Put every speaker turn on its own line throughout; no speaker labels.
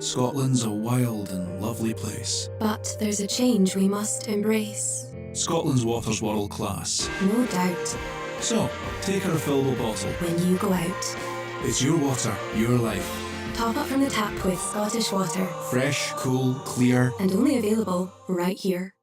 Scotland's a wild and lovely place.
But there's a change we must embrace.
Scotland's water's world class.
No doubt.
So, take a refillable bottle.
When you go out.
It's your water, your life.
Top up from the tap with Scottish water.
Fresh, cool, clear.
And only available right here.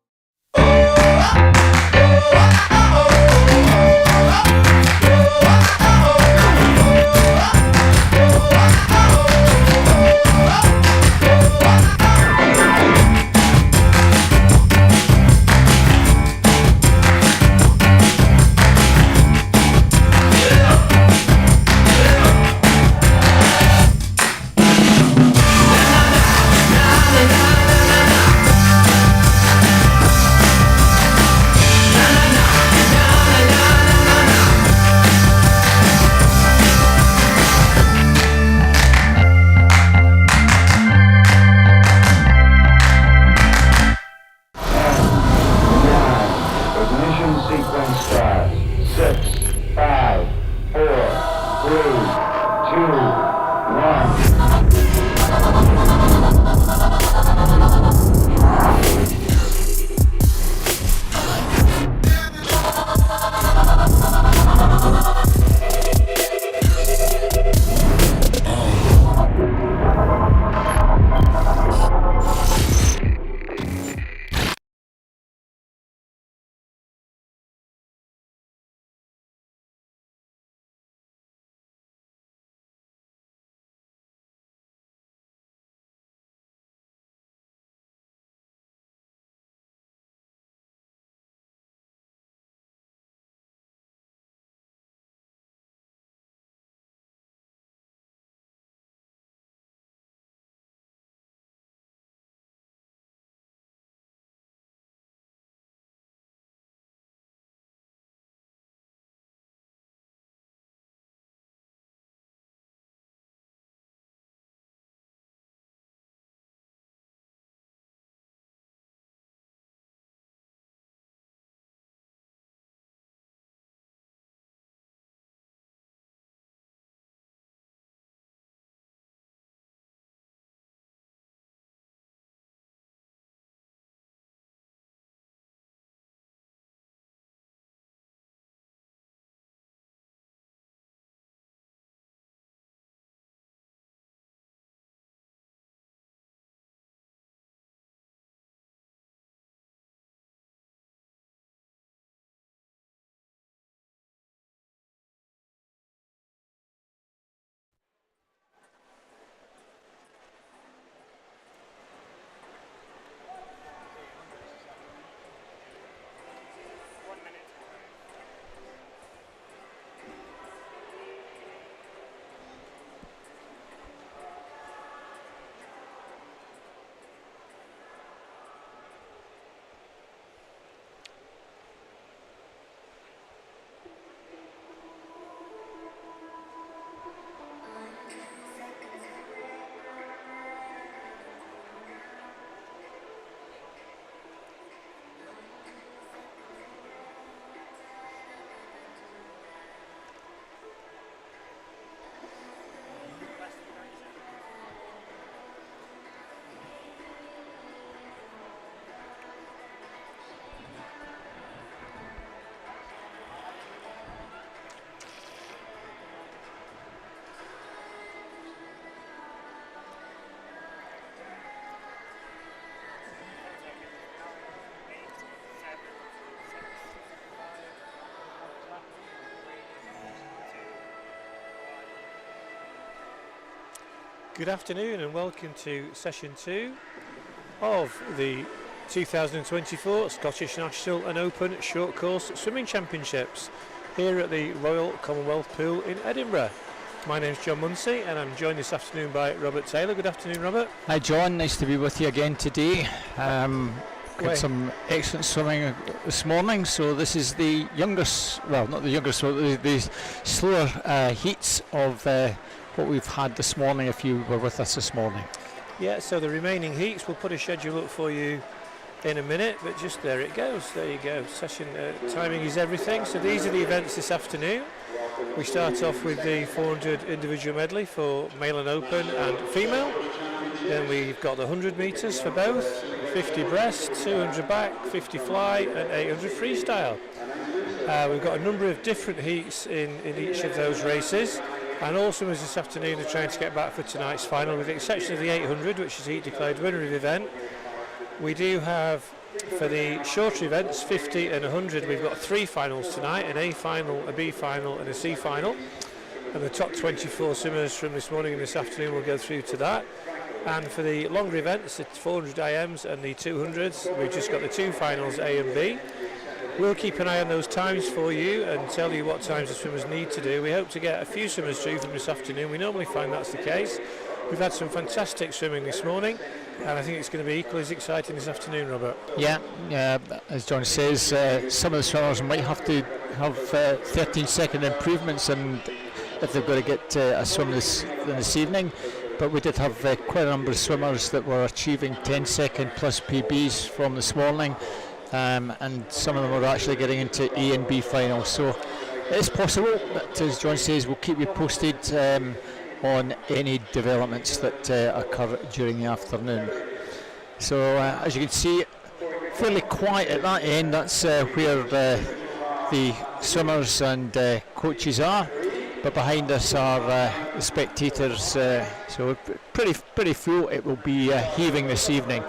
Good afternoon and welcome to session 2 of the 2024 Scottish National and Open Short Course Swimming Championships here at the Royal Commonwealth Pool in Edinburgh. My name's John Munsey and I'm joined this afternoon by Robert Taylor. Good afternoon, Robert.
Hi John, nice to be with you again today. Got some excellent swimming this morning, so this is the youngest, well not the youngest, but the slower heats of what we've had this morning if you were with us this morning.
Yeah, so the remaining heats, we'll put a schedule up for you in a minute, but just there it goes, there you go. Session timing is everything. So these are the events this afternoon. We start off with the 400 individual medley for male and open and female. Then we've got the 100 metres for both, 50 breast, 200 back, 50 fly and 800 freestyle. We've got a number of different heats in each of those races, and all swimmers this afternoon are trying to get back for tonight's final, with the exception of the 800, which is heat declared winner of the event. We do have, for the shorter events, 50 and 100, we've got 3 finals tonight, an A final, a B final and a C final. And the top 24 swimmers from this morning and this afternoon will go through to that. And for the longer events, the 400 IMs and the 200s, we've just got the 2 finals, A and B. We'll keep an eye on those times for you and tell you what times the swimmers need to do. We hope to get a few swimmers through from this afternoon. We normally find that's the case. We've had some fantastic swimming this morning, and I think it's going to be equally as exciting this afternoon, Robert.
Yeah, as John says, some of the swimmers might have to have 13-second improvements, and if they've got to get a swim this evening. But we did have quite a number of swimmers that were achieving 10-second plus PBs from this morning, and some of them are actually getting into A and B finals. So it's possible, but as John says, we'll keep you posted on any developments that occur during the afternoon. So as you can see, fairly quiet at that end. That's where the swimmers and coaches are. But behind us are the spectators, so pretty full. It will be heaving this evening.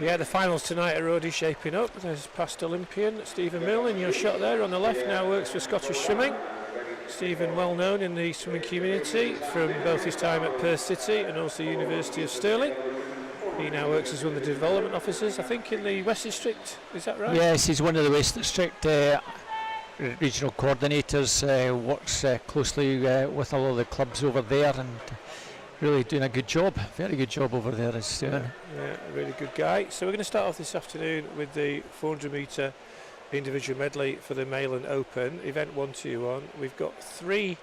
Yeah, the finals tonight are already shaping up. There's past Olympian Stephen Mill in your shot there on the left, now works for Scottish Swimming. Stephen, well known in the swimming community from both his time at Perth City and also the University of Stirling. He now works as one of the development officers, I think, in the West District. Is that right?
Yes, he's one of the West District regional coordinators, works closely with all of the clubs over there, and really doing a good job, very good job over there.
Yeah, a really good guy. So we're going to start off this afternoon with the 400 metre individual medley for the Mayland Open, event 121. We've got 3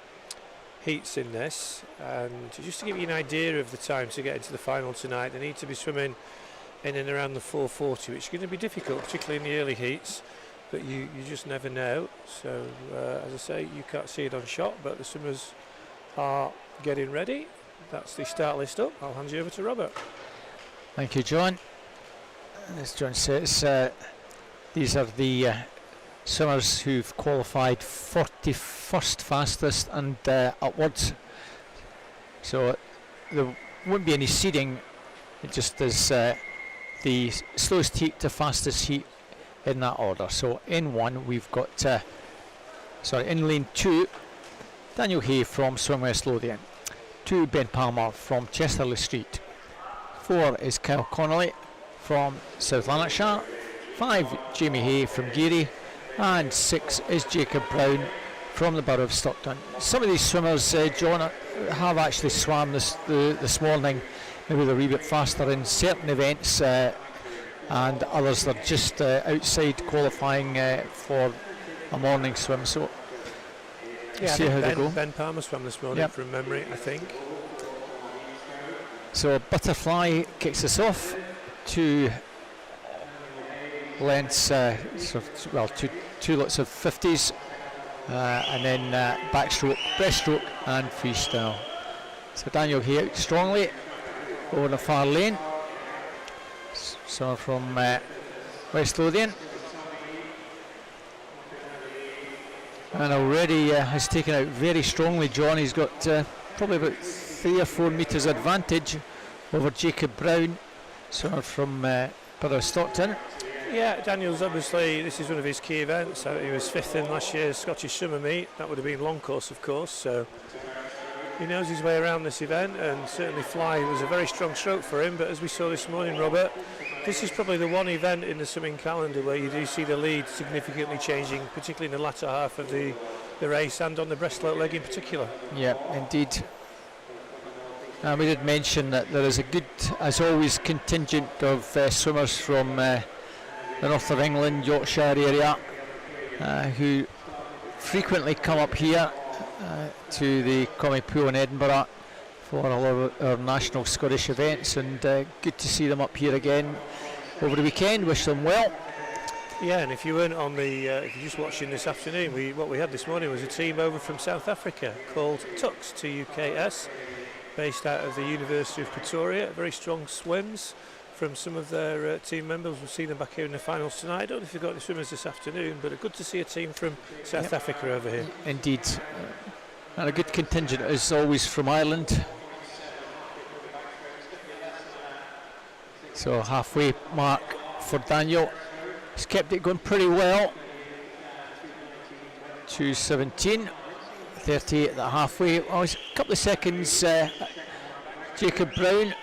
heats in this, and just to give you an idea of the time to get into the final tonight, they need to be swimming in and around the 4:40, which is going to be difficult, particularly in the early heats. But you just never know. So as I say, you can't see it on shot, but the swimmers are getting ready. That's the start list up. I'll hand you over to Robert.
Thank you, John. As John says, these are the swimmers who've qualified 41st fastest and upwards. So there won't be any seeding. It just is the slowest heat to fastest heat in that order. So in 1 we've got in lane 2, Daniel Hay from Swim West Lothian. 2, Ben Palmer from Chesterley Street. 4 is Kyle Connolly from South Lanarkshire. 5, Jamie Hay from Geary, and 6 is Jacob Brown from the Borough of Stockton. Some of these swimmers, John, have actually swam this morning, maybe they're a wee bit faster in certain events, and others are just outside qualifying for a morning swim. So see how they go.
Ben Palmer swam this morning, from memory, I think.
So Butterfly kicks us off. 2 lengths, two lots of 50s, and then backstroke, breaststroke and freestyle. So Daniel Hay out strongly over the far lane. So from West Lothian, and already has taken out very strongly, John. He's got probably about 3 or 4 metres advantage over Jacob Brown, so from Borough of Stockton.
Yeah, Daniel's obviously, this is one of his key events. He was 5th in last year's Scottish Summer Meet. That would have been long course, of course, so he knows his way around this event, and certainly fly was a very strong stroke for him. But as we saw this morning, Robert, this is probably the one event in the swimming calendar where you do see the lead significantly changing, particularly in the latter half of the race and on the breaststroke leg in particular.
Yeah, indeed. We did mention that there is a good, as always, contingent of swimmers from the north of England, Yorkshire area, who frequently come up here to the Commonwealth Pool in Edinburgh for all of our national Scottish events, and good to see them up here again over the weekend. Wish them well.
Yeah, and if you weren't on the, if you're just watching this afternoon, what we had this morning was a team over from South Africa called Tux, Tuks, based out of the University of Pretoria. Very strong swims from some of their team members. We'll see them back here in the finals tonight. I don't know if you've got any swimmers this afternoon, but good to see a team from South Africa over here.
Indeed. And a good contingent as always from Ireland. So halfway mark for Daniel. He's kept it going pretty well. 2:17, 38 at the halfway. Oh, he's a couple of seconds. Jacob Brown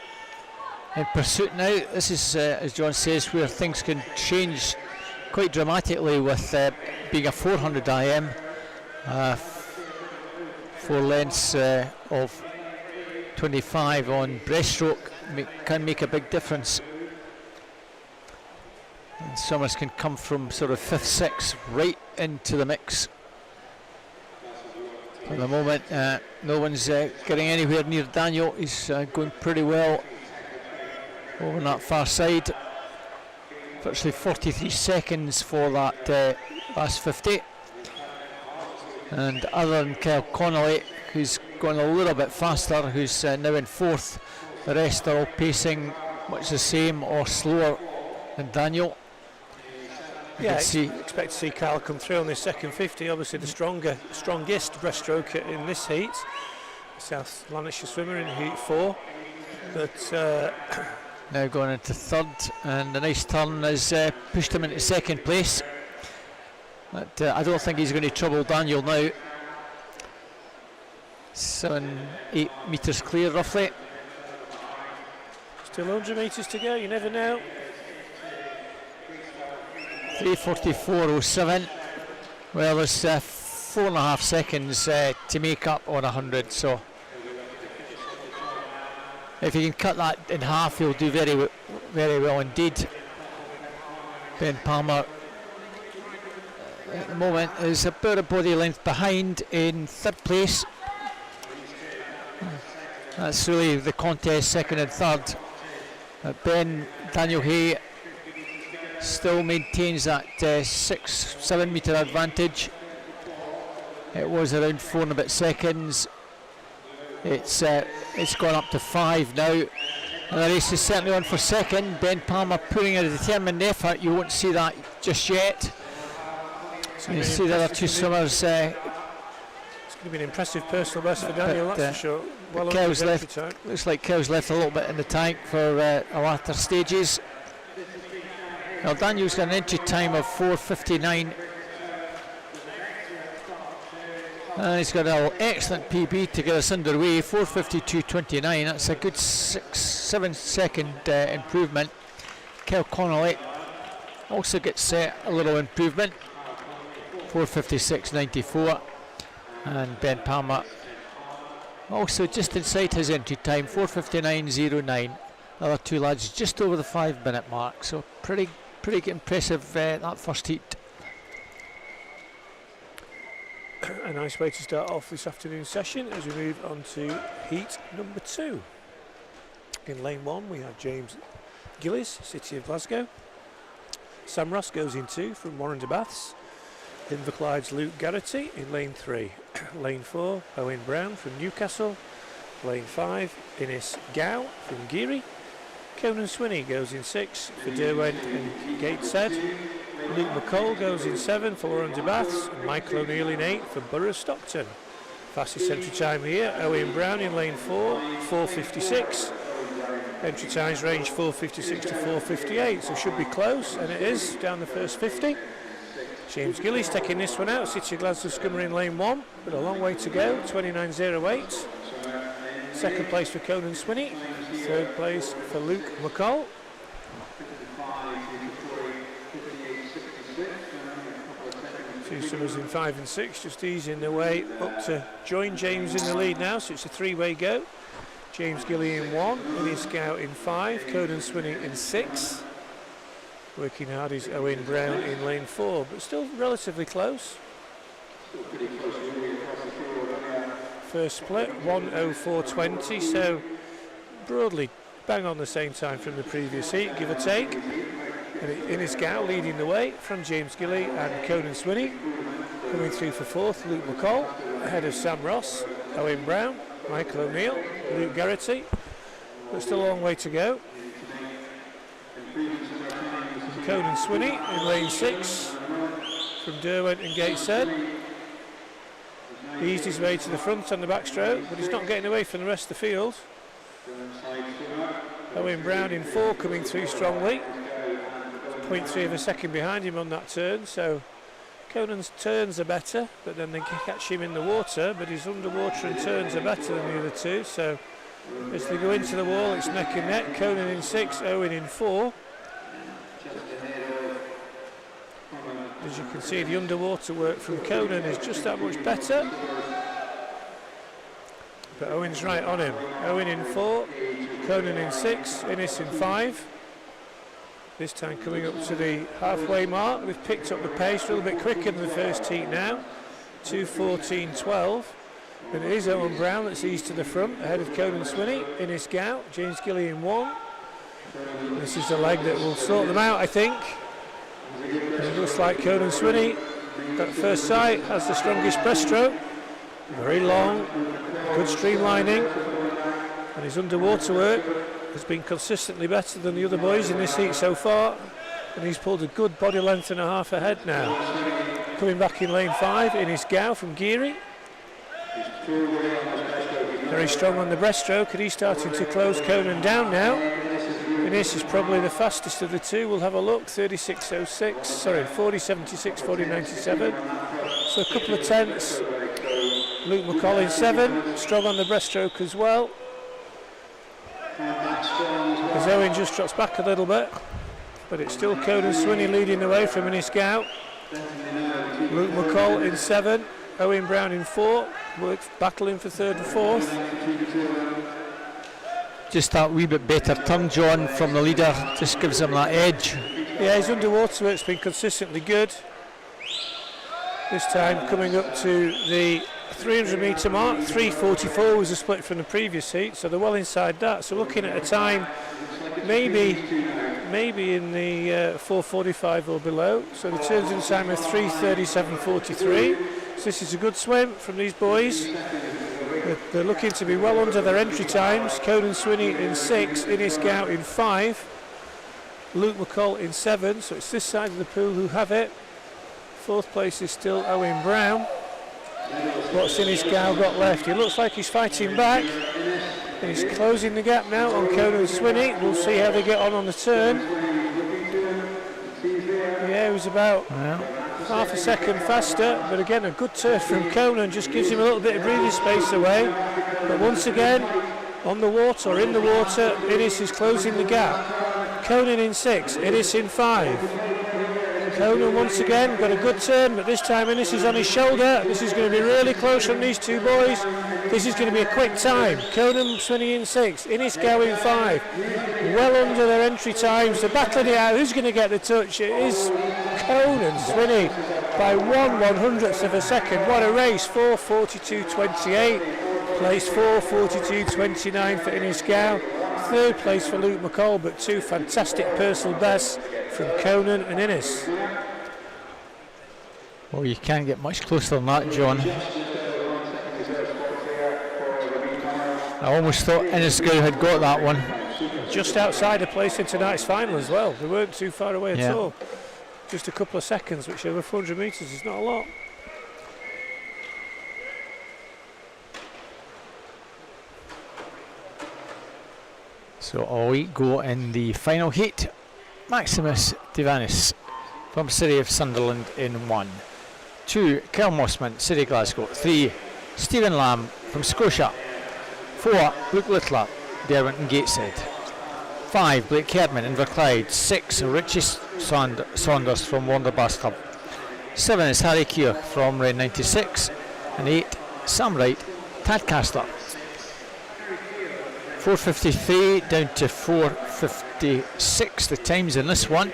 in pursuit now. This is, as John says, where things can change quite dramatically with being a 400 IM. 4 lengths of 25 on breaststroke can make a big difference. And swimmers can come from sort of 5th, 6th right into the mix. For the moment, no one's getting anywhere near Daniel. He's going pretty well over on that far side. Virtually 43 seconds for that last 50. And other than Kyle Connolly, who's going a little bit faster, who's now in 4th, the rest are all pacing much the same or slower than Daniel.
Yeah, expect to see Kyle come through on this second 50. Obviously the strongest breaststroke in this heat. South Lanarkshire swimmer in heat 4. But
now going into 3rd, and the nice turn has pushed him into 2nd place. But I don't think he's going to trouble Daniel now. 7-8 metres clear roughly.
Still 100 metres to go, you never know.
3:44.07. Well, there's 4.5 seconds to make up on 100, so if he can cut that in half, he'll do very well indeed. Ben Palmer at the moment is about a body length behind in 3rd place. That's really the contest, 2nd and 3rd. Daniel Hay still maintains that 6-7 metre advantage. It was around 4 and a bit seconds. It's gone up to 5 now, and the race is certainly on for 2nd. Ben Palmer putting in a determined effort. You won't see that just yet. You see the other 2 swimmers.
It's going to be an impressive personal best for Daniel, that's for sure. Well,
looks like Kel's left a little bit in the tank for latter stages. Well, Daniel's got an entry time of 4:59. And he's got an excellent PB to get us underway, 4:52.29. That's a good 6-7 second improvement. Kel Connolly also gets a little improvement, 4:56.94. And Ben Palmer also just inside his entry time, 4:59.09. The other 2 lads just over the 5-minute mark, so pretty impressive that first heat.
A nice way to start off this afternoon session as we move on to heat number 2. In lane 1 we have James Gillies, City of Glasgow. Sam Ross goes in 2 from Warren de Baths. Inverclyde's Luke Garrity in lane 3. Lane 4, Owen Brown from Newcastle. Lane 5, Innes Gow from Geary. Conan Swinney goes in 6 for Derwent and Gateshead. Luke McCall goes in 7 for Warren de Baths. And Michael O'Neill in 8 for Borough Stockton. Fastest entry time here, Owen Brown in lane 4, 4:56. Entry times range 4:56 to 4:58, so should be close, and it is down the first 50. James Gillies taking this one out, City of Glasgow scummer in lane 1, but a long way to go, 29.08. 2nd place for Conan Swinney, 3rd place for Luke McCall. Two swimmers in 5 and 6, just easing their way up to join James in the lead now, so it's a 3-way go. James Gilly in 1, Innes Gow in 5, Conan Swinney in 6. Working hard is Owen Brown in lane 4, but still relatively close. First split, 1:04.20, so broadly bang on the same time from the previous heat, give or take. And Innes Gow leading the way from James Gilly and Conan Swinney. Coming through for 4th, Luke McCall, ahead of Sam Ross, Owen Brown, Michael O'Neill, Luke Garrity, but still a long way to go. Conan Swinney in lane 6 from Derwent and Gateshead. He eased his way to the front on the backstroke, but he's not getting away from the rest of the field. Owen Brown in 4 coming through strongly. 0.3 of a second behind him on that turn, so Conan's turns are better, but then they catch him in the water, but his underwater and turns are better than the other two, so as they go into the wall it's neck and neck. Conan in 6, Owen in 4. As you can see, the underwater work from Conan is just that much better, but Owen's right on him. Owen in 4, Conan in 6, Innes in 5. This time coming up to the halfway mark, we've picked up the pace a little bit quicker than the first heat now, 2:14.12, and it is Owen Brown that's eased to the front ahead of Conan Swinney, Innes Gout, James Gilly in 1. This is the leg that will sort them out, I think. And it looks like Conan Swinney at first sight has the strongest breaststroke, very long, good streamlining, and his underwater work has been consistently better than the other boys in this heat so far, and he's pulled a good body length and a half ahead now. Coming back in lane 5 in his Gow from Geary, very strong on the breaststroke, and he's starting to close Conan down now. Innes is probably the fastest of the two. We'll have a look. 36.06, sorry, 40.76, 40.97. So a couple of tenths. Luke McCall in 7, strong on the breaststroke as well. As Owen just drops back a little bit, but it's still Conan Swinney leading the way from Innes Gout. Luke McCall in 7, Owen Brown in 4, battling for 3rd and 4th.
Just that wee bit better turn, John, from the leader, just gives him that edge.
Yeah, his underwater work's been consistently good. This time coming up to the 300 metre mark, 3:44 was a split from the previous heat, so they're well inside that. So looking at a time maybe in the 4:45 or below. So the turns in time are 3:37.43. So this is a good swim from these boys. They're looking to be well under their entry times. Conan Swinney in 6, Innes Gout in 5, Luke McCall in 7, so it's this side of the pool who have it. 4th place is still Owen Brown. What's Innes Gout got left? He looks like he's fighting back, and he's closing the gap now on Conan Swinney. We'll see how they get on the turn. Yeah, he was about half a second faster, but again a good turn from Conan, just gives him a little bit of breathing space away. But once again, on the water, or in the water, Innes is closing the gap. Conan in 6, Innes in 5. Conan once again got a good turn, but this time Innes is on his shoulder. This is going to be really close from these two boys. This is going to be a quick time. Conan Swinney in 6, Innes Gow in 5. Well under their entry times. They're battling it out. Who's going to get the touch? It is Conan Swinney by 1/100th of a second. What a race. 4:42.28. Place 4:42.29 for Innes Gow. 3rd place for Luke McCall, but 2 fantastic personal bests from Conan and Innes.
Well, you can't get much closer than that, John. I almost thought Innes Gow had got that one.
Just outside of place in tonight's final as well. They weren't too far away at all. Just a couple of seconds, which over 400 metres is not a lot.
So all 8 go in the final heat. Maximus Devanis from City of Sunderland in 1. 2, Kyle Mossman, City Glasgow. 3, Stephen Lamb from Scotia. 4, Luke Littler, Derwent and Gateshead. 5, Blake Kerdman, Inverclyde. 6, Richie Saunders from Wanderbass Club. 7 is Harry Keogh from Red 96. And 8, Sam Wright, Tadcaster. 4:53 down to 4:56 the times in this one,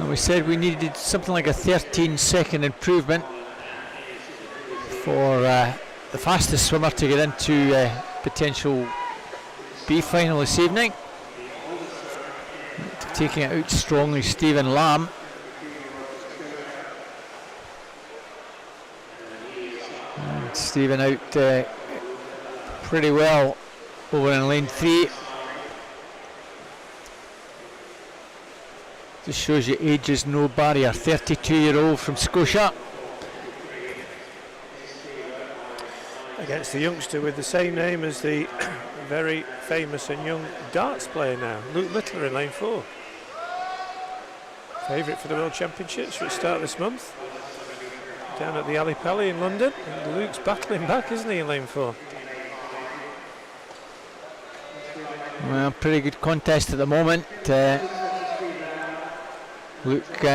and we said we needed something like a 13-second improvement for the fastest swimmer to get into potential B final this evening. Taking it out strongly, Stephen Lamb. And Stephen out pretty well over in lane 3. Just shows you age is no barrier. 32-year-old from Scotia.
Against the youngster with the same name as the very famous and young darts player now, Luke Littler in lane 4. Favourite for the World Championships which start this month. Down at the Ali Pali in London. And Luke's battling back, isn't he, in lane 4?
Well, pretty good contest at the moment. Luke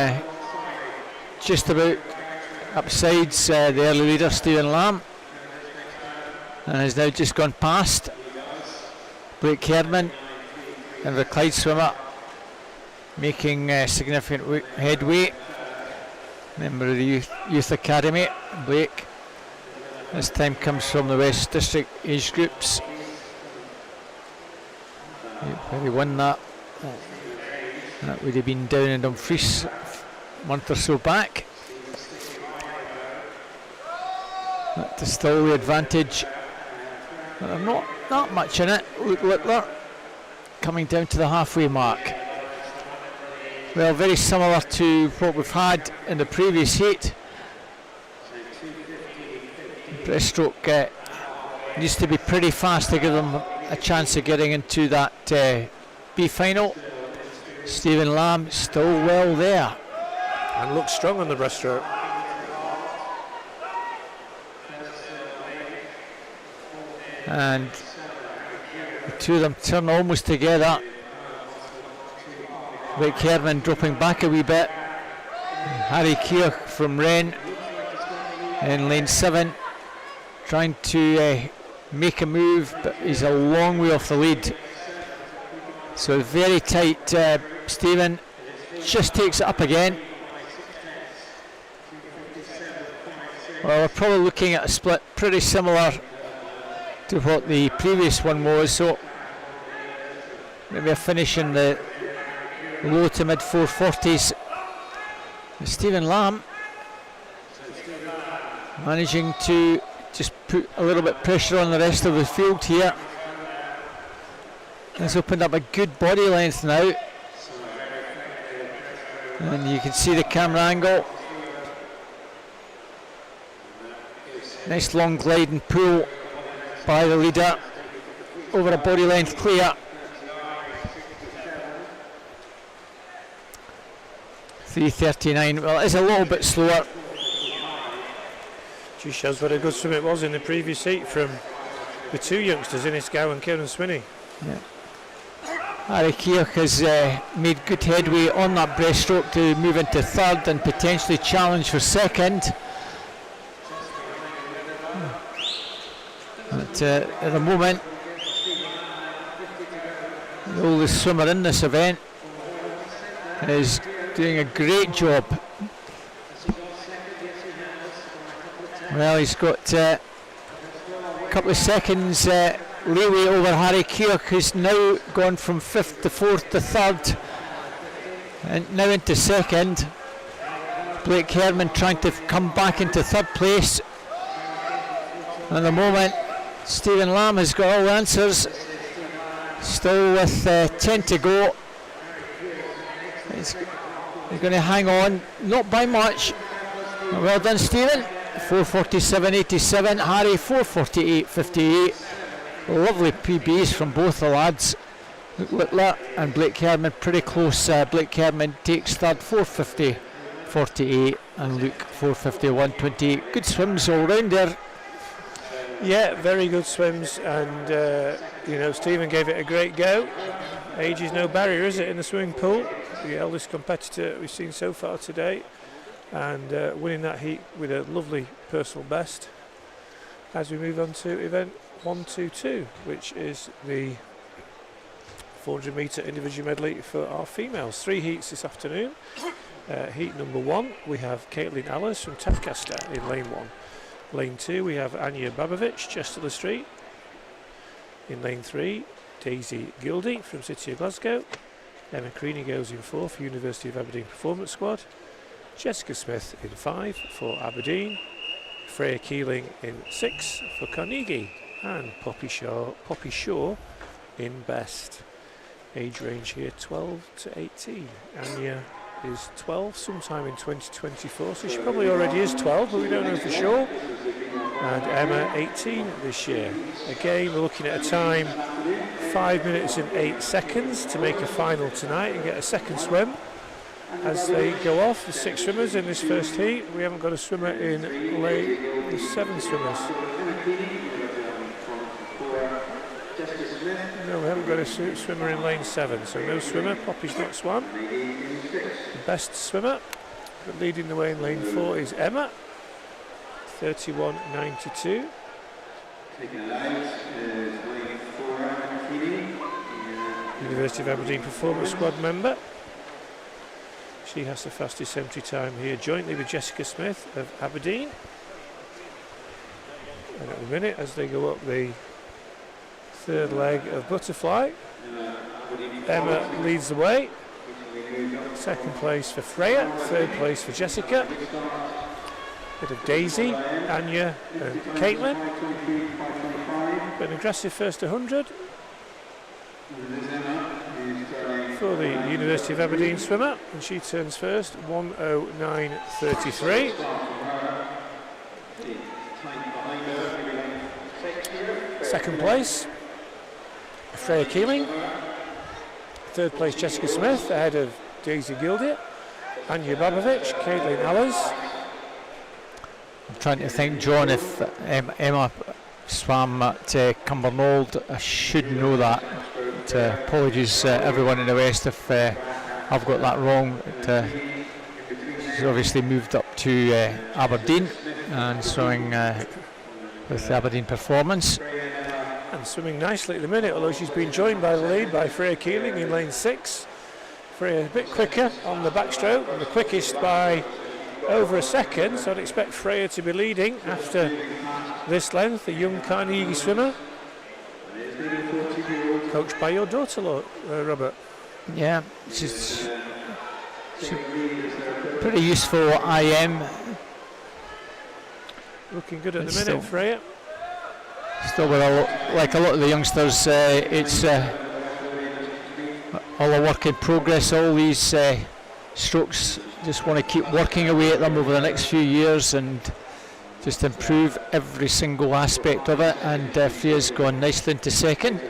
just about upsides the early leader Stephen Lamb, and has now just gone past Blake Kerman and the Clyde swimmer, making significant headway. Member of the youth Academy, Blake. This time comes from the West District age groups. Where he won that. That would have been down in Dumfries a month or so back. That is still the advantage. But I'm not much in it. Luke Littler coming down to the halfway mark. Well, very similar to what we've had in the previous heat. Breaststroke needs to be pretty fast to give them a chance of getting into that B final. Stephen Lamb still well there.
And looks strong on the breaststroke.
And the two of them turn almost together. Blake Kerman dropping back a wee bit. Harry Keogh from Wren in lane 7 trying to make a move, but he's a long way off the lead. So very tight. Stephen just takes it up again. Well, we're probably looking at a split pretty similar to what the previous one was, so maybe a finish in the low to mid 440s. Stephen Lamb managing to just put a little bit pressure on the rest of the field here. Has opened up a good body length now, and you can see the camera angle. Nice long glide and pull by the leader over a body length clear. 3:39. Well, it's a little bit slower.
Just shows what a good swim it was in the previous heat from the two youngsters, Innes Gow and Kieran Swinney.
Yeah. Harry Keogh has made good headway on that breaststroke to move into third and potentially challenge for second. But at the moment, the oldest swimmer in this event is doing a great job. Well, he's got a couple of seconds leeway over Harry Keogh, who's now gone from 5th to 4th to 3rd and now into 2nd. Blake Kerman trying to come back into 3rd place. At the moment, Stephen Lamb has got all the answers, still with 10 to go. He's going to hang on, not by much. Well done, Stephen. 4:47.87, Harry 4:48.58. Lovely PBs from both the lads. Littler and Blake Kerman pretty close. Blake Kerman takes third, 4:50.48, and Luke 4:51.28. Good swims all round there.
Yeah, very good swims, and you know, Stephen gave it a great go. Age is no barrier, is it, in the swimming pool? The eldest competitor we've seen so far today, and winning that heat with a lovely personal best. As we move on to event 122, which is the 400 metre individual medley for our females. 3 heats this afternoon. Heat number 1, we have Caitlin Allers from Tadcaster in lane 1. Lane 2, we have Anya Babovich, Chester Street. In lane 3, Daisy Gildy from City of Glasgow. Emma Creaney goes in 4 for University of Aberdeen Performance Squad. Jessica Smith in 5 for Aberdeen. Freya Keeling in 6 for Carnegie. and Poppy Shaw in best. Age range here 12 to 18. Anya is 12 sometime in 2024, so she probably already is 12, but we don't know for sure. And Emma 18 this year. Again, we're looking at a time 5 minutes and 8 seconds to make a final tonight and get a second swim. As they go off, the 6 swimmers in this first heat. We haven't got a swimmer in lane, the 7 swimmers. No, we haven't got a swimmer in lane 7, so no swimmer. Poppy's not swam. The best swimmer, but leading the way in lane 4 is Emma, 31.92. University of Aberdeen Performance Squad member. She has the fastest entry time here, jointly with Jessica Smith of Aberdeen. And at the minute, as they go up the third leg of butterfly, Emma leads the way. Second place for Freya, third place for Jessica. Bit of Daisy, Anya and Caitlin. An aggressive first 100 for the University of Aberdeen swimmer, and she turns first, 1:09.33. Second place, Freya Keeling. Third place, Jessica Smith, ahead of Daisy Gildia, Anya Babovich, Caitlin Allers.
I'm trying to think, John, if Emma swam at Cumbernauld, I should know that. Apologies everyone in the West if I've got that wrong. She's obviously moved up to Aberdeen and swimming with Aberdeen Performance.
And swimming nicely at the minute, although she's been joined by the lead by Freya Keeling in lane 6. Freya a bit quicker on the backstroke, and the quickest by over a second, so I'd expect Freya to be leading after this length, the young Carnegie swimmer. Coached by your daughter, Robert.
Yeah, she's pretty useful IM.
Looking good at the minute, Freya.
Still with like a lot of the youngsters, it's all a work in progress. All these strokes, just want to keep working away at them over the next few years and just improve every single aspect of it. And Freya's gone nicely into second,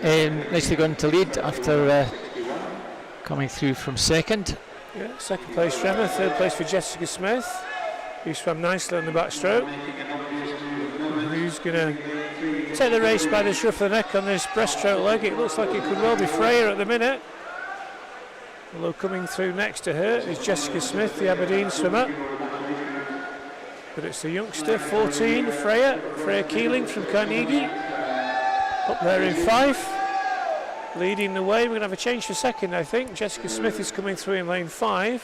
nicely gone to lead after coming through from second.
Yeah, second place for Emma, third place for Jessica Smith, who swam nicely on the backstroke. Who's going to take the race by the scruff of the neck on this breaststroke leg? It looks like it could well be Freya at the minute. Although coming through next to her is Jessica Smith, the Aberdeen swimmer. But it's the youngster, 14, Freya Keeling from Carnegie. Up there in 5. Leading the way. We're going to have a change for second, I think. Jessica Smith is coming through in lane 5.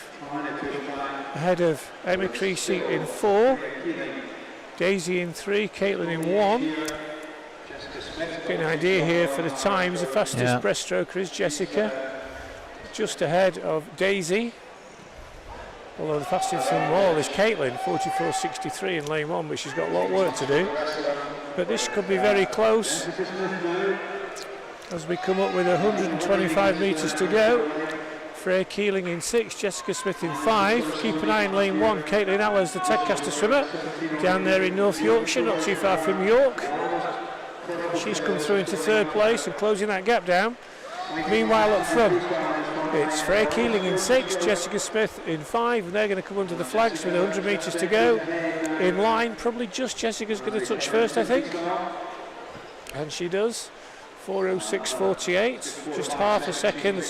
Ahead of Emma Creasy in 4. Daisy in 3, Caitlin in 1. Get an idea here for the times. The fastest breaststroker is Jessica. Just ahead of Daisy. Although the fastest of them all is Caitlin, 44.63 in lane 1, but she's got a lot of work to do. But this could be very close as we come up with 125 metres to go. Freya Keeling in 6, Jessica Smith in 5. Keep an eye on lane 1, Caitlin Allers, the Tedcaster swimmer, down there in North Yorkshire, not too far from York. She's come through into third place and closing that gap down. Meanwhile up front, it's Freya Keeling in 6, Jessica Smith in 5, and they're going to come under the flags with 100 metres to go. In line, probably just Jessica's going to touch first, I think. And she does. 4:06.48, just half a second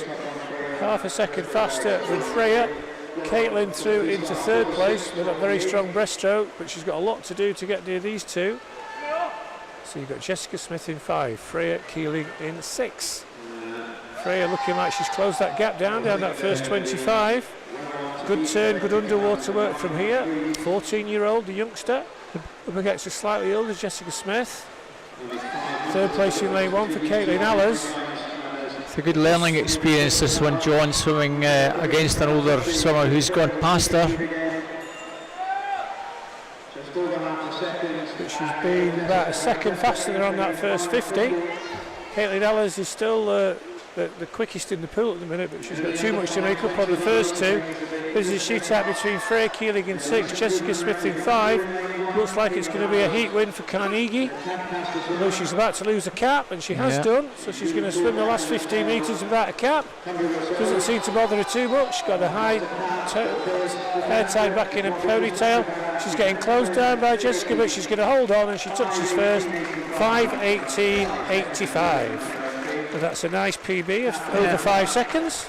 faster than Freya. Caitlin through into third place with a very strong breaststroke, but she's got a lot to do to get near these two. So you've got Jessica Smith in 5, Freya Keeling in 6. Freya looking like she's closed that gap down that first 25. Good turn, good underwater work from here. 14-year-old, the youngster, up against a slightly older Jessica Smith. Third place in lane 1 for Caitlin Allers.
It's a good learning experience, this one, John, swimming against an older swimmer who's gone past her.
But She's been about a second faster than on that first 50. Caitlin Ellers is still the quickest in the pool at the minute, but she's got too much to make up on the first two. There's a shootout between Freya Keeling in 6, Jessica Smith in 5. Looks like it's going to be a heat win for Carnegie. Although she's about to lose a cap, and she has done, so she's going to swim the last 15 metres without a cap. Doesn't seem to bother her too much. She's got a high hair tied back in a ponytail. She's getting closed down by Jessica, but she's going to hold on, and she touches first. 5:18.85. That's a nice PB of over 5 seconds.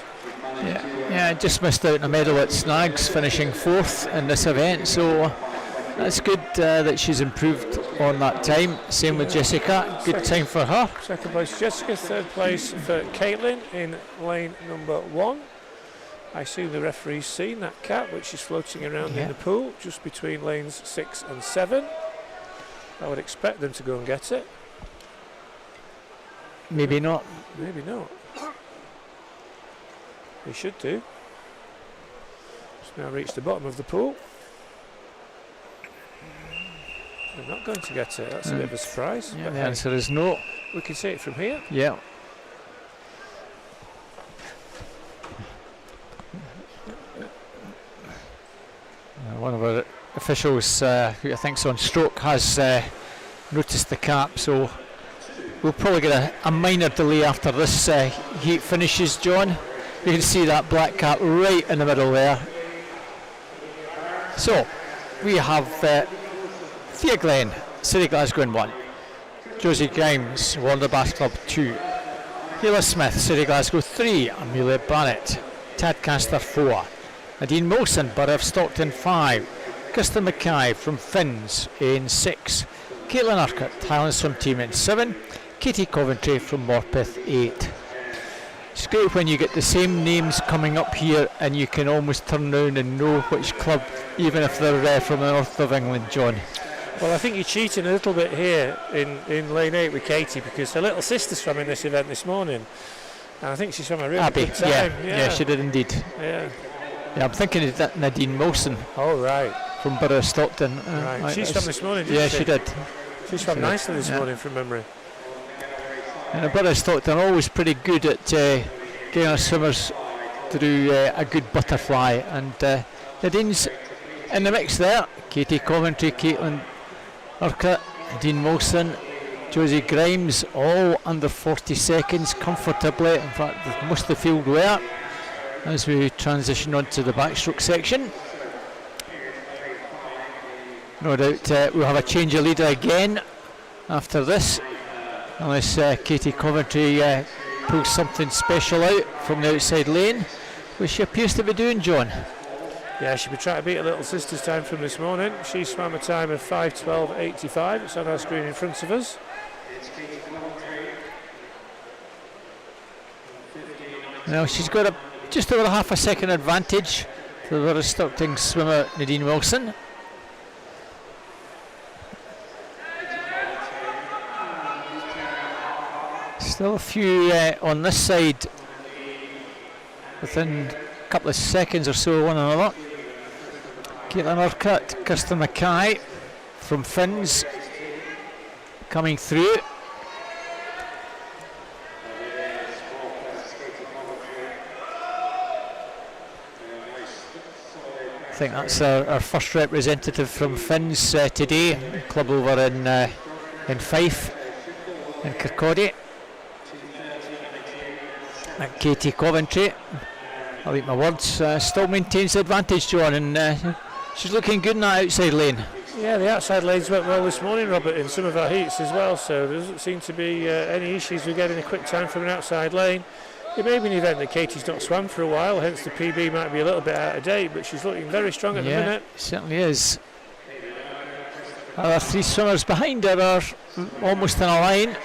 Yeah, just missed out on a medal at Snags, finishing 4th in this event, so that's good that she's improved on that time. Same with Jessica, good time for her.
Second place Jessica, third place for Caitlin in lane number 1. I assume the referee's seen that cap, which is floating around in the pool, just between lanes 6 and 7. I would expect them to go and get it.
Maybe not.
Maybe not. They should do. Just now reached the bottom of the pool. They're not going to get it. That's a bit of a surprise.
Yeah, the answer is no.
We can see it from here.
Yeah. One of our officials, who I think's on stroke, has noticed the cap, so we'll probably get a minor delay after this heat finishes, John. You can see that black cap right in the middle there. So, we have Thea Glenn, City Glasgow in 1. Josie Grimes, Warner Bath Club 2. Taylor Smith, City Glasgow 3. Amelia Barrett, Tadcaster 4. Nadine Wilson, Borough of Stockton 5. Kirsten Mackay from Finns in 6. Caitlin Urquhart, Highland Swim Team in 7. Katie Coventry from Morpeth 8. It's great when you get the same names coming up here and you can almost turn around and know which club, even if they're from the north of England, John.
Well, I think you're cheating a little bit here in lane 8 with Katie, because her little sister swam in this event this morning, and I think she swam a really good time.
Yeah, she did indeed.
Yeah,
I'm thinking of that Nadine Wilson.
Oh, right.
From Borough of Stockton.
Right. She swam this morning, didn't she?
Yeah, she did.
She swam nicely this morning from memory.
And the Borough of Stockton are always pretty good at getting our swimmers to do a good butterfly, and Nadine's in the mix there. Katie Coventry, Caitlin Urquhart, Nadine Wilson, Josie Grimes, all under 40 seconds comfortably. In fact, most of the field were, as we transition on to the backstroke section. No doubt we'll have a change of leader again after this, unless Katie Coventry pulls something special out from the outside lane, which she appears to be doing, John.
Yeah, she'll be trying to beat her little sister's time from this morning. She swam a time of 5:12.85. It's on our screen in front of us.
Now she's got just over half a second advantage to the Borough Stockton swimmer Nadine Wilson. Still a few on this side, within a couple of seconds or so of one another. Caitlin Urquhart, Kirsten Mackay from Finns coming through. I think that's our first representative from Finns today, club over in Fife, in Kirkcaldy. And Katie Coventry, I'll eat my words, still maintains the advantage, John, and she's looking good in that outside lane.
Yeah, the outside lanes went well this morning, Robert, in some of our heats as well, so there doesn't seem to be any issues with getting a quick time from an outside lane. It may be an event that Katie's not swam for a while, hence the PB might be a little bit out of date, but she's looking very strong at the minute.
Certainly is. Our 3 swimmers behind her are almost in a line.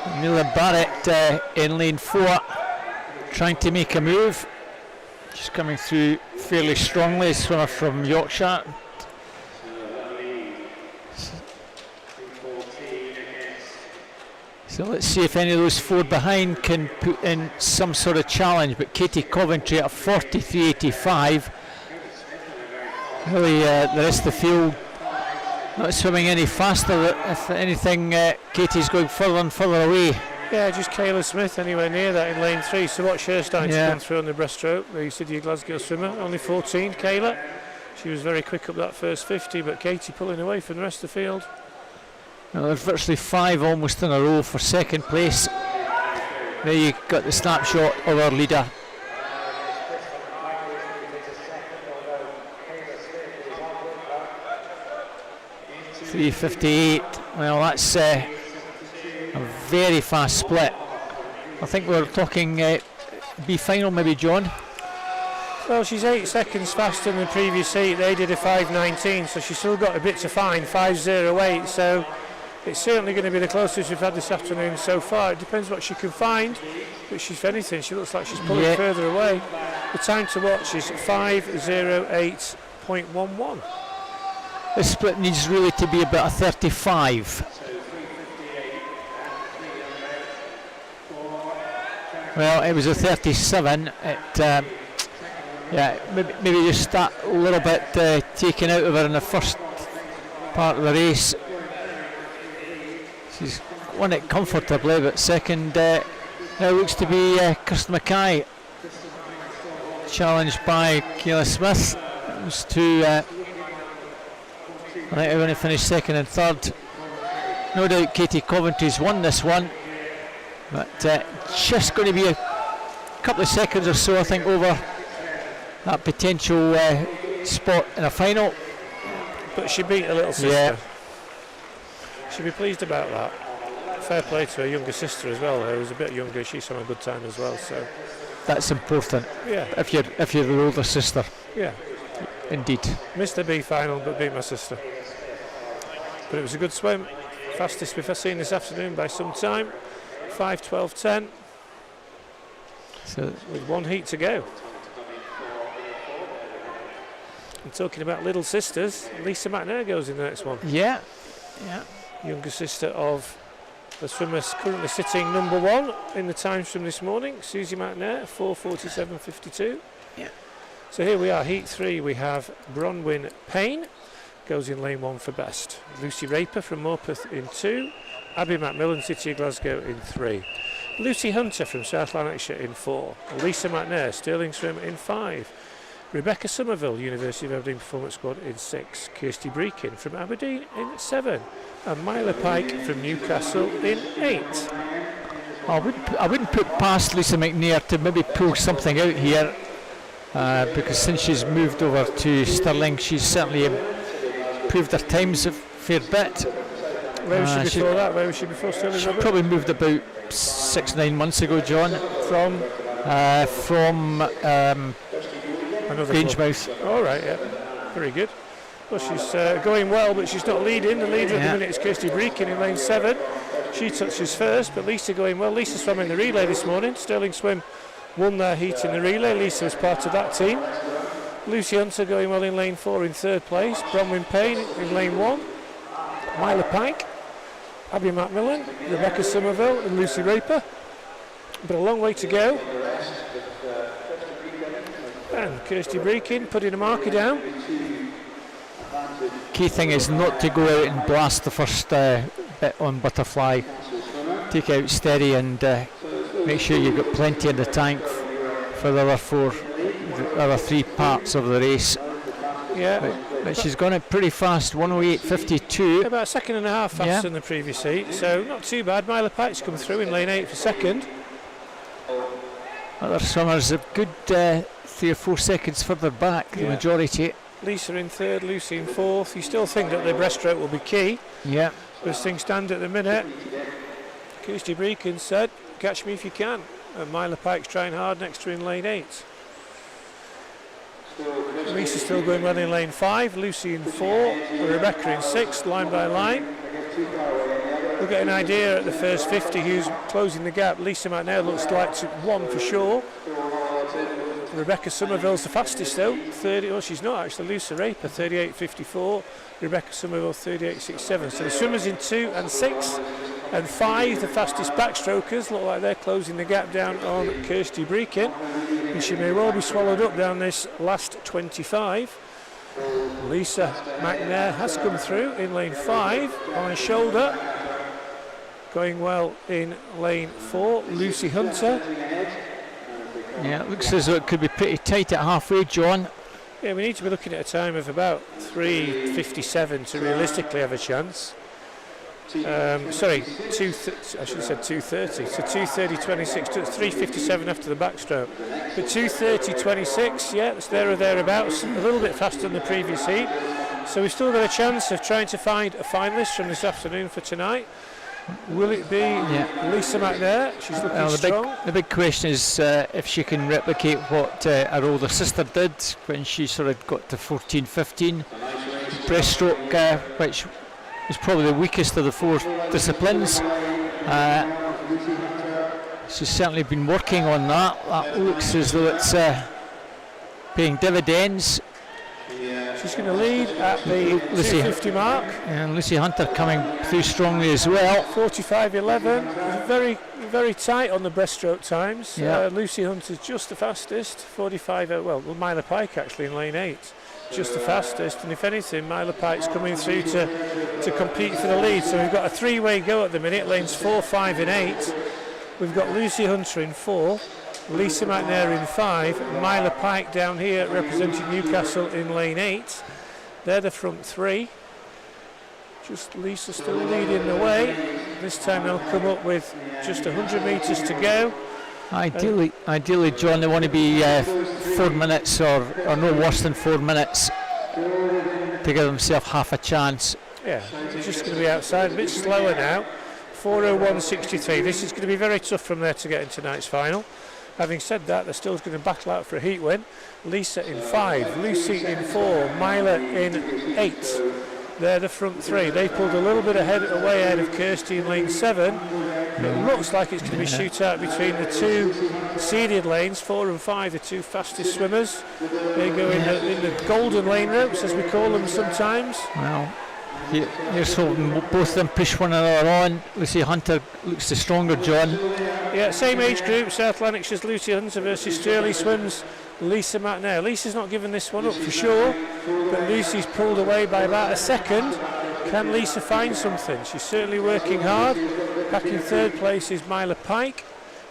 Amelia Barrett in lane 4, trying to make a move. She's coming through fairly strongly, a swimmer from Yorkshire. So let's see if any of those 4 behind can put in some sort of challenge, but Katie Coventry at 43.85. Really, the rest of the field not swimming any faster. If anything, Katie's going further and further away.
Yeah, just Kayla Smith anywhere near that in lane 3. So watch her starting to come through on the breaststroke. The City of Glasgow swimmer, only 14, Kayla. She was very quick up that first 50, but Katie pulling away from the rest of the field.
Now there's virtually 5 almost in a row for second place. There you got the snapshot of our leader. .358. Well, that's a very fast split. I think we're talking B final, maybe, John.
Well, she's 8 seconds faster than the previous heat. They did a 5:19, so she's still got a bit to find. 5:08. So it's certainly going to be the closest we've had this afternoon so far. It depends what she can find, but she's, if anything, she looks like she's pulling further away. The time to watch is 5:08.11.
This split needs really to be about a 35. Well, it was a 37. Maybe just that little bit taken out of her in the first part of the race. She's won it comfortably, but second now looks to be Kirsten Mackay, challenged by Kayla Smith. Those two, I think they're going to finish second and third. No doubt Katie Coventry's won this one, but just going to be a couple of seconds or so, I think, over that potential spot in a final.
But she beat her little sister. Yeah. She'll be pleased about that. Fair play to her younger sister as well, who's a bit younger. She's having a good time as well. So
that's important.
Yeah.
If you're the older sister.
Yeah.
Indeed.
Missed the B final, but beat my sister. But it was a good swim. Fastest we've seen this afternoon by some time. 5:12.10. So with one heat to go. And talking about little sisters, Lisa McNair goes in the next one.
Yeah.
Younger sister of the swimmer currently sitting number 1 in the times from this morning, Susie McNair, 4:47.52.
Yeah.
So here we are, heat 3. We have Bronwyn Payne, goes in lane 1 for best. Lucy Raper from Morpeth in 2. Abby McMillan, City of Glasgow in 3. Lucy Hunter from South Lanarkshire in 4. Lisa McNair, Stirling Swim in 5. Rebecca Somerville, University of Aberdeen Performance Squad in 6. Kirsty Breakin from Aberdeen in 7. And Myla Pike from Newcastle in 8.
I wouldn't put past Lisa McNair to maybe pull something out here, because since she's moved over to Stirling, she's certainly improved her times a fair bit.
Where was she before that? Where was she before Stirling?
She probably moved about 6-9 months ago, John.
From
Grangemouth.
All right, yeah, very good. Well, she's going well, but she's not leading. The leader at the minute is Kirsty Breakin in lane 7. She touches first, but Lisa going well. Lisa swam in the relay this morning. Stirling Swim won their heat in the relay. Lisa was part of that team. Lucy Hunter going well in lane 4 in 3rd place. Bronwyn Payne in lane 1. Myla Pike, Abby McMillan, Rebecca Somerville and Lucy Raper. But a long way to go. And Kirsty Breakin putting a marker down.
Key thing is not to go out and blast the first bit on butterfly. Take it out steady and make sure you've got plenty in the tank for the other 3 parts of the race.
Yeah.
But she's gone it pretty fast, 1:08.52.
About a second and a half faster than the previous heat, so not too bad. Myla Pike's come through in lane 8 for second.
Other swimmers a good 3 or 4 seconds further back, the majority.
Lisa in 3rd, Lucy in 4th. You still think that the breaststroke will be key.
Yeah.
As things stand at the minute. Kirsty Breakin said, catch me if you can. And Myla Pike's trying hard next to her in lane 8. Lisa's still going well in lane 5, Lucy in 4, Rebecca in 6th, line by line. We'll get an idea at the first 50 who's closing the gap. Lisa McNair looks like to 1 for sure. Rebecca Somerville's the fastest though, 30, oh she's not actually, Lucy Raper 38.54, Rebecca Somerville 38.67. So the swimmers in 2 and 6 and 5, the fastest backstrokers, look like they're closing the gap down on Kirsty Breakin. And she may well be swallowed up down this last 25. Lisa McNair has come through in lane 5 on a shoulder. Going well in lane 4, Lucy Hunter.
Yeah, it looks as though it could be pretty tight at halfway, John.
Yeah, we need to be looking at a time of about 3:57 to realistically have a chance. Sorry, I should have said 2:30. So 2:30.26, it's 3:57 after the backstroke. But 2:30.26, yeah, it's there or thereabouts, a little bit faster than the previous heat. So we've still got a chance of trying to find a finalist from this afternoon for tonight. Will it be Lisa McNair? She's looking strong.
The big question is if she can replicate what her older sister did when she sort of got to 14-15. Breaststroke, which was probably the weakest of the 4 disciplines. She's certainly been working on that. That looks as though it's paying dividends.
She's going to lead at the 250 mark.
And Lucy Hunter coming through strongly as well.
45.11. Very, very tight on the breaststroke times.
Yeah.
Lucy Hunter's just the fastest. 45. Well, Myla Pike actually in lane 8, just the fastest. And if anything, Myla Pike's coming through to compete for the lead. So we've got a 3-way go at the minute. Lanes 4, 5, and 8. We've got Lucy Hunter in 4. Lisa McNair in 5, Myla Pike down here representing Newcastle in lane 8. They're the front 3. Just Lisa still leading the way. This time they'll come up with just 100 metres to go.
Ideally, John, they want to be 4 minutes or no worse than 4 minutes to give themselves half a chance.
Yeah, they're just going to be outside, a bit slower now. 4:01.63. This is going to be very tough from there to get in tonight's final. Having said that, they're still going to battle out for a heat win. Lisa in 5, Lucy in 4, Myla in 8. They're the front 3. They pulled a little bit away ahead of Kirsty in lane 7. It looks like it's going to be shootout between the 2 seeded lanes, 4 and 5, the 2 fastest swimmers. They go in the golden lane ropes, as we call them sometimes.
Well, here's hoping both of them push one another on. Lucy Hunter looks the stronger, John.
Yeah, same age group, South Lanarkshire's Lucy Hunter versus Stirling Swims' Lisa McNair. Lisa's not given this one up for sure, but Lucy's pulled away by about a second. Can Lisa find something? She's certainly working hard. Back in 3rd place is Myla Pike.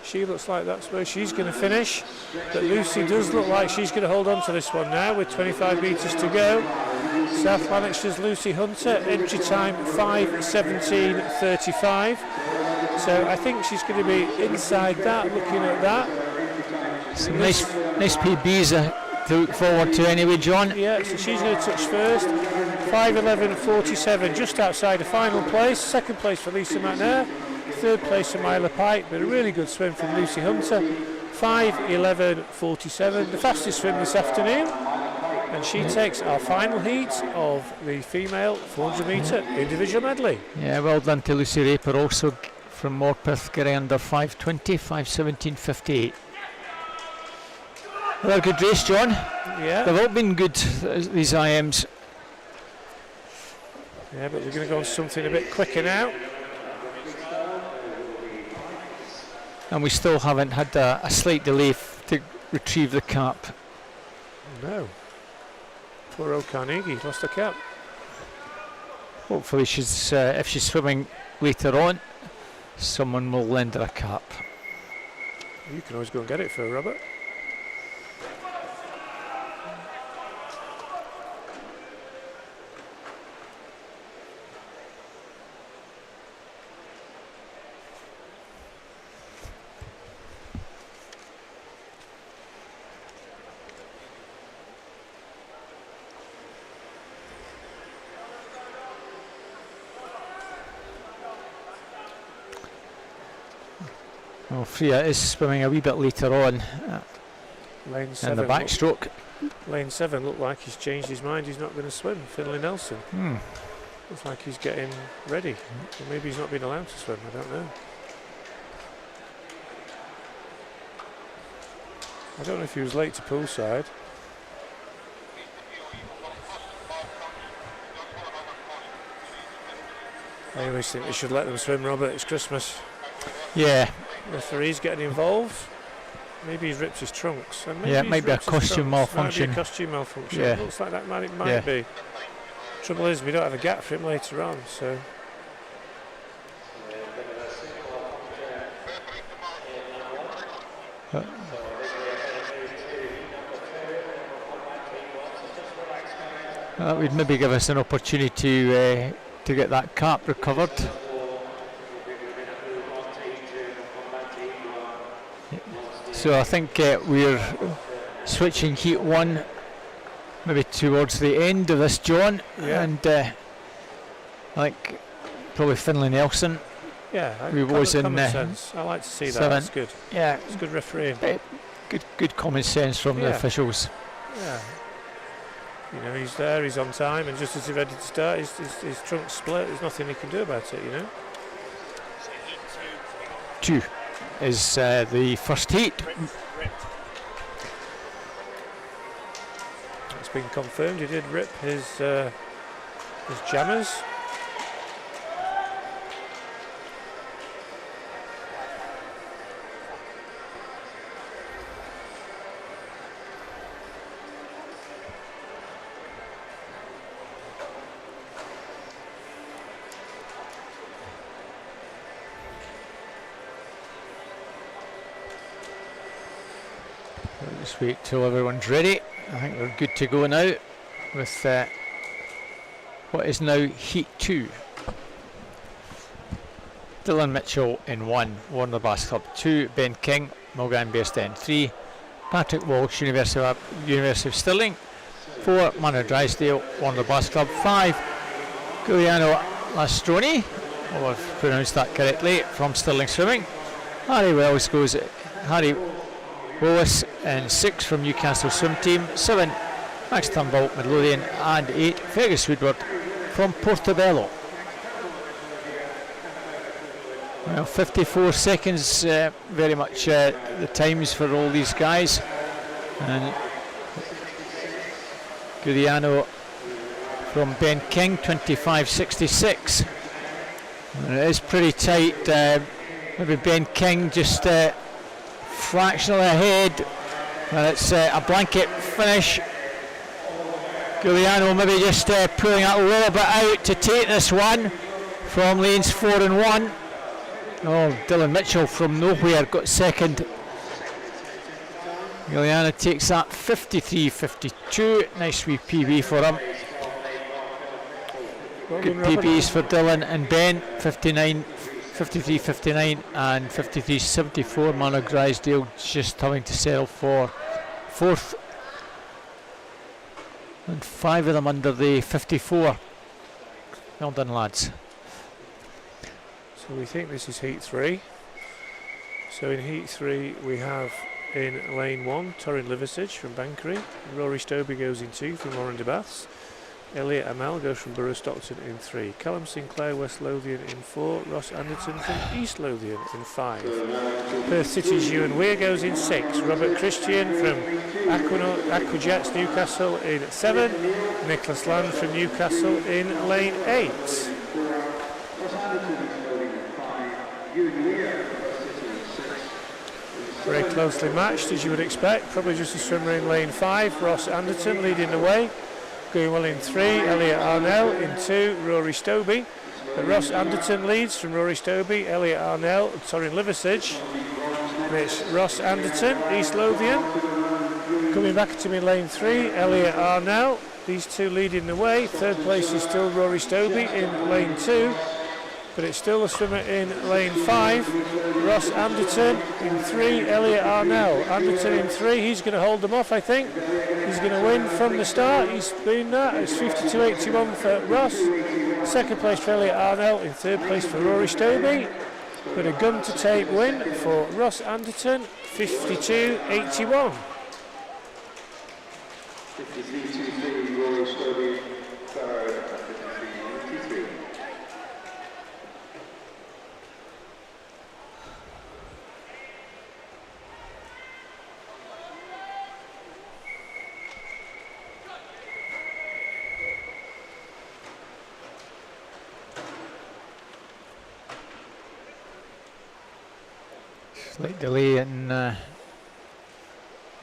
She looks like that's where she's going to finish, but Lucy does look like she's going to hold on to this one now with 25 metres to go. South Lanarkshire's Lucy Hunter, entry time 5:17.35. So I think she's going to be inside that, looking at that.
Some nice PBs to look forward to anyway, John.
Yeah, so she's going to touch first. 5:11.47, just outside the final place. 2nd place for Lisa McNair. 3rd place for Myla Pike, but a really good swim from Lucy Hunter. 5:11.47, the fastest swim this afternoon. And she takes our final heat of the female 400 metre individual medley.
Yeah, well done to Lucy Raper also from Morpeth, getting under 5:20, 5:17.58. Well, good race, John.
Yeah.
They've all been good, these IMs.
Yeah, but we're going to go on something a bit quicker now.
And we still haven't had a slight delay to retrieve the cap.
No. Poor old Carnegie lost her cap.
Hopefully she's, if she's swimming later on, someone will lend her a cap.
You can always go and get it for her, Robert.
Well, Freya is swimming a wee bit later on
Lane
in
7.
the backstroke.
Lane 7 looked like he's changed his mind. He's not going to swim. Finlay Nelson. Looks like he's getting ready. Or maybe he's not been allowed to swim. I don't know. I don't know if he was late to poolside. I always think we should let them swim, Robert. It's Christmas.
Yeah.
Referees getting involved. Maybe he's ripped his trunks. And maybe
Yeah, it
he's
might be a
ripped his
costume
trunks.
malfunction.
Might be a costume malfunction.
Yeah.
It looks like that might
Yeah.
be. Trouble is, we don't have a gap for him later on, so.
That would maybe give us an opportunity to get that cap recovered. So I think we're switching heat 1 maybe towards the end of this, John.
Yeah.
And I think probably Finlay Nelson.
Yeah,
We was in
common sense. I like to see that.
7.
That's good.
Yeah,
It's good refereeing.
good common sense from the
Yeah.
officials.
Yeah. You know, he's there, he's on time, and just as he's ready to start, his trunk's split. There's nothing he can do about it, you know.
2 is the first heat.
It's been confirmed. He did rip his jammers.
Just wait till everyone's ready. I think we're good to go now with what is now heat 2. Dylan Mitchell in 1, Warner Bass Club 2, Ben King, Mulgan Bear's End 3, Patrick Walsh, University of Stirling 4, Manor Drysdale, Warner Bass Club 5, Giuliano Lastroni, oh, I've pronounced that correctly, from Stirling Swimming. Harry Willis in 6 from Newcastle Swim Team, 7 Max Turnbull, Midlothian, and 8 Fergus Woodward from Portobello. Well, 54 seconds, very much the times for all these guys. And Giuliano from Ben King, 25.66. And it is pretty tight. Maybe Ben King just fractionally ahead, and it's a blanket finish. Giuliano maybe just pulling that a little bit out to take this one from lanes 4 and 1. Oh, Dylan Mitchell from nowhere got second. Giuliano takes that 53.52. Nice wee PB for him. Good PBs for Dylan and Ben. 53.59 and 53.74. Manor Drysdale just having to settle for 4th. And 5 of them under the 54. Well done, lads.
So we think this is heat 3. So in heat 3 we have in lane 1 Torrin Liversidge from Bankery, Rory Stobie goes in 2 from Warren de Baths, Elliot Amel goes from Borough Stockton in 3, Callum Sinclair West Lothian in 4, Ross Anderton from East Lothian in 5, Perth City's Ewan Weir goes in 6, Robert Christian from Aquajets Newcastle in 7, Nicholas Land from Newcastle in lane 8. Very closely matched, as you would expect. Probably just a swimmer in lane 5. Ross Anderton leading the way. Going well in 3. Elliot Arnell in 2. Rory Stobie. But Ross Anderton leads from Rory Stobie, Elliot Arnell, and Torrin Liversidge. And it's Ross Anderton, East Lothian. Coming back to him in lane 3. Elliot Arnell. These two leading the way. 3rd place is still Rory Stobie in lane 2. But it's still a swimmer in lane 5. Ross Anderton in 3, Elliot Arnell. Anderton in 3, he's going to hold them off, I think. He's going to win from the start. He's been that. It's 52.81 for Ross. 2nd place for Elliot Arnell. In 3rd place for Rory Stobie. But a gun to tape win for Ross Anderton, 52.81.
53.23, Rory Stobie, 3rd, 53.83.
Slight delay in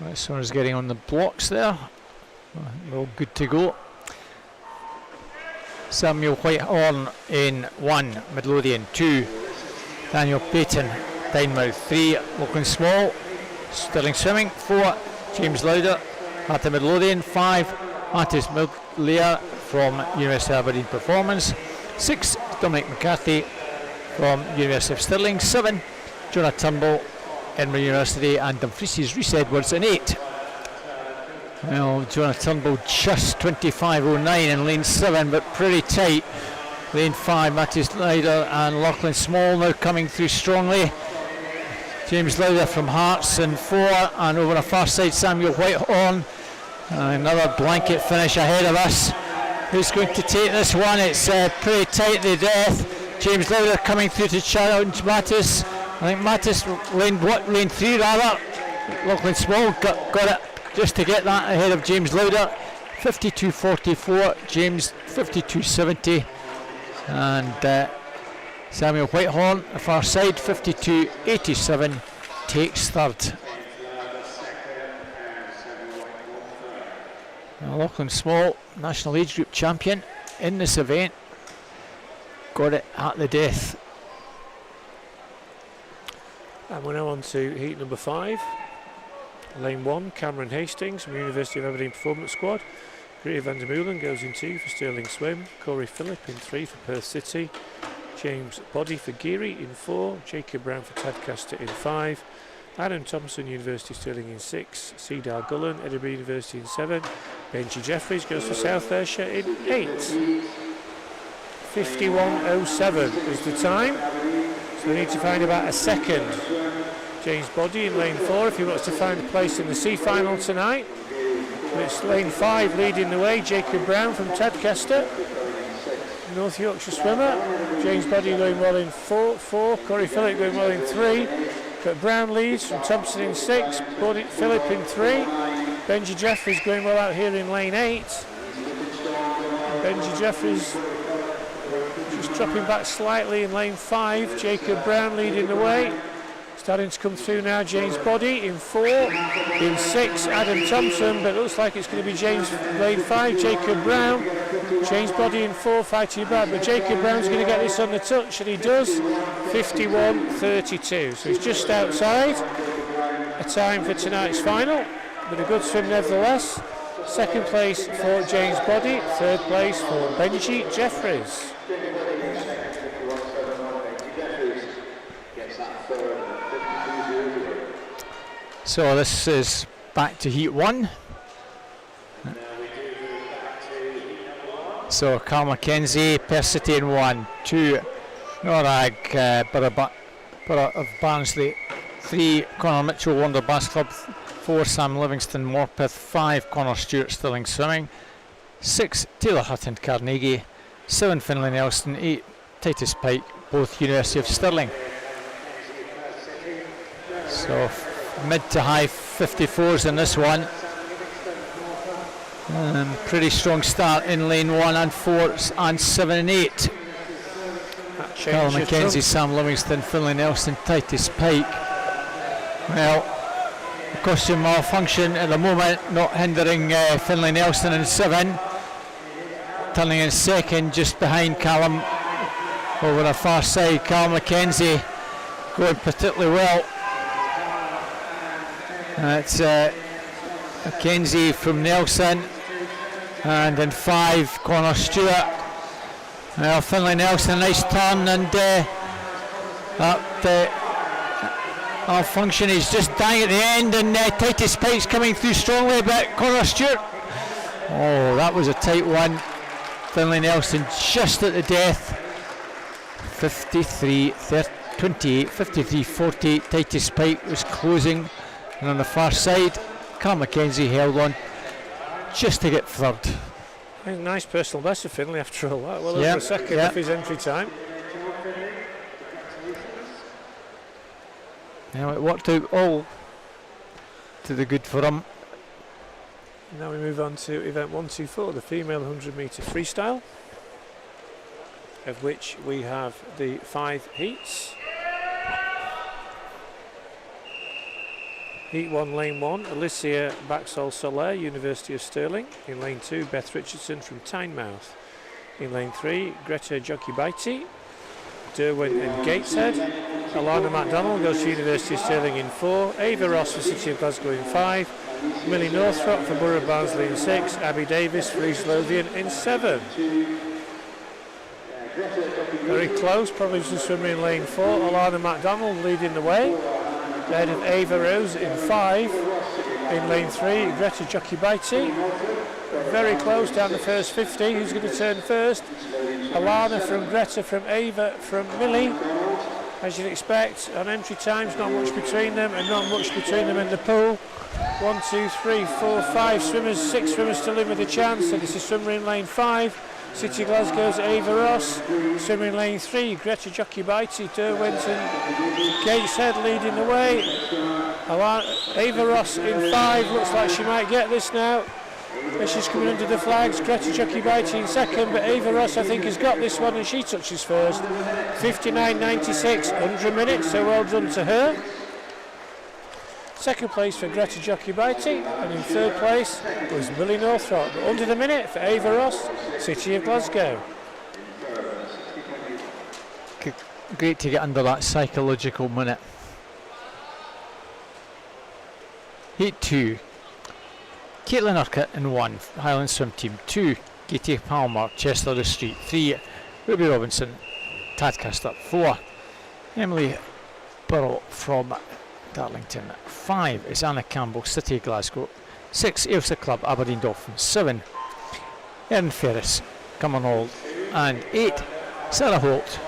This one is getting on the blocks there. We're all good to go. Samuel Whitehorn in 1, Midlothian 2, Daniel Payton, Tynemouth 3, Lachlan Small, Stirling Swimming 4, James Lauder, Hatta Midlothian 5, Mattis Mildlear from University of Aberdeen Performance 6, Dominic McCarthy from University of Stirling 7, Jonah Turnbull, Edinburgh University, and Dumfries Rhys Edwards in 8. Well, Jonah Turnbull just 25.09 in lane 7, but pretty tight. Lane 5, Mattis Lauder and Lachlan Small now coming through strongly. James Lauder from Hearts in 4, and over the far side Samuel Whitehorn. Another blanket finish ahead of us. Who's going to take this one? It's pretty tight to the death. James Lauder coming through to challenge Mattis. I think Mattis lane 3 rather. Lachlan Small got it just to get that ahead of James Lauder. 52.44, James 52.70, and Samuel Whitehorn, the far side, 52.87, takes third. Now, Lachlan Small, national age group champion in this event, got it at the death.
And we're now on to heat number 5. Lane 1, Cameron Hastings from University of Aberdeen Performance Squad. Greta van der Meulen goes in 2 for Stirling Swim. Corey Phillip in 3 for Perth City. James Boddy for Geary in 4. Jacob Brown for Tadcaster in 5. Adam Thompson, University of Stirling in 6. Cedar Gullen, Edinburgh University in 7. Benji Jeffries goes for South Ayrshire in 8. 51.07 is the time. So we need to find about a second. James Boddy in lane 4 if he wants to find a place in the C final tonight. It's lane 5 leading the way. Jacob Brown from Tadcaster, North Yorkshire swimmer. James Boddy going well in 4. Corey Phillip going well in 3. But Brown leads from Thompson in 6. Boddy, Phillip in 3. Benji Jeffries going well out here in lane 8. Benji Jeffries just dropping back slightly in lane 5. Jacob Brown leading the way. Starting to come through now, James Boddy in 4, in 6, Adam Thompson, but it looks like it's going to be James lane 5, Jacob Brown. James Boddy in 4, fighting back, but Jacob Brown's going to get this on the touch, and he does, 51.32. So he's just outside a time for tonight's final, but a good swim nevertheless. Second place for James Boddy, third place for Benji Jeffries.
So this is back to heat 1. So Carl Mackenzie, Perth City in 1, 2 Norag, Borough of Barnsley, 3 Conor Mitchell, Wonder Bass Club, 4 Sam Livingston, Morpeth, 5 Conor Stewart, Stirling Swimming, 6 Taylor Hutton, Carnegie, 7 Finlay Nelson, 8 Titus Pike, both University of Stirling. So mid to high 54s in this one. Pretty strong start in lane 1 and 4 and 7 and 8. Carl Mackenzie, Sam Livingston, Finlay Nelson, Titus Pike. Well, costume malfunction at the moment, not hindering Finlay Nelson in 7. Turning in second just behind Callum over the far side. Carl Mackenzie going particularly well. It's Mackenzie from Nelson, and in 5 Conor Stewart. Well, Finlay Nelson, nice turn, and that malfunction is just dying at the end, and Titus Pike's coming through strongly, but Conor Stewart, oh, that was a tight one. Finlay Nelson just at the death. 53-28, 53-40. Titus Pike was closing. And on the far side, Carl Mackenzie held on just to get third.
Nice personal best of Finlay after all that. Well, over a second of his entry time.
Now it worked out all to the good for him.
Now we move on to event 124, the female 100 metre freestyle, of which we have the 5 heats. Heat 1, Lane 1, Alicia Baxol-Soler, University of Stirling. In Lane 2, Beth Richardson from Tynemouth. In Lane 3, Greta Jokibaiti, Derwent and Gateshead. Alana MacDonald goes to University of Stirling in 4. Ava Ross for City of Glasgow in 5. Millie Northrop for Borough of Barnsley in 6. Abby Davis for East Lothian in 7. Very close, probably just swimmer in Lane 4. Alana MacDonald leading the way. Ahead of Ava Rose in 5. In Lane 3, Greta Jokibaiti. Very close down the first 50. Who's going to turn first? Alana from Greta, from Ava, from Millie. As you'd expect, on entry times, not much between them, and not much between them in the pool. 1, 2, 3, 4, 5 swimmers, 6 swimmers still in with a chance. So this is swimmer in Lane 5. City Glasgow's Ava Ross. Swimmer in Lane 3, Greta Jokibaiti, Derwent and Gateshead leading the way. Ava Ross in 5, looks like she might get this now. And she's coming under the flags. Greta Jokibaiti in 2nd, but Ava Ross I think has got this one and she touches first. 59.96 under a minute, so well done to her. 2nd place for Greta Jokibaiti, and in 3rd place was Millie Northrop. But under the minute for Ava Ross, City of Glasgow.
Great to get under that psychological minute. Heat 2. Caitlin Urquhart in 1, Highland Swim Team. 2, Katie Palmer, Chester Street. 3, Ruby Robinson, Tadcaster. 4, Emily Burrell from Darlington. 5 is Anna Campbell, City of Glasgow. 6, Ailsa Club, Aberdeen Dolphins. 7, Erin Ferris, Commonwealth. And 8, Sarah Holt,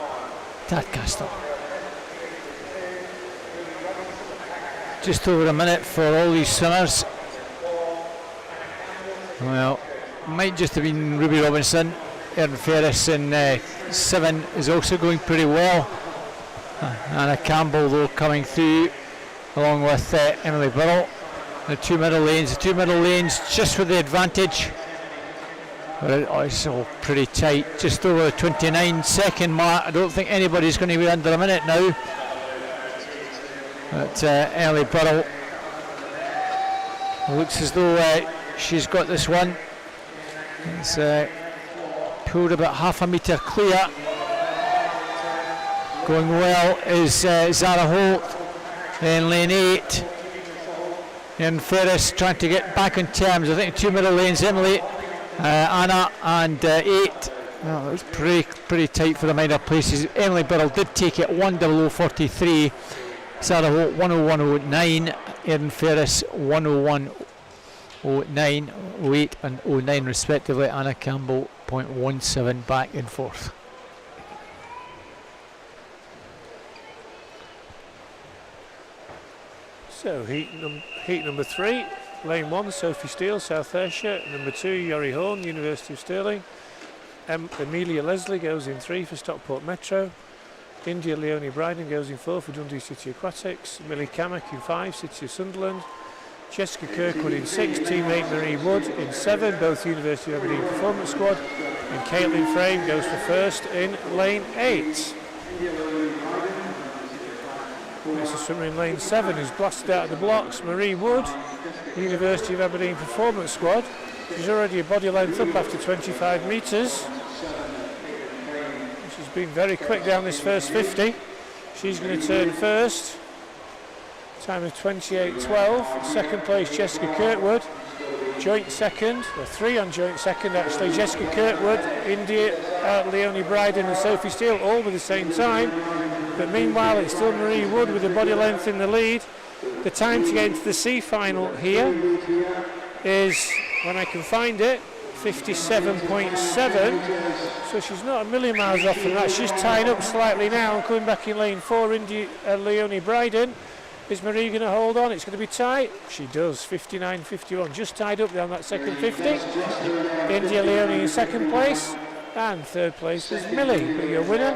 Tadcaster. Just over a minute for all these swimmers. Well, might just have been Ruby Robinson. Erin Ferris in 7 is also going pretty well. Anna Campbell though coming through along with Emily Burrell. The two middle lanes just with the advantage. But it's all pretty tight, just over the 29-second mark. I don't think anybody's going to be under a minute now. But Emily Burrell looks as though she's got this one. It's pulled about half a metre clear. Going well is Zara Holt in lane 8. And Ferris trying to get back on terms. I think 2 middle lanes, Emily, Anna and 8. Well, it was pretty tight for the minor places. Emily Burrell did take it 1:00:43. Zara Holt 1:01:09. Erin Ferris 1:01:09, 08 and 09 respectively. Anna Campbell 0.17 back and forth.
So heat number 3, lane 1, Sophie Steele, South Ayrshire. Number 2, Yori Horn, University of Stirling. Amelia Leslie goes in 3 for Stockport Metro. India Leonie Bryden goes in 4 for Dundee City Aquatics. Millie Cammack in 5, City of Sunderland. Jessica Kirkwood in 6, teammate Marie Wood in 7, both University of Aberdeen Performance Squad. And Caitlin Frame goes for first in lane 8. This is swimmer in lane 7 who's blasted out of the blocks, Marie Wood, University of Aberdeen Performance Squad. She's already a body length up after 25 metres. She's been very quick down this first 50. She's going to turn first. Time of 28:12. Second place Jessica Kirkwood. Joint second, or 3 on joint second actually. Jessica Kirkwood, India, Leonie Bryden and Sophie Steele all with the same time. But meanwhile it's still Marie Wood with a body length in the lead. The time to get into the C final here is, when I can find it, 57.7. So she's not a million miles off from that. She's tied up slightly now and coming back in lane 4, India, Leonie Bryden. Is Marie going to hold on? It's going to be tight. She does. 59.51. Just tied up down that second 50. India Leonie in second place. And third place was Millie. But your winner,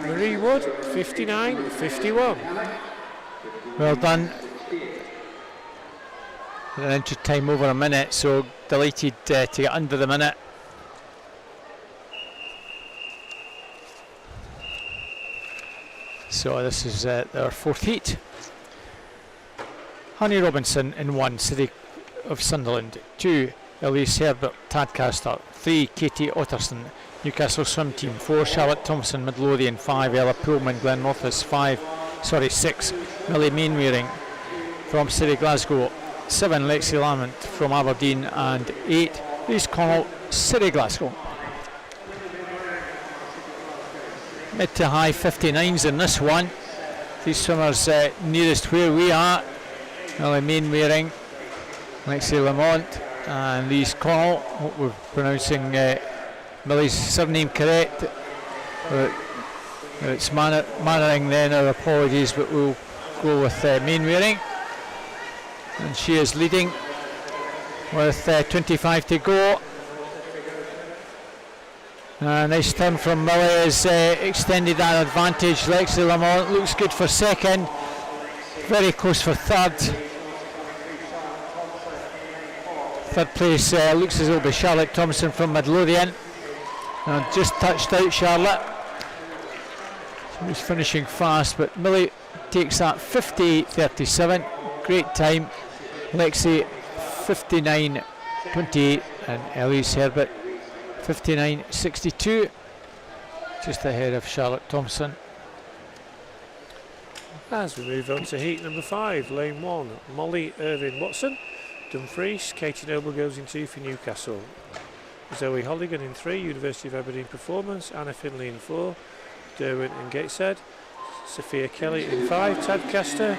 Marie Wood, 59.51.
Well done. An entry time over a minute, so delighted to get under the minute. So this is our fourth heat. Honey Robinson in 1, City of Sunderland. 2, Elise Herbert, Tadcaster. 3, Katie Otterson, Newcastle Swim Team. 4, Charlotte Thompson, Midlothian. 5, Ella Pullman, Glenrothes. 6, Millie Mainwaring from City Glasgow. 7, Lexi Lamont from Aberdeen. And 8, Reese Connell, City Glasgow. Mid to high 59s in this one. These swimmers nearest where we are. Millie Mainwaring, Lexi Lamont and Reese Connell. Hope we're pronouncing Millie's surname correct. It's Mannering then, our apologies, but we'll go with Mainwaring. And she is leading with 25 to go. Nice turn from Millie has extended that advantage. Lexi Lamont looks good for second, very close for third. Third place looks as though it'll be Charlotte Thompson from Midlothian. And just touched out Charlotte. She's finishing fast, but Millie takes that 58.37. Great time. Lexi 59.28 and Elise Herbert 59.62, just ahead of Charlotte Thompson.
As we move on to heat number 5, lane 1, Molly Irving Watson, Dumfries. Katie Noble goes in 2 for Newcastle. Zoe Holligan in 3, University of Aberdeen Performance. Anna Finley in 4, Derwent and Gateshead. Sophia Kelly in 5, Tadcaster.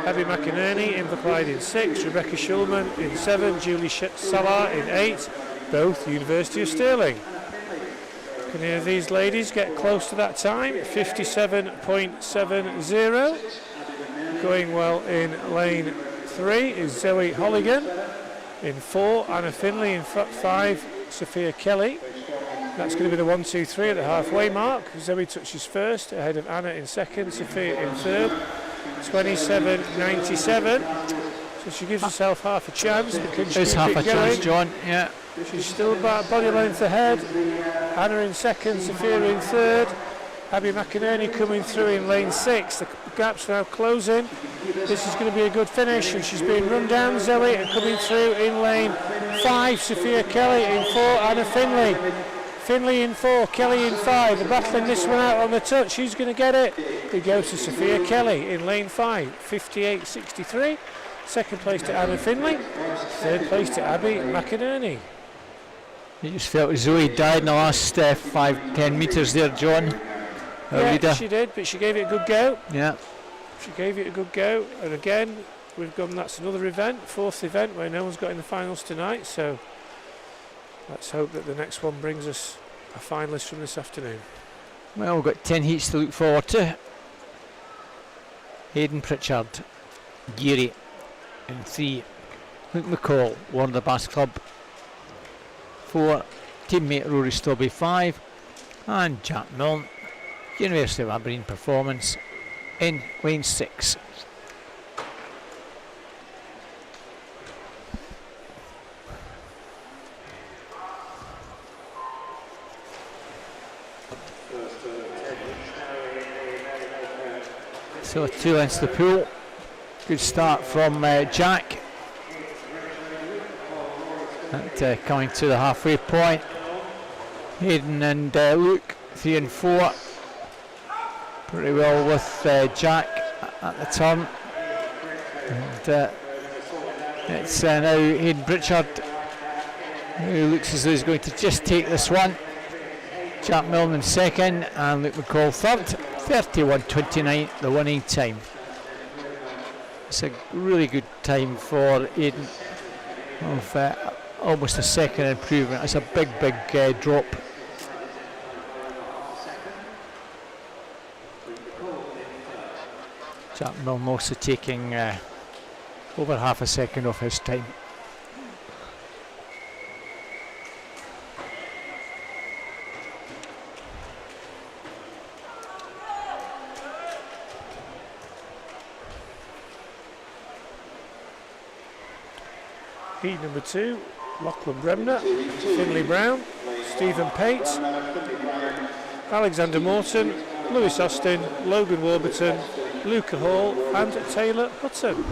Abby McInerney, Inverclyde in 6, Rebecca Schulman in 7, Julie Salah in 8, both University of Stirling. Can any of these ladies get close to that time? 57.70. Going well in lane 3 is Zoe Holligan. In 4, Anna Finley. In 5, Sophia Kelly. That's going to be the 1, 2, 3 at the halfway mark. Zoe touches first, ahead of Anna in second, Sophia in third. 27.97. So she gives herself half a chance.
There's half a chance, John. Yeah.
She's still about body length ahead. Anna in second, Sophia in third. Abby McInerney coming through in lane 6. The gap's now closing. This is going to be a good finish, and she's being run down. Zoe coming through in lane 5. Sophia Kelly in 4. Anna Finley. Finley in 4, Kelly in 5. They're battling this one out on the touch. Who's going to get it? It goes to Sophia Kelly in lane 5, 58.63. Second place to Anna Finley. Third place to Abby McInerney.
You just felt Zoe died in the last 5-10 metres there, John.
Yeah, she did, but she gave it a good go.
Yeah.
She gave it a good go. And again, we've gone, that's another event, 4th event, where no one's got in the finals tonight. So let's hope that the next one brings us a finalist from this afternoon.
Well, we've got 10 heats to look forward to. Hayden Pritchard, Geary in 3. Luke McCall, Warner Bass Club. 4, teammate Rory Stobby 5. And Jack Milne, University of Aberdeen Performance in lane 6. So 2 lengths to the pool. Good start from Jack. And, coming to the halfway point. Hayden and Luke 3 and 4. Pretty well with Jack at the turn. And it's now Hayden Pritchard, who looks as though he's going to just take this one. Jack Milne in second and Luke McCall third. 31.29 the winning time. It's a really good time for Aidan, of almost a second improvement. It's a big drop. Jack Milne also taking over half a second off his time.
Heat number 2, Lachlan Bremner, Finley Brown, Stephen Pate, Alexander Morton, Lewis Austin, Logan Warburton, Luca Hall and Taylor Hutton.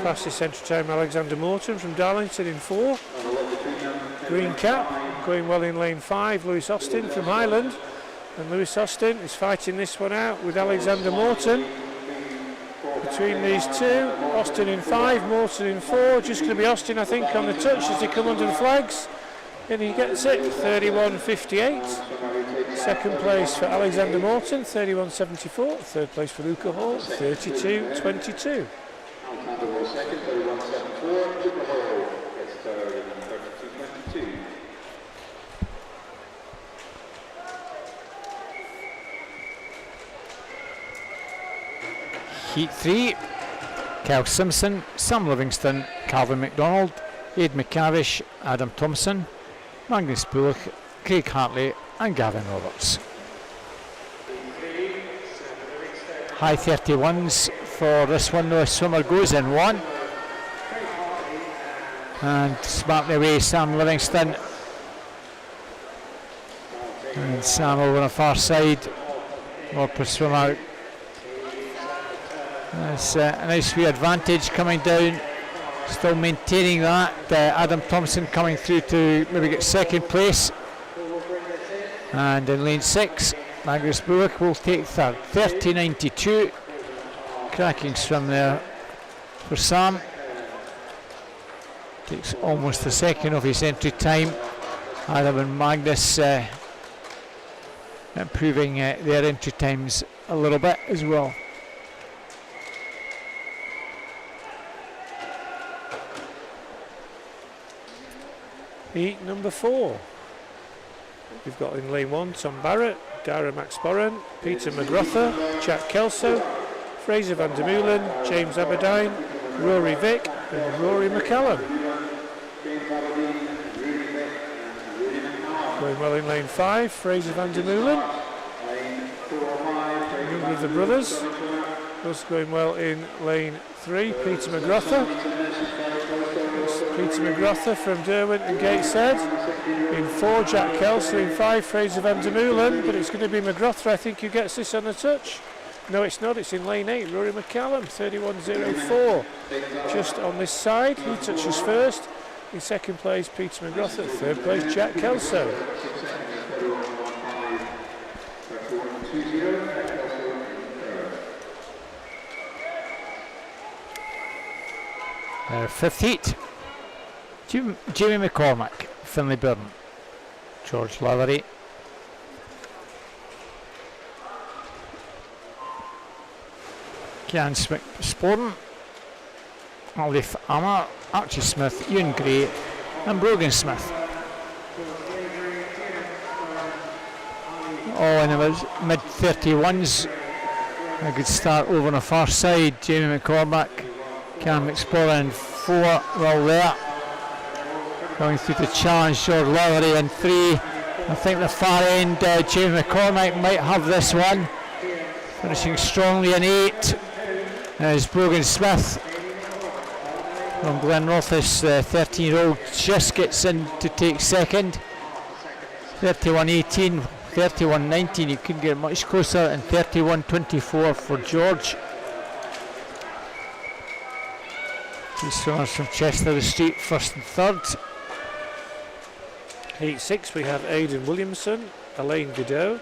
Fastest entry time Alexander Morton from Darlington in 4. Green cap going well in lane 5, Lewis Austin from Highland. And Lewis Austin is fighting this one out with Alexander Morton. Between these two, Austin in 5, Morton in 4. Just going to be Austin, I think, on the touch as they come under the flags. And he gets it, 31.58. Second place for Alexander Morton, 31.74. Third place for Luca Hall, 32.22.
Alexander second, 31.74. Luca Hall gets third in 32.22.
Heat 3, Cal Simpson, Sam Livingston, Calvin MacDonald, Aid McCavish, Adam Thompson, Magnus Bullock, Craig Hartley and Gavin Roberts. High 31s for this one though. Swimmer goes in 1. And smartly away Sam Livingston. And Sam over on the far side. More per swimmer. That's a nice wee advantage coming down, still maintaining that. Adam Thompson coming through to maybe get second place. And in lane 6, Magnus Bullock will take third, 30.92. Cracking swim there for Sam. Takes almost a second of his entry time. Adam and Magnus improving their entry times a little bit as well.
Heat number 4. We've got in lane 1 Tom Barrett, Dara McSporran, Peter McGrother, Jack Kelso, Fraser van der Meulen, James Aberdine, Rory Vick and Rory McCallum. Going well in lane 5, Fraser van der Meulen, younger of the brothers. Also going well in lane 3, Peter McGrother. Peter McGrother from Derwent and Gateshead. In 4, Jack Kelso. In 5, Fraser van der Meulen. But it's going to be McGrother, I think, who gets this on the touch. No, it's not. It's in lane 8, Rory McCallum, 31.04. Just on this side, he touches first. In second place, Peter McGrother. Third place, Jack Kelso.
5th heat. Jamie McCormack, Finlay Byrne, George Lowery, Kian Sporn, Alif Amar, Archie Smith, Ewan Gray and Brogan Smith. All in the mid 31s. A good start over on the far side. Jamie McCormack, Kian McSporn 4 well there. Going through the challenge, George Lowery in 3. I think the far end, Jamie McCormack might have this one. Finishing strongly in 8 is Brogan Smith from Glenrothes. The 13-year-old just gets in to take second. 31.18, 31.19, you couldn't get much closer, and 31.24 for George. Two swimmers from Chester the Street, first and third.
Heat 6, we have Aidan Williamson, Elaine Vidot,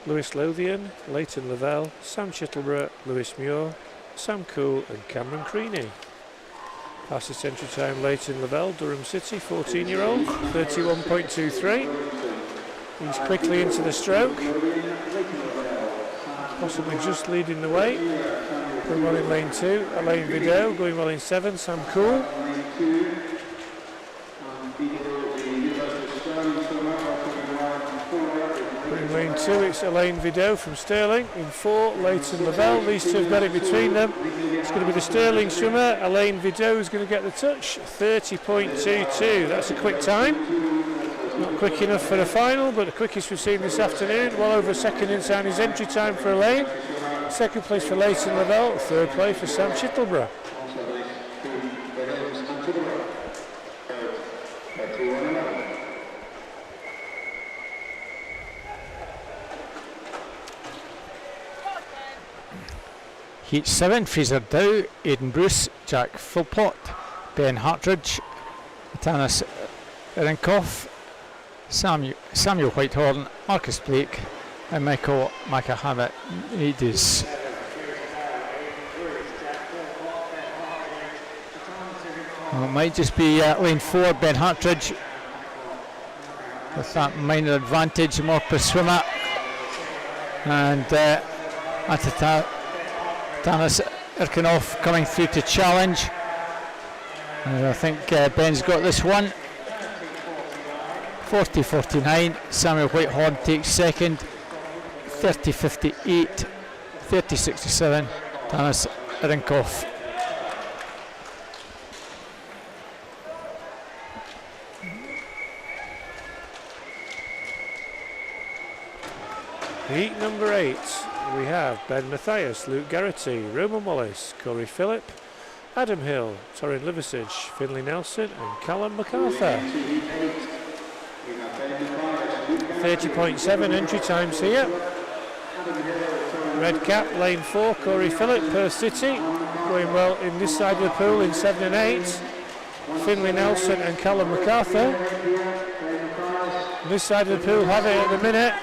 Lewis Lothian, Leighton Lavelle, Sam Chittleborough, Lewis Muir, Sam Cool and Cameron Creaney. Fastest entry time Leighton Lavelle, Durham City, 14-year-old, 31.23. He's quickly into the stroke, possibly just leading the way. Going well in lane 2, Elaine Vidot, going well in 7, Sam Cool. In lane 2 it's Elaine Vidot from Stirling. In 4, Leighton Lavelle. These two have got it between them. It's going to be the Stirling swimmer. Elaine Vidot is going to get the touch. 30.22. That's a quick time. Not quick enough for the final, but the quickest we've seen this afternoon. Well over a second inside his entry time for Elaine. Second place for Leighton Lavelle. Third place for Sam Chittleborough.
Heat 7, Fraser Dow, Aidan Bruce, Jack Philpott, Ben Hartridge, Tanis Rinkoff, Samuel Whitehorn, Marcus Blake and Michael Makahamidis. Well, it might just be lane 4, Ben Hartridge, with that minor advantage, more per swimmer, and Tanis Irkinoff coming through to challenge. And I think Ben's got this one. 40.49, Samuel Whitehorn takes second. 30.58, 30.67, Tanis Rinkoff.
Heat number 8, we have Ben Mathias, Luke Garrity, Roman Wallace, Corey Phillip, Adam Hill, Torrin Liversidge, Finlay Nelson and Callum MacArthur. 30.7 entry times here. Red cap, lane 4, Corey Phillip, Perth City, going well in this side of the pool in 7 and 8. Finlay Nelson and Callum MacArthur. This side of the pool have it at the minute.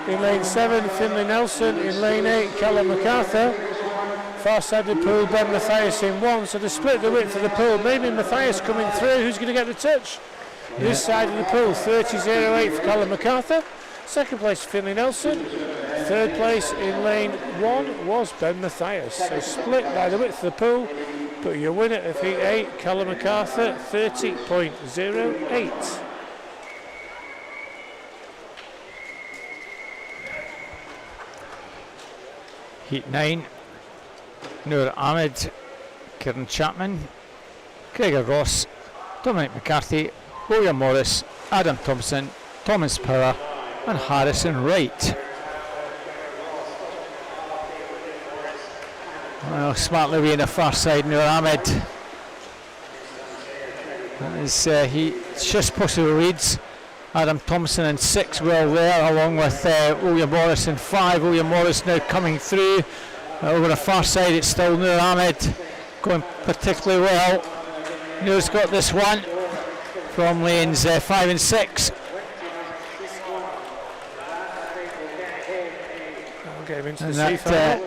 In lane 7, Finlay Nelson. In lane 8, Callum MacArthur. Far side of the pool, Ben Mathias in 1. So they split the width of the pool. Maybe Mathias coming through. Who's going to get the touch? Yeah. This side of the pool, 30.08 for Callum MacArthur. Second place, Finlay Nelson. Third place in lane 1 was Ben Mathias. So split by the width of the pool. But your winner of Heat 8, Callum MacArthur, 30.08.
Heat 9, Noor Ahmed, Kieran Chapman, Gregor Ross, Dominic McCarthy, William Morris, Adam Thompson, Thomas Power and Harrison Wright. Well, smartly away in the far side, Noor Ahmed. That is, he just possible leads. Adam Thompson in 6, well there, along with William Morris in 5. William Morris now coming through. Over the far side, it's still Noor Ahmed going particularly well. Noor's got this one from lanes 5 and 6.
And that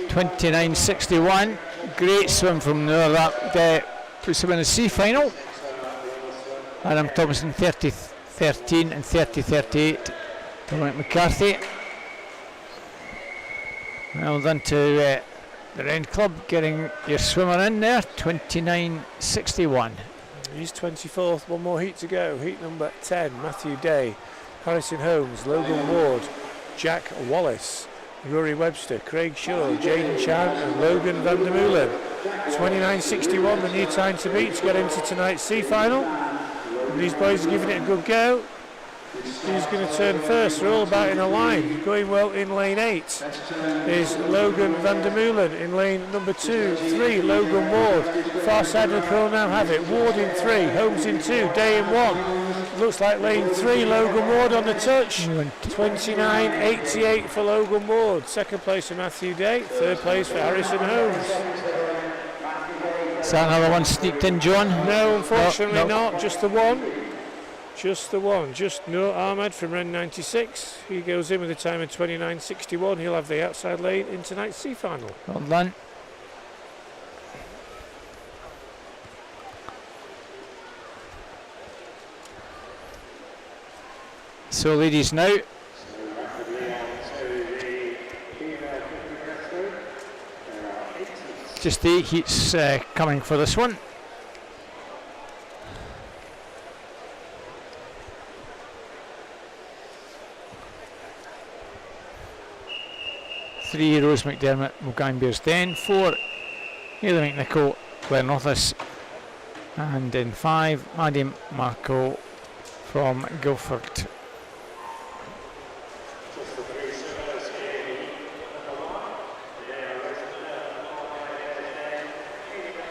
29.61. Great swim from Noor. That puts him in the C final. Adam Thompson 30.13 and 30.38. Dominic McCarthy. Well done to the Round Club getting your swimmer in there. 29.61.
He's 24th, one more heat to go. Heat number 10, Matthew Day, Harrison Holmes, Logan Ward, Jack Wallace, Rory Webster, Craig Shaw, Jaden Chan and Logan van der Meulen. 29.61, the new time to beat to get into tonight's C final. And these boys are giving it a good go. Who's going to turn first? They're all about in a line. Going well in lane 8 is Logan van der Meulen. In lane number 2, 3, Logan Ward. Far side of the pool now have it. Ward in 3, Holmes in 2, Day in 1. Looks like lane 3, Logan Ward on the touch. 29.88 for Logan Ward. Second place for Matthew Day. Third place for Harrison Holmes.
Is that another one sneaked in, John?
No, unfortunately not. Just the one. Just the one. Just Noor Ahmed from Ren 96. He goes in with a time of 29.61. He'll have the outside lane in tonight's C final.
Well done. So, ladies, now just 8 heats coming for this one. Three, Rose McDermott, Mulgang Bearsden. 4, Hayley McNichol, Glenn Rothis. And in 5, Maddie Marco from Guildford.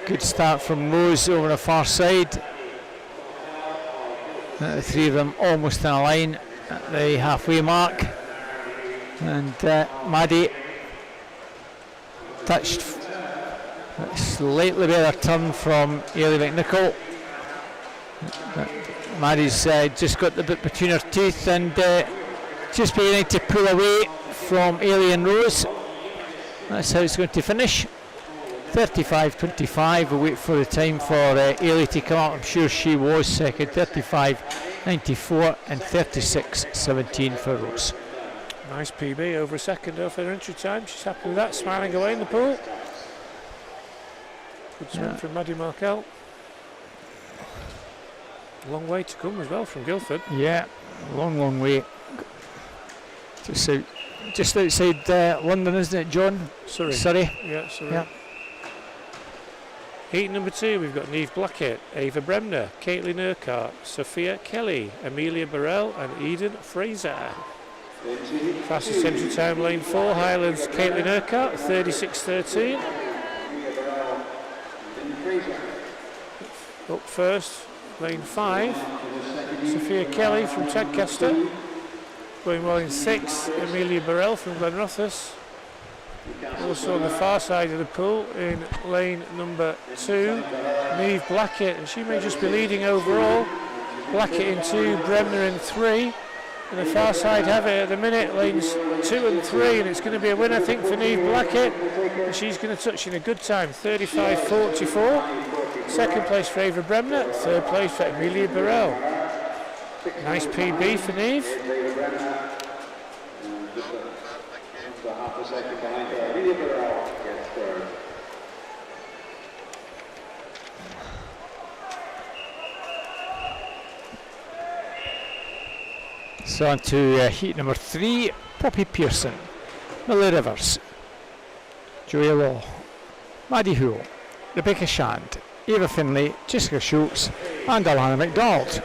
Good start from Rose over the far side. The three of them almost in a line at the halfway mark. And Maddie touched. Slightly better turn from Ailey McNichol. Maddie's just got the bit between her teeth and just beginning to pull away from Ailey and Rose. That's how it's going to finish. 35.25. We'll wait for the time for Ailey to come out. I'm sure she was second. 35.94 and 36.17 for Rose.
Nice PB over a second over her entry time. She's happy with that, smiling away in the pool. Good swim from Maddie Markell. Long way to come as well from Guildford.
Yeah, long way. Just outside London, isn't it, John?
Surrey. Yeah, Surrey. Yeah. Heat number 2, we've got Niamh Blackett, Ava Bremner, Caitlin Urquhart, Sophia Kelly, Amelia Burrell and Eden Fraser. Fastest entry time, lane 4, Highlands, Caitlin Urquhart, 36.13. Up first, lane 5, Sophia Kelly from Tadcaster. Going well in 6, Amelia Burrell from Glenrothes. Also on the far side of the pool in lane number 2, Niamh Blackett, and she may just be leading overall. Blackett in 2, Bremner in 3. And the far side have it at the minute, lanes 2 and 3, and it's going to be a win, I think, for Niamh Blackett. And she's going to touch in a good time, 35.44. Second place for Ava Bremner, third place for Amelia Burrell. Nice PB for Niamh.
So on to heat number 3, Poppy Pearson, Millie Rivers, Joey Law, Maddie Hoole, Rebecca Shand, Eva Finlay, Jessica Schultz and Alana McDonald.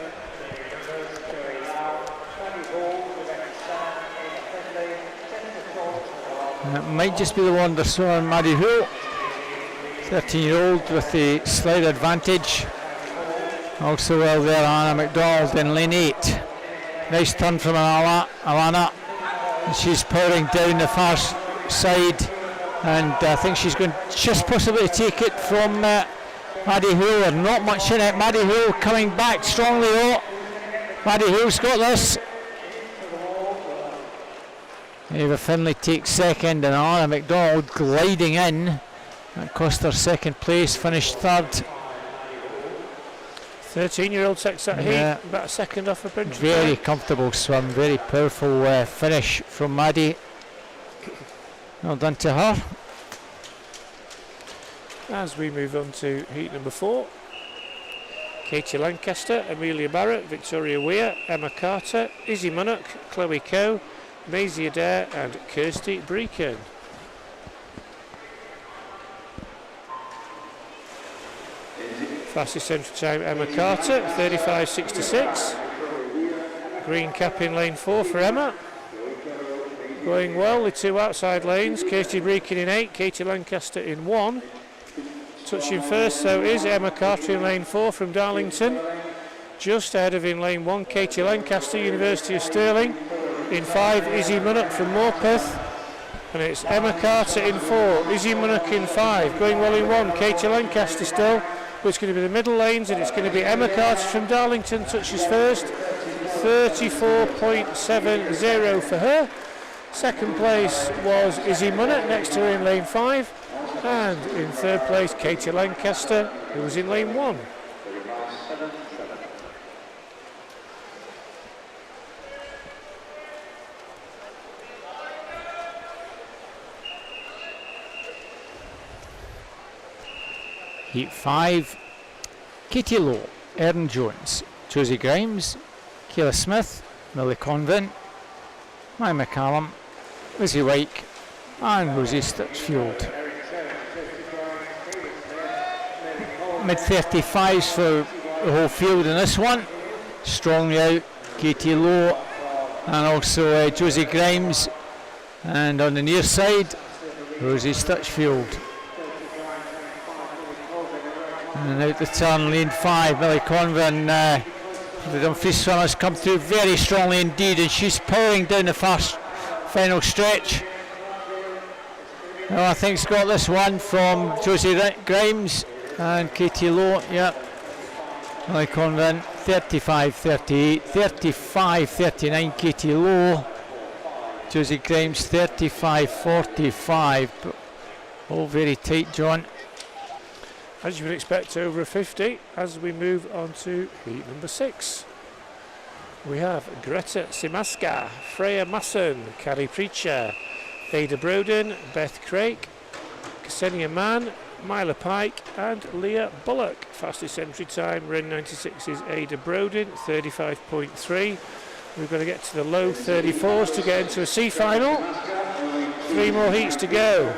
And it might just be the one that saw on Maddie Hoole, 13-year-old with the slight advantage. Also well there, Alana McDonald in lane 8. Nice turn from Alana. She's powering down the far side, and I think she's going just possibly to take it from Maddie Hoole. There's not much in it. Maddie Hoole coming back strongly though. Maddie Hoole's got this. Eva Finlay takes second, and Alana McDonald gliding in. That cost her second place, finished third.
13-year-old takes that heat, about a second off a bench.
Very comfortable swim, very powerful finish from Maddie. Well done to her.
As we move on to heat number 4, Katie Lancaster, Amelia Barrett, Victoria Weir, Emma Carter, Izzy Munnock, Chloe Coe, Maisie Adair and Kirsty Breakin. Fastest entry time, Emma Carter, 35.66. Green cap in lane 4 for Emma. Going well, the 2 outside lanes, Kirsty Breakin in 8, Katie Lancaster in 1. Touching first, so is Emma Carter in lane 4 from Darlington. Just ahead of in lane 1, Katie Lancaster, University of Stirling. In 5, Izzy Munnock from Morpeth. And it's Emma Carter in 4, Izzy Munnock in 5. Going well in 1, Katie Lancaster still. It's going to be the middle lanes, and it's going to be Emma Carter from Darlington touches first. 34.70 for her. Second place was Izzy Munnock, next to her in lane 5. And in third place, Katie Lancaster, who was in lane 1.
Heat 5, Katie Lowe, Erin Jones, Josie Grimes, Kayla Smith, Millie Convent, Maya McCallum, Lizzie Wyke and Rosie Sturchfield. Mid-35s for the whole field in this one. Strongly out, Katie Lowe and also Josie Grimes, and on the near side, Rosie Sturchfield. And out the turn, lane 5, Millie Convin, the Dumfries swimmers come through very strongly indeed, and she's powering down the fast final stretch. Well, I think it's got this one from Josie Grimes and Katie Lowe. Yep. Icon then 35-38, 35-39 Katie Lowe. Josie Grimes 35-45. All very tight, John.
As you would expect, over a 50 as we move on to heat number 6. We have Greta Simaska, Freya Masson, Carrie Preacher, Ada Broden, Beth Craig, Ksenia Mann, Myla Pike and Leah Bullock. Fastest entry time, Ren 96's Ada Broden, 35.3. We've got to get to the low 34s to get into a C final. 3 more heats to go.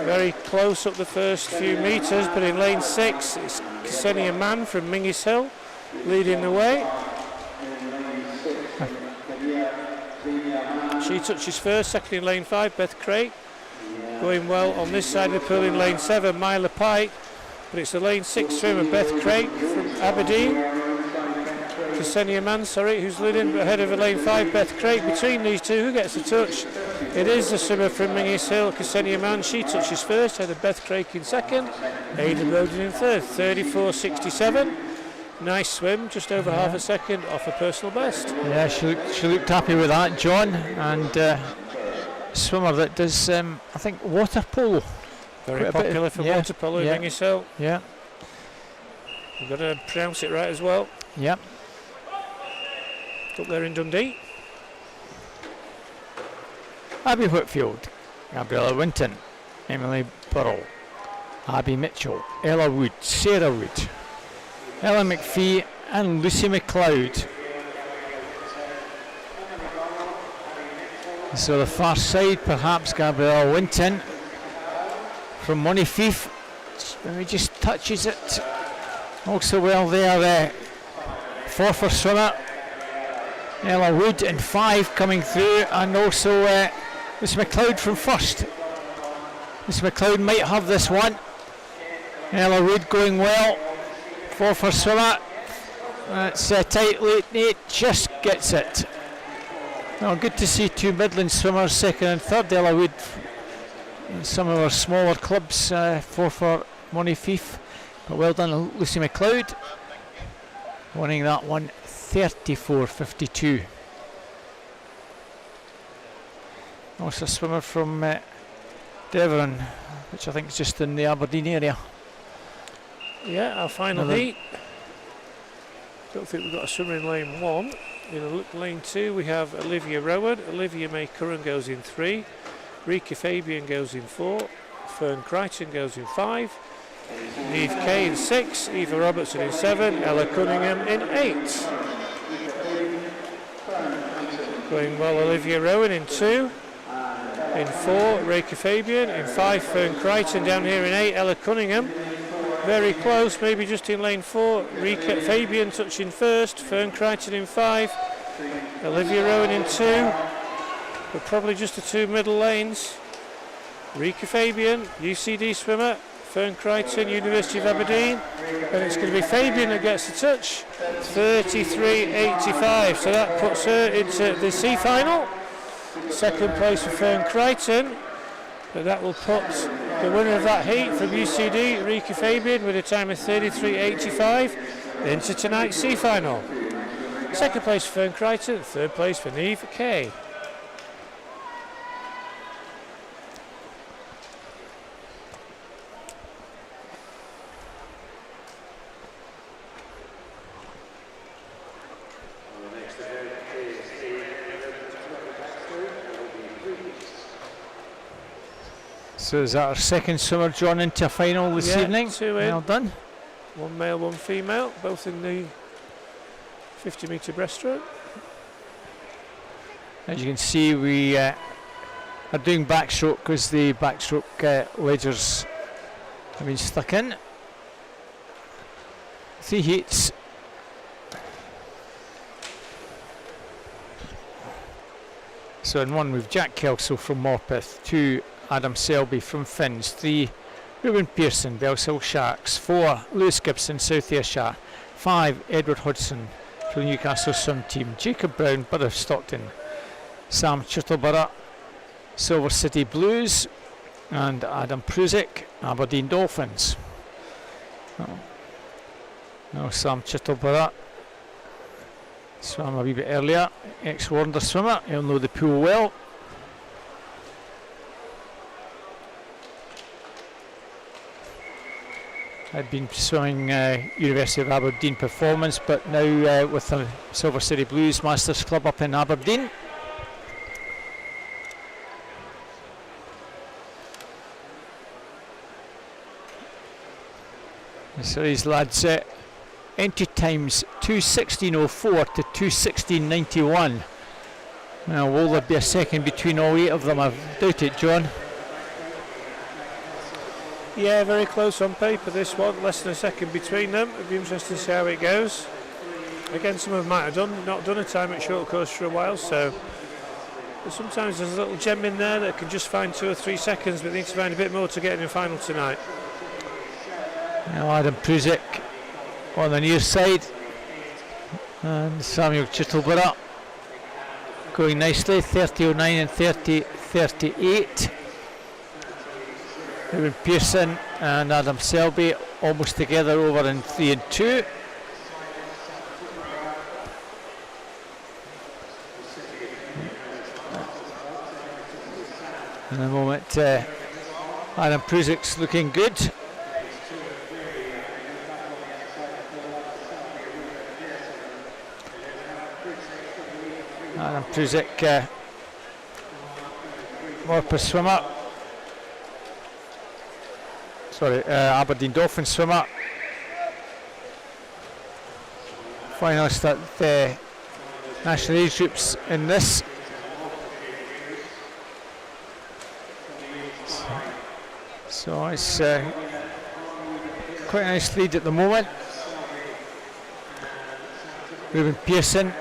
Very close up the first few metres, but in lane 6 it's Ksenia Mann from Mingis Hill leading the way. She touches first, second in lane 5, Beth Craig. Going well on this side of the pool in lane 7, Myla Pike. But it's the lane 6 swimmer, Beth Craig from Aberdeen. Ksenia Mann, who's leading ahead of lane 5, Beth Craig. Between these two, who gets the touch? It is the swimmer from Mingis Hill, Ksenia Mann. She touches first, ahead of Beth Craig in second. Ada Broden in third, 34.67. Nice swim, just over half a second off a personal best.
Yeah, she looked happy with that, John. And swimmer that does, I think, water polo.
Very popular for water polo in Mingis Hill.
Yeah.
You've got to pronounce it right as well.
Yeah.
Up there in Dundee.
Abby Whitfield, Gabriella Winton, Emily Burrell, Abby Mitchell, Ella Wood, Sarah Wood, Ella McPhee and Lucy McLeod. So the far side, perhaps Gabriella Winton from Montefief. He just touches it. Also well there, 4 for swimmer. Ella Wood in 5 coming through, and also Lucy McLeod from first. Lucy McLeod might have this one. Ella Wood going well. 4 for swimmer. It's tight, late Nate just gets it. Well, good to see 2 Midland swimmers, second and third. Ella Wood in some of our smaller clubs, 4 for Montefief. But well done, Lucy McLeod. Winning that one 34.52. Also a swimmer from Devon, which I think is just in the Aberdeen area.
Yeah, our final heat. Don't think we've got a swimmer in lane 1. In lane 2 we have Olivia Rowan. Olivia May Curran goes in 3. Rika Fabian goes in 4. Fern Crichton goes in 5. Neve Kay in 6. Eva Robertson in 7. Ella Cunningham in 8. Going well, Olivia Rowan in 2. In 4, Rika Fabian. In 5, Fern Crichton. Down here in 8, Ella Cunningham. Very close, maybe just in lane 4. Rika Fabian touching first. Fern Crichton in 5. Olivia Rowan in 2. But probably just the 2 middle lanes. Rika Fabian, UCD swimmer. Fern Crichton, University of Aberdeen. And it's going to be Fabian that gets the touch. 33.85. So that puts her into the C final. Second place for Fern Crichton. But that will put the winner of that heat from UCD, Rika Fabian, with a time of 33.85 into tonight's C final. Second place for Fern Crichton, third place for Neve Kay.
So is that our second swimmer, John, into a final this evening?
2 in.
Well done.
1 male, 1 female, both in the 50 metre breaststroke.
As you can see, we are doing backstroke because the backstroke ledgers have been stuck in. 3 heats. So in 1 we've Jack Kelso from Morpeth, 2 Adam Selby from Finns, 3 Ruben Pearson, Bellshill Sharks, 4 Lewis Gibson, South Ayrshire, 5 Edward Hodgson from Newcastle Swim Team, Jacob Brown, Borough of Stockton, Sam Chittleborough, Silver City Blues, and Adam Prusick, Aberdeen Dolphins. Now Sam Chittleborough swam a wee bit earlier, ex-Warner swimmer, he'll know the pool well. I'd been swimming University of Aberdeen Performance, but now with the Silver City Blues Masters Club up in Aberdeen. So these lads, entry times 2:16.04 to 2:16.91. Now, will there be a second between all 8 of them? I doubt it, John.
Yeah, very close on paper, this one. Less than a second between them. It'd be interesting to see how it goes. Again, some of them might have not done a time at short course for a while, so but sometimes there's a little gem in there that can just find 2 or 3 seconds, but they need to find a bit more to get in the final tonight.
Now Adam Prusick on the near side, and Samuel Chittleborough going nicely, 30.09 and 30.38. Ruben Pearson and Adam Selby almost together over in 3 and 2. In the moment, Adam Prusick's looking good. Adam Prusick, Morpeth swimmer. Sorry, Aberdeen Dolphin swimmer. Finalist at the national age groups in this. So it's quite a nice lead at the moment. Ruben Pearson,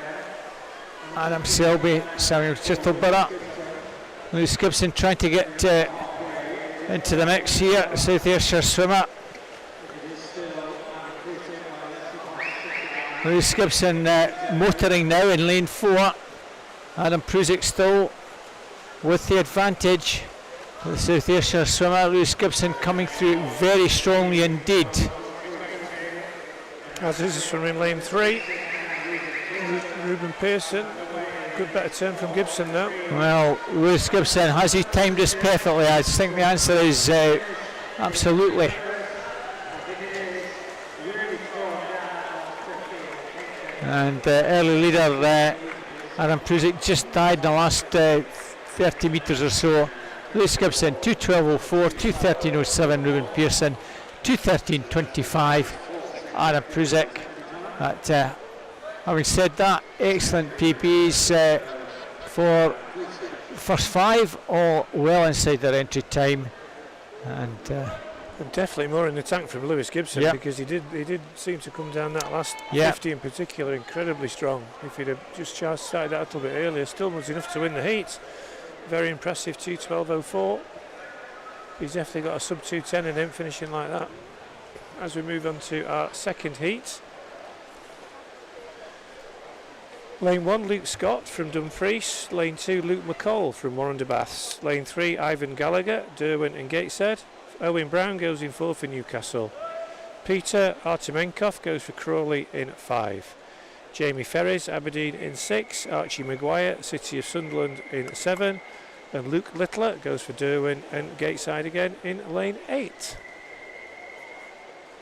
Adam Selby, Samuel Chittleborough, Lewis Gibson trying to get into the mix here, South Ayrshire swimmer. Lewis Gibson motoring now in lane 4. Adam Prusick still with the advantage. The South Ayrshire swimmer, Lewis Gibson, coming through very strongly indeed.
As is from in lane 3. Ruben Pearson, good better turn from Gibson now.
Well, Lewis Gibson, has he timed this perfectly? I think the answer is absolutely. And early leader Adam Prusick just died in the last 30 metres or so. Lewis Gibson 2:12.04, 2:13.07 Ruben Pearson, 2:13.25 Adam Prusick. Having said that, excellent PBs for first 5, all well inside their entry time, and
definitely more in the tank from Lewis Gibson,
yep.
because he did seem to come down that last
Yep.
50 in particular incredibly strong. If he'd have just started out a little bit earlier, still was enough to win the heat. Very impressive, 2:12.04. He's definitely got a sub 2:10 in him, finishing like that. As we move on to our second heat. Lane 1, Luke Scott from Dumfries. Lane 2, Luke McCall from Warren de Baths. Lane 3, Ivan Gallagher, Derwent and Gateshead. Owen Brown goes in 4 for Newcastle. Peter Artemenkov goes for Crawley in 5. Jamie Ferris, Aberdeen in 6. Archie Maguire, City of Sunderland in 7. And Luke Littler goes for Derwent and Gateside again in lane 8.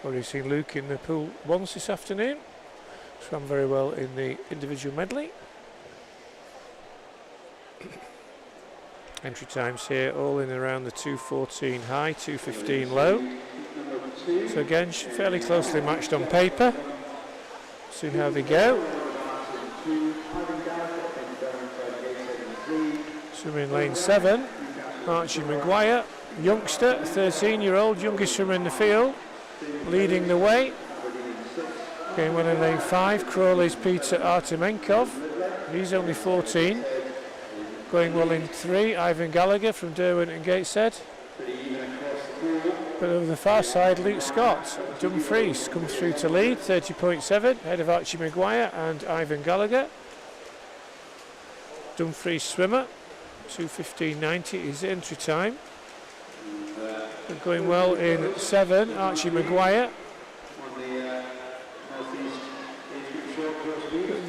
Already seen Luke in the pool once this afternoon. Swam very well in the individual medley. Entry times here all in around the 2:14 high, 2:15 low. So again, fairly closely matched on paper. See how they go. Swimmer in lane 7, Archie Maguire, youngster, 13-year-old, youngest swimmer in the field, leading the way. Going well in lane 5, Crawley's Peter Artemenkov, he's only 14. Going well in 3, Ivan Gallagher from Derwent and Gateshead. But over the far side, Luke Scott, Dumfries comes through to lead, 30.7, ahead of Archie Maguire and Ivan Gallagher. Dumfries swimmer, 2:15.90 is the entry time. But going well in 7, Archie Maguire.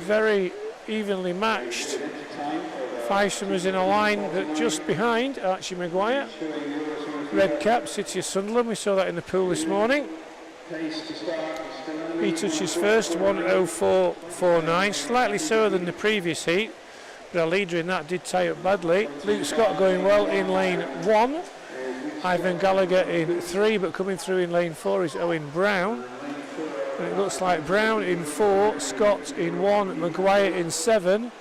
Very evenly matched. 5 swimmers in a line, but just behind Archie Maguire. Red cap, City of Sunderland, we saw that in the pool this morning. He touches first, 1:04.49, slightly slower than the previous heat, but our leader in that did tie up badly. Luke Scott going well in lane 1. Ivan Gallagher in 3, but coming through in lane 4 is Owen Brown. And it looks like Brown in 4, Scott in 1, Maguire in 7.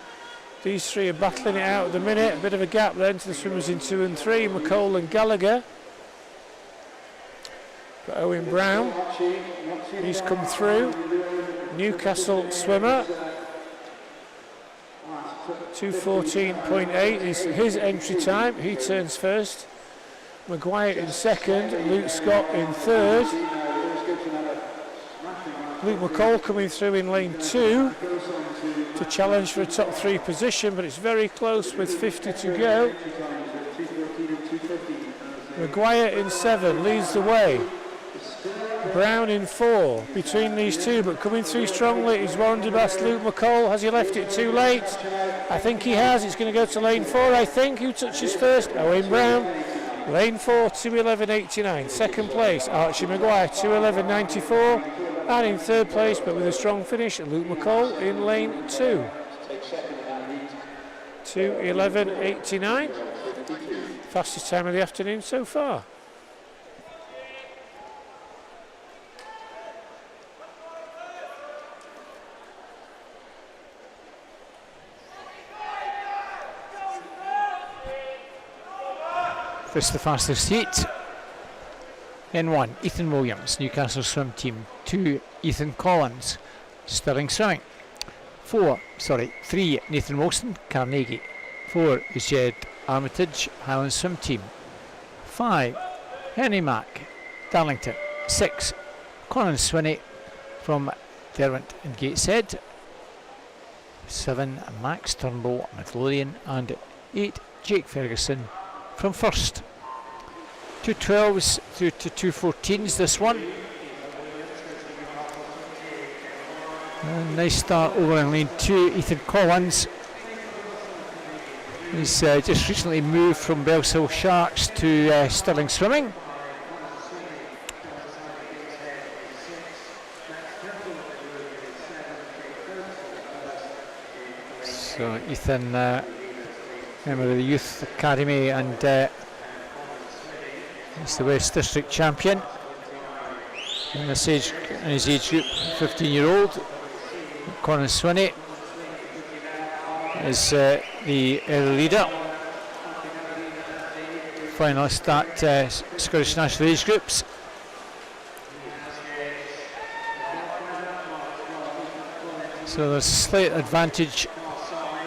These 3 are battling it out at the minute. A bit of a gap then to the swimmers in 2 and 3, McCall and Gallagher. But Owen Brown, he's come through. Newcastle swimmer. 2:14.8 is his entry time. He turns first. Maguire in 2nd, Luke Scott in 3rd. Luke McCall coming through in lane 2 to challenge for a top 3 position, but it's very close with 50 to go. Maguire in 7 leads the way. Brown in 4 between these 2, but coming through strongly is Warren DeBass. Luke McCall, has he left it too late? I think he has. It's going to go to lane 4, I think. Who touches first? Owen Brown. Lane 4, 2:11.89. 2nd place, Archie Maguire, 2:11.94. And in 3rd place, but with a strong finish, Luke McCall in lane 2. 2:11.89. Fastest time of the afternoon so far.
This is the fastest heat. In 1, Ethan Williams, Newcastle swim team. 2, Ethan Collins, Stirling Swimming. 3, Nathan Wilson, Carnegie. 4 is Jed Armitage, Highland swim team. 5, Henry Mack, Darlington. 6, Conan Swinney from Derwent and Gateshead. 7, Max Turnbull, Midlothian. And 8, Jake Ferguson from First. 2:12s through to 2:14s this one. Nice start over in lane 2, Ethan Collins. He's just recently moved from Bells Hill Sharks to Stirling Swimming. So Ethan, member of the Youth Academy, and he's the West District champion in his age group, 15-year-old. Conan Swinney is the early leader. Finalist at Scottish National Age Groups. So there's a slight advantage.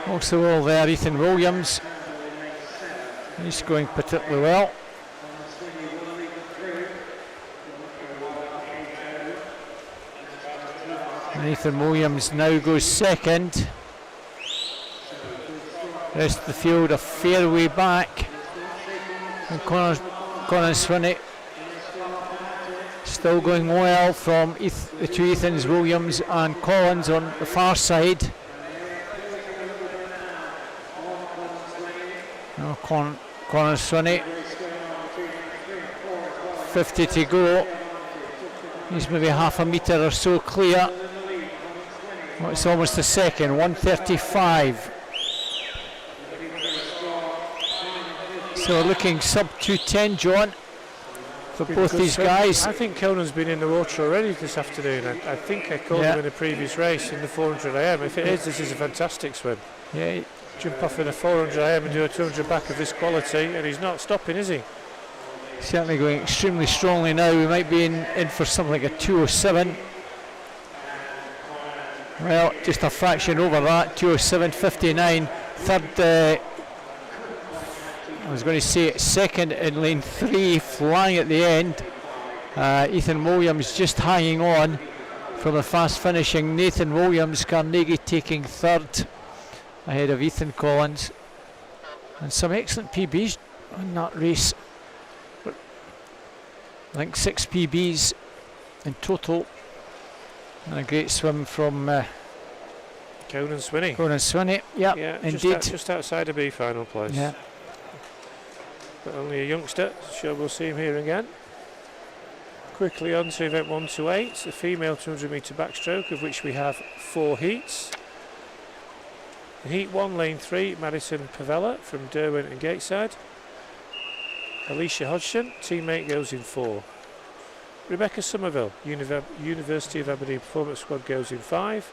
Also all there, Ethan Williams. He's going particularly well. Nathan Williams now goes 2nd. The rest of the field a fair way back. And Conan Swinney still going well from the 2 Ethans, Williams and Collins on the far side. Now Conan Swinney, 50 to go. He's maybe half a metre or so clear. Well, it's almost a second, 1:35. So looking sub 2:10, John, for both these guys.
I think Conan's been in the water already this afternoon. I think I called him in a previous race in the 400 AM. If it is, this is a fantastic swim.
Yeah.
Jump off in a 400 AM and do a 200 back of this quality, and he's not stopping, is he?
Certainly going extremely strongly now. We might be in for something like a 2:07. Well, just a fraction over that, 2:07.59. Third, I was going to say 2nd in lane 3, flying at the end. Ethan Williams just hanging on from the fast finishing Nathan Williams. Carnegie taking 3rd ahead of Ethan Collins. And some excellent PBs on that race. I think 6 PBs in total. And a great swim from
Conan Swinney.
Conan Swinney. Yep,
Yeah,
indeed.
just outside of B final place.
Yeah.
But only a youngster, sure we'll see him here again. Quickly on to event 1 to 8, the female 200 metre backstroke, of which we have 4 heats. In heat 1, lane 3, Madison Pavella from Derwent and Gateside. Alicia Hodgson, teammate, goes in 4. Rebecca Somerville, University of Aberdeen Performance Squad, goes in 5.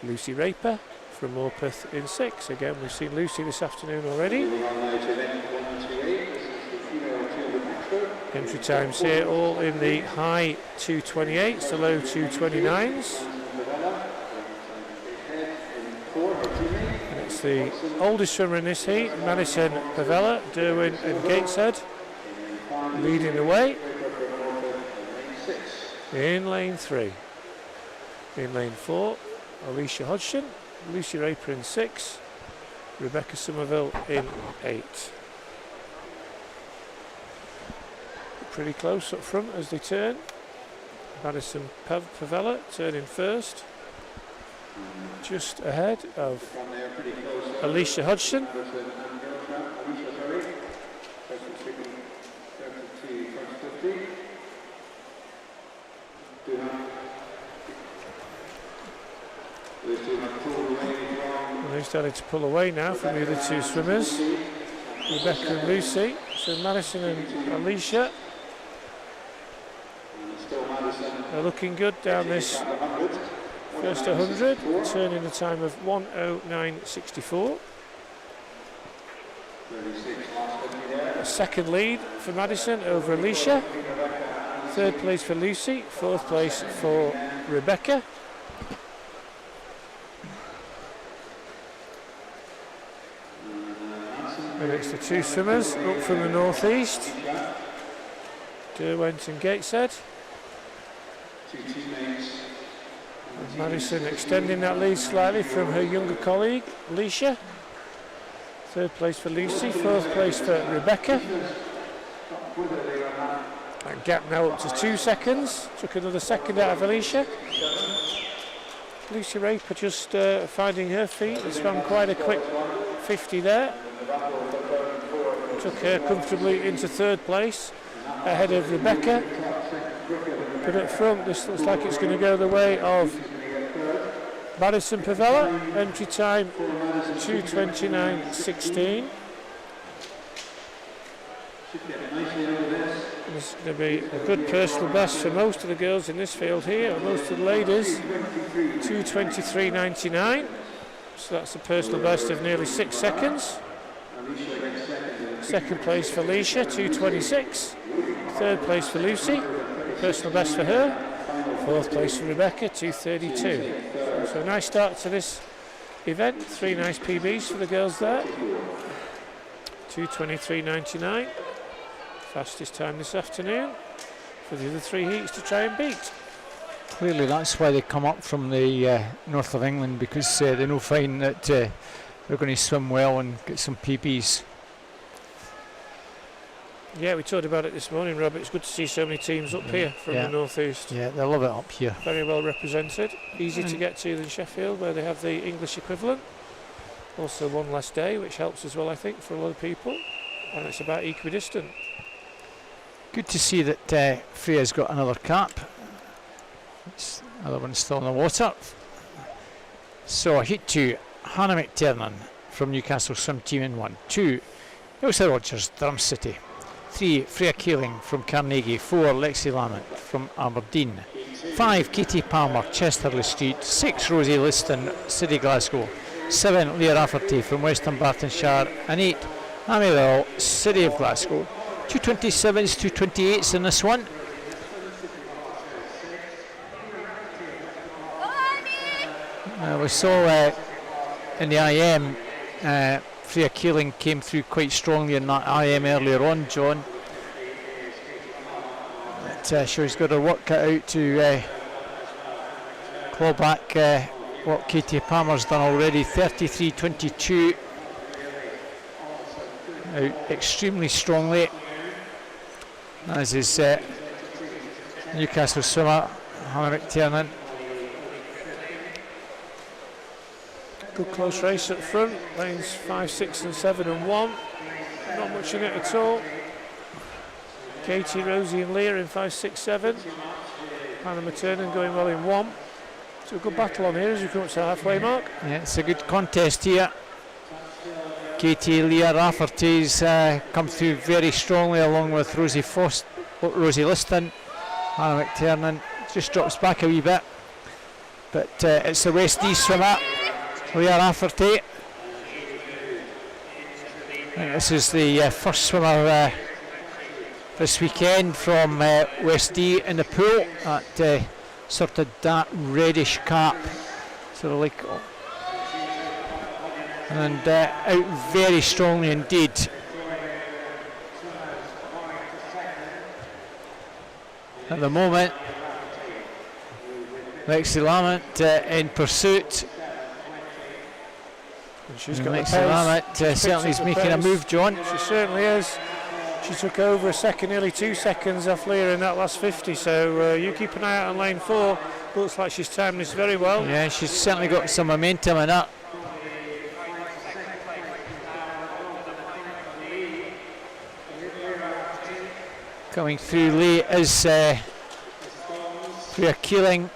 Lucy Raper from Morpeth in 6. Again, we've seen Lucy this afternoon already. Entry times here all in the high 228s to low 229s. And it's the oldest swimmer in this heat, Madison Pavella, Derwent and Gateshead, leading the way in lane 3. In lane 4, Alicia Hodgson, Lucy Raper in 6, Rebecca Somerville in 8. Pretty close up front as they turn. Madison Pavella turning first, just ahead of Alicia Hodgson. And they're starting to pull away now from the other 2 swimmers, Rebecca and Lucy. So Madison and Alicia are looking good down this first 100, turning the time of 1:09.64. A second lead for Madison over Alicia. Third place for Lucy, fourth place for Rebecca. And it's the 2 swimmers up from the northeast, Derwent and Gateshead. And Madison extending that lead slightly from her younger colleague, Alicia. Third place for Lucy, fourth place for Rebecca. That gap now up to 2 seconds. Took another second out of Alicia. Lucy Raper just finding her feet and swam quite a quick 50 there. Took her comfortably into third place ahead of Rebecca. But up front, this looks like it's going to go the way of Madison Pavella. Entry time 2:29.16. This is going to be a good personal best for most of the girls in this field here, or most of the ladies. 2:23.99. So that's a personal best of nearly 6 seconds. Second place for Alicia, 2:26. Third place for Lucy, personal best for her. Fourth place for Rebecca, 2:32. So a nice start to this event. 3 nice PBs for the girls there. 2:23.99. Fastest time this afternoon for the other 3 heats to try and beat.
Clearly that's why they come up from the north of England, because they know fine that they're going to swim well and get some PBs.
Yeah, we talked about it this morning, Rob. It's good to see so many teams up here from the northeast.
Yeah, they love it up here.
Very well represented. Easy to get to than Sheffield, where they have the English equivalent. Also 1 less day, which helps as well, I think, for a lot of people. And it's about equidistant.
Good to see that Freya's got another cap. It's other one's still in the water. So heat 2, Hannah McTiernan from Newcastle Swim Team in 1. 2, Ilse Rogers, Drum City. 3, Freya Keeling from Carnegie. 4, Lexi Lamont from Aberdeen. 5, Katie Palmer, Chesterley Street. 6, Rosie Liston, City Glasgow. 7, Leah Rafferty from Western Bartonshire. And 8, Amy Lowell, City of Glasgow. 2:27s, 2:28s in this one. We saw in the IM, Freya Keeling came through quite strongly in that IM earlier on, John. But she's got her work cut out to claw back what Katie Palmer's done already. 33.22. out extremely strongly, as is Newcastle swimmer Hannah McTiernan.
Good close race at the front, lanes 5, 6 and 7 and 1. Not much in it at all. Katie, Rosie and Leah in 5, 6, 7. Hannah McTiernan going well in 1. So a good battle on here as we come up to the halfway mark.
Yeah, it's a good contest here. Katie, Leah Rafferty's come through very strongly, along with Rosie Liston. Hannah McTiernan just drops back a wee bit, but it's the West East swimmer, Leah Rafferty. I think this is the first swimmer this weekend from West D in the pool. That sort of dark reddish cap, sort of like, and out very strongly indeed. At the moment, Lexi Lamont in pursuit.
And she's got
Lexi
the pace.
Lamont certainly is making a move, John.
She certainly is. She took over a second, nearly 2 seconds off Leah in that last 50, so you keep an eye out on lane 4. Looks like she's timed this very well.
Yeah, she's certainly got some momentum in that. Coming through late is Freya Keeling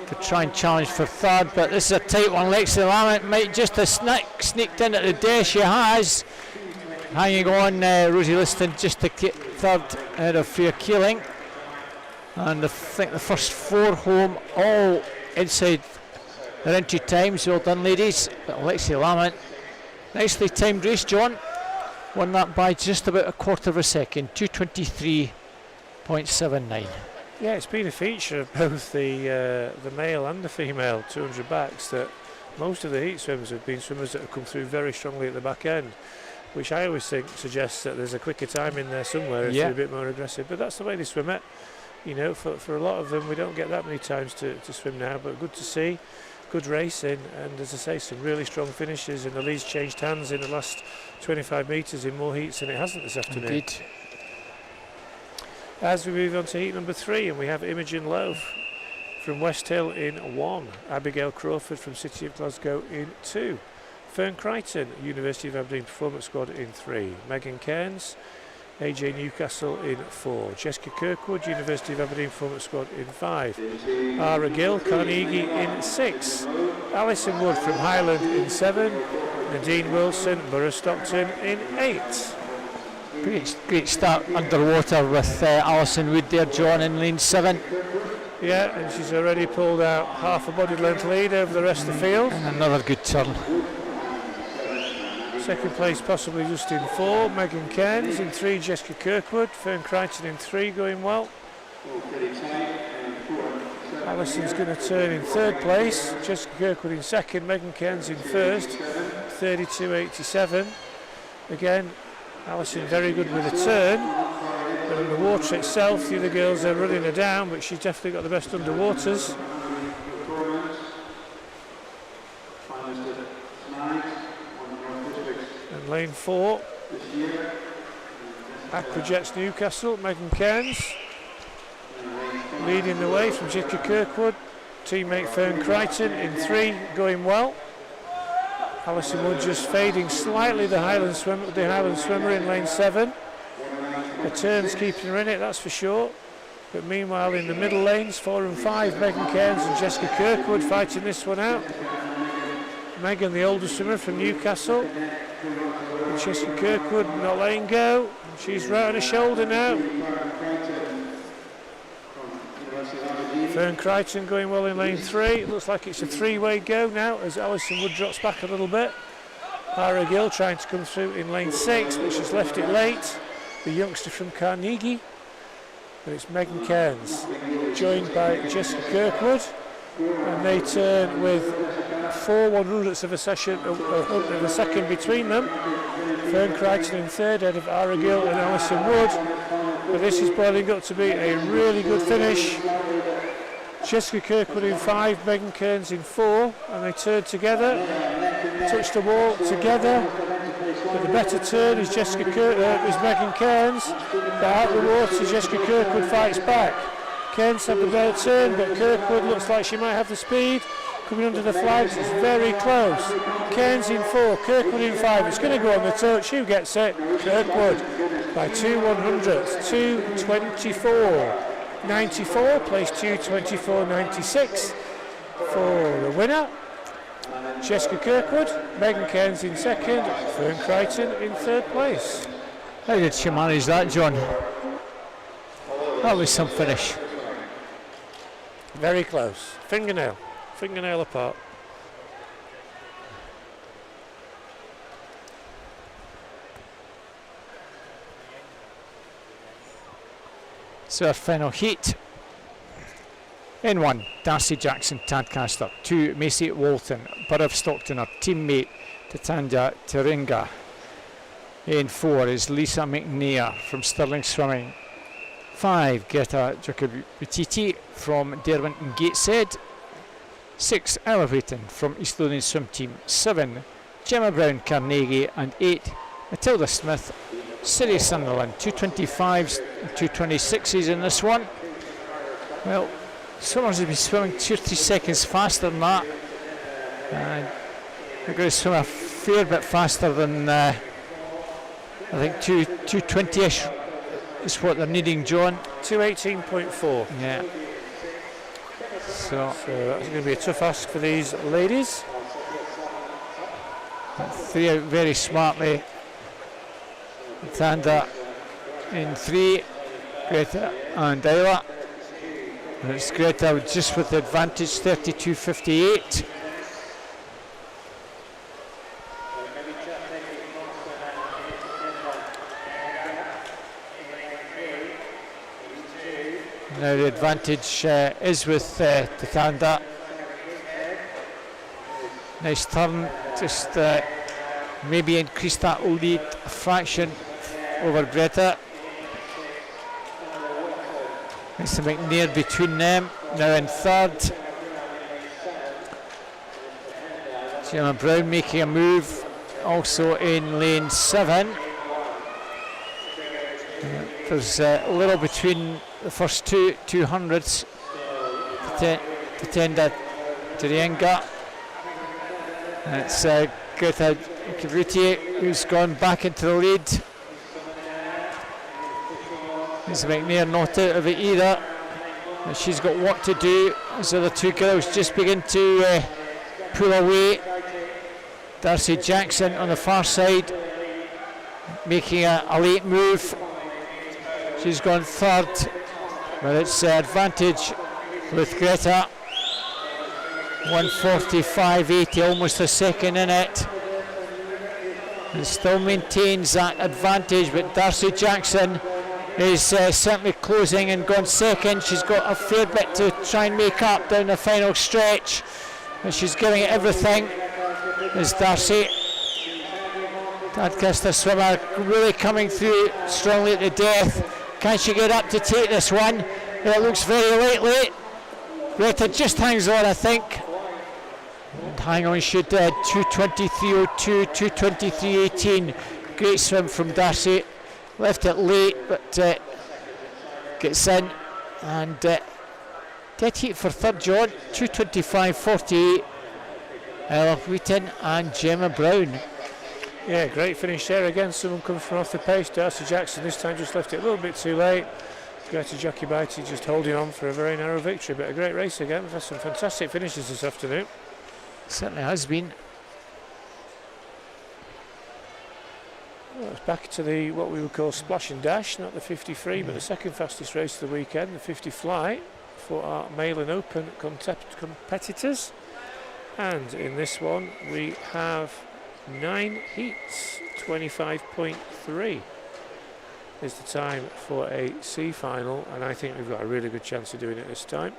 to try and challenge for third, but this is a tight one. Lexi Lamont might just have sneaked in at the dash. She has. Hanging on, Rosie Liston just to get third ahead of Freya Keeling. And I think the first 4 home, all inside their entry times. Well done, ladies. But Lexi Lamont, nicely timed race, John. Won that by just about a quarter of a second, 2:23.79.
Yeah, it's been a feature of both the male and the female 200 backs that most of the heat swimmers have been swimmers that have come through very strongly at the back end, which I always think suggests that there's a quicker time in there somewhere if they're a bit more aggressive. But that's the way they swim it. You know, for a lot of them, we don't get that many times to swim now, but good to see. Good racing, and as I say, some really strong finishes, and the lead's changed hands in the last 25 metres in more heats than it hasn't this afternoon.
Indeed.
As we move on to heat number 3, and we have Imogen Lowe from West Hill in 1, Abigail Crawford from City of Glasgow in 2, Fern Crichton, University of Aberdeen Performance Squad in 3, Megan Cairns, AJ Newcastle in 4, Jessica Kirkwood, University of Aberdeen Performance Squad in 5, Ara Gill, Carnegie in 6, Alison Wood from Highland in 7, Nadine Wilson, Borough Stockton in 8.
Great start underwater with Alison Wood there, John, in lane 7.
Yeah, and she's already pulled out half a body length lead over the rest of the field.
And another good turn.
Second place possibly just in 4, Megan Cairns in 3, Jessica Kirkwood, Fern Crichton in 3 going well. Alison's going to turn in 3rd place, Jessica Kirkwood in 2nd, Megan Cairns in 1st, 32.87. Again, Alison very good with a turn, but in the water itself the other girls are running her down, but she's definitely got the best underwaters. And lane 4, Aquajets Newcastle, Megan Cairns leading the way from Jessica Kirkwood, teammate Fern Crichton in 3 going well. Alison Wood just fading slightly the Highland swimmer in lane 7. The turn's keeping her in it, that's for sure. But meanwhile in the middle lanes, 4 and 5, Megan Cairns and Jessica Kirkwood fighting this one out. Megan, the older swimmer from Newcastle. And Jessica Kirkwood not letting go. She's right on her shoulder now. Fern Crichton going well in lane 3. It looks like it's a 3-way go now as Alison Wood drops back a little bit. Ara Gill trying to come through in lane 6, but she's left it late. The youngster from Carnegie. But it's Megan Cairns, joined by Jessica Kirkwood. And they turn with 4 100ths of a second between them. Fern Crichton in 3rd, ahead of Ara Gill and Alison Wood. But this is boiling up to be a really good finish. Jessica Kirkwood in 5, Megan Cairns in 4, and they turn together, touch the wall together, But the better turn is is Megan Cairns. But out of the water, Jessica Kirkwood fights back. Cairns had the better turn, but Kirkwood looks like she might have the speed. Coming under the flags, it's very close. Cairns in 4, Kirkwood in 5. It's going to go on the touch. Who gets it? Kirkwood by 2/100ths, 2:24.94, place 2:24.96 for the winner. Jessica Kirkwood, Megan Cairns in 2nd, Fern Crichton in 3rd place.
How did she manage that, John? That was some finish.
Very close. Fingernail apart.
So our final heat. In 1, Darcy Jackson, Tadcaster. 2, Macy Walton, Borough of Stockton, her teammate Tatanja Tiringa. In 4 is Lisa McNair from Stirling Swimming. 5, Greta Giacobutiti from Derwent and Gateshead. 6, Ella Wheaton from East Lothian Swim Team. 7, Gemma Brown Carnegie. And 8, Matilda Smith, City Sunderland. 2:25s and 2:26s in this one. Well, swimmers have been swimming 2 or 3 seconds faster than that. And they're going to swim a fair bit faster than I think 2:20ish is what they're needing, John.
2:18.4.
Yeah. So
that's going to be a tough ask for these ladies.
3 out very smartly. Tanda in 3, Greta and Isla. And it's Greta just with the advantage, 32.58. Now the advantage is with Tatanda. Nice turn, just maybe increase that lead a fraction over Greta. Mr. McNair between them, now in 3rd. Gemma Brown making a move, also in lane 7. There's a little between the first 200s. Tatenda Tiringa. And it's Greta Giacobutiti who's gone back into the lead. Mr. McNair not out of it either. And she's got work to do as the other 2 girls just begin to pull away. Darcy Jackson on the far side making a late move. She's gone 3rd, but it's advantage with Greta. 1:45.80, almost a second in it. And still maintains that advantage, but Darcy Jackson is certainly closing and gone 2nd. She's got a fair bit to try and make up down the final stretch, but she's giving it everything. Is Darcy. Tadcaster swimmer really coming through strongly at the death. Can she get up to take this one? It looks very likely. Greta just hangs on, I think. And hang on, should 2:23.02, 2:23.18. Great swim from Darcy. Left it late, but gets in. And dead heat for 3rd, John. 2:25.48. Ella Wheaton and Gemma Brown.
Yeah, great finish there again. Someone comes from off the pace. Darcy Jackson this time just left it a little bit too late. Greta Giacobutiti just holding on for a very narrow victory, but a great race again. We've had some fantastic finishes this afternoon.
Certainly has been.
Well, it's back to the what we would call splash and dash, not the 50 free, but the second fastest race of the weekend, the 50 fly, for our male and open competitors. And in this one we have 9 heats. 25.3 is the time for a C final, and I think we've got a really good chance of doing it this time.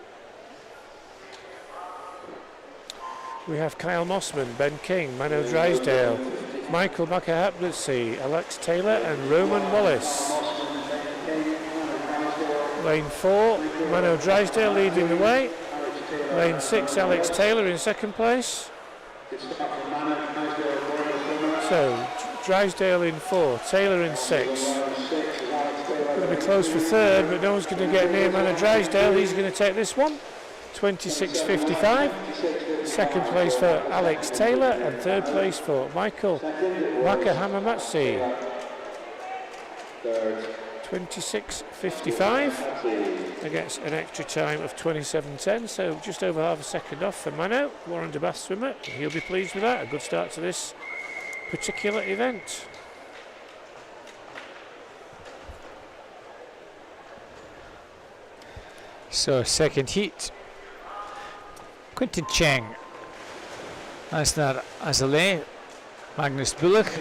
We have Kyle Mossman, Ben King, Mano Drysdale, Michael Makahabnitsi, Alex Taylor and Roman Wallace. Lane 4, Mano Drysdale leading the way. Lane 6, Alex Taylor in 2nd place. So Drysdale in 4, Taylor in 6. Going to be close for third, but no one's going to get near man of Drysdale. He's going to take this one, 26.55. Second place for Alex Taylor, and third place for Michael Wakahamamatsi. 26.55 against an extra time of 27.10, so just over half a second off for Mano, Warren de Bath swimmer. He'll be pleased with that. A good start to this particular event.
So second heat, Quinton Cheng, Asnar Azaleh, Magnus Bullock,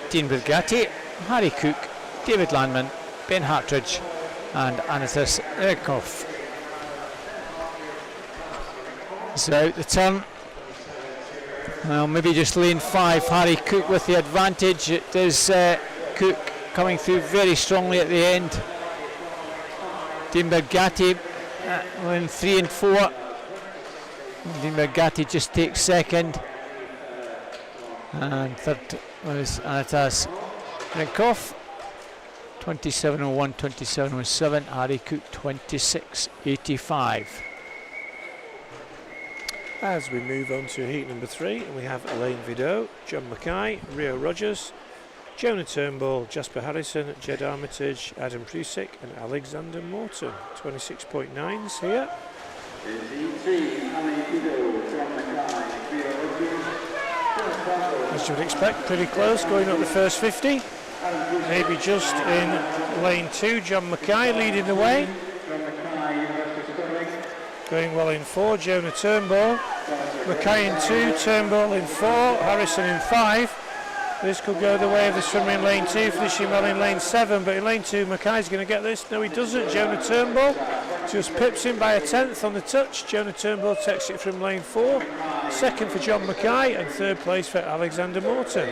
Dean Bergatti, Harry Cook, David Landman, Ben Hartridge and Anatas Erkhoff. So out the turn. Well, maybe just lane 5, Harry Cook with the advantage. It is Cook coming through very strongly at the end. Dean Bergatti lane 3 and 4. Dean Bergatti just takes second. And third was Anatas Erkhoff. 27.01, 27.07, Harry Cook 26.85.
As we move on to heat number 3, we have Elaine Vidot, John Mackay, Rio Rogers, Jonah Turnbull, Jasper Harrison, Jed Armitage, Adam Prusik and Alexander Morton. 26.9s here. As you would expect, pretty close going up the first 50. Maybe just in lane 2, John Mackay leading the way. Going well in 4, Jonah Turnbull. Mackay in 2, Turnbull in 4, Harrison in 5. This could go the way of the swimmer in lane 2, finishing well in lane 7, but in lane 2 Mackay's going to get this. No, he doesn't. Jonah Turnbull just pips him by a tenth on the touch. Jonah Turnbull takes it from lane 4. Second for John Mackay and third place for Alexander Morton.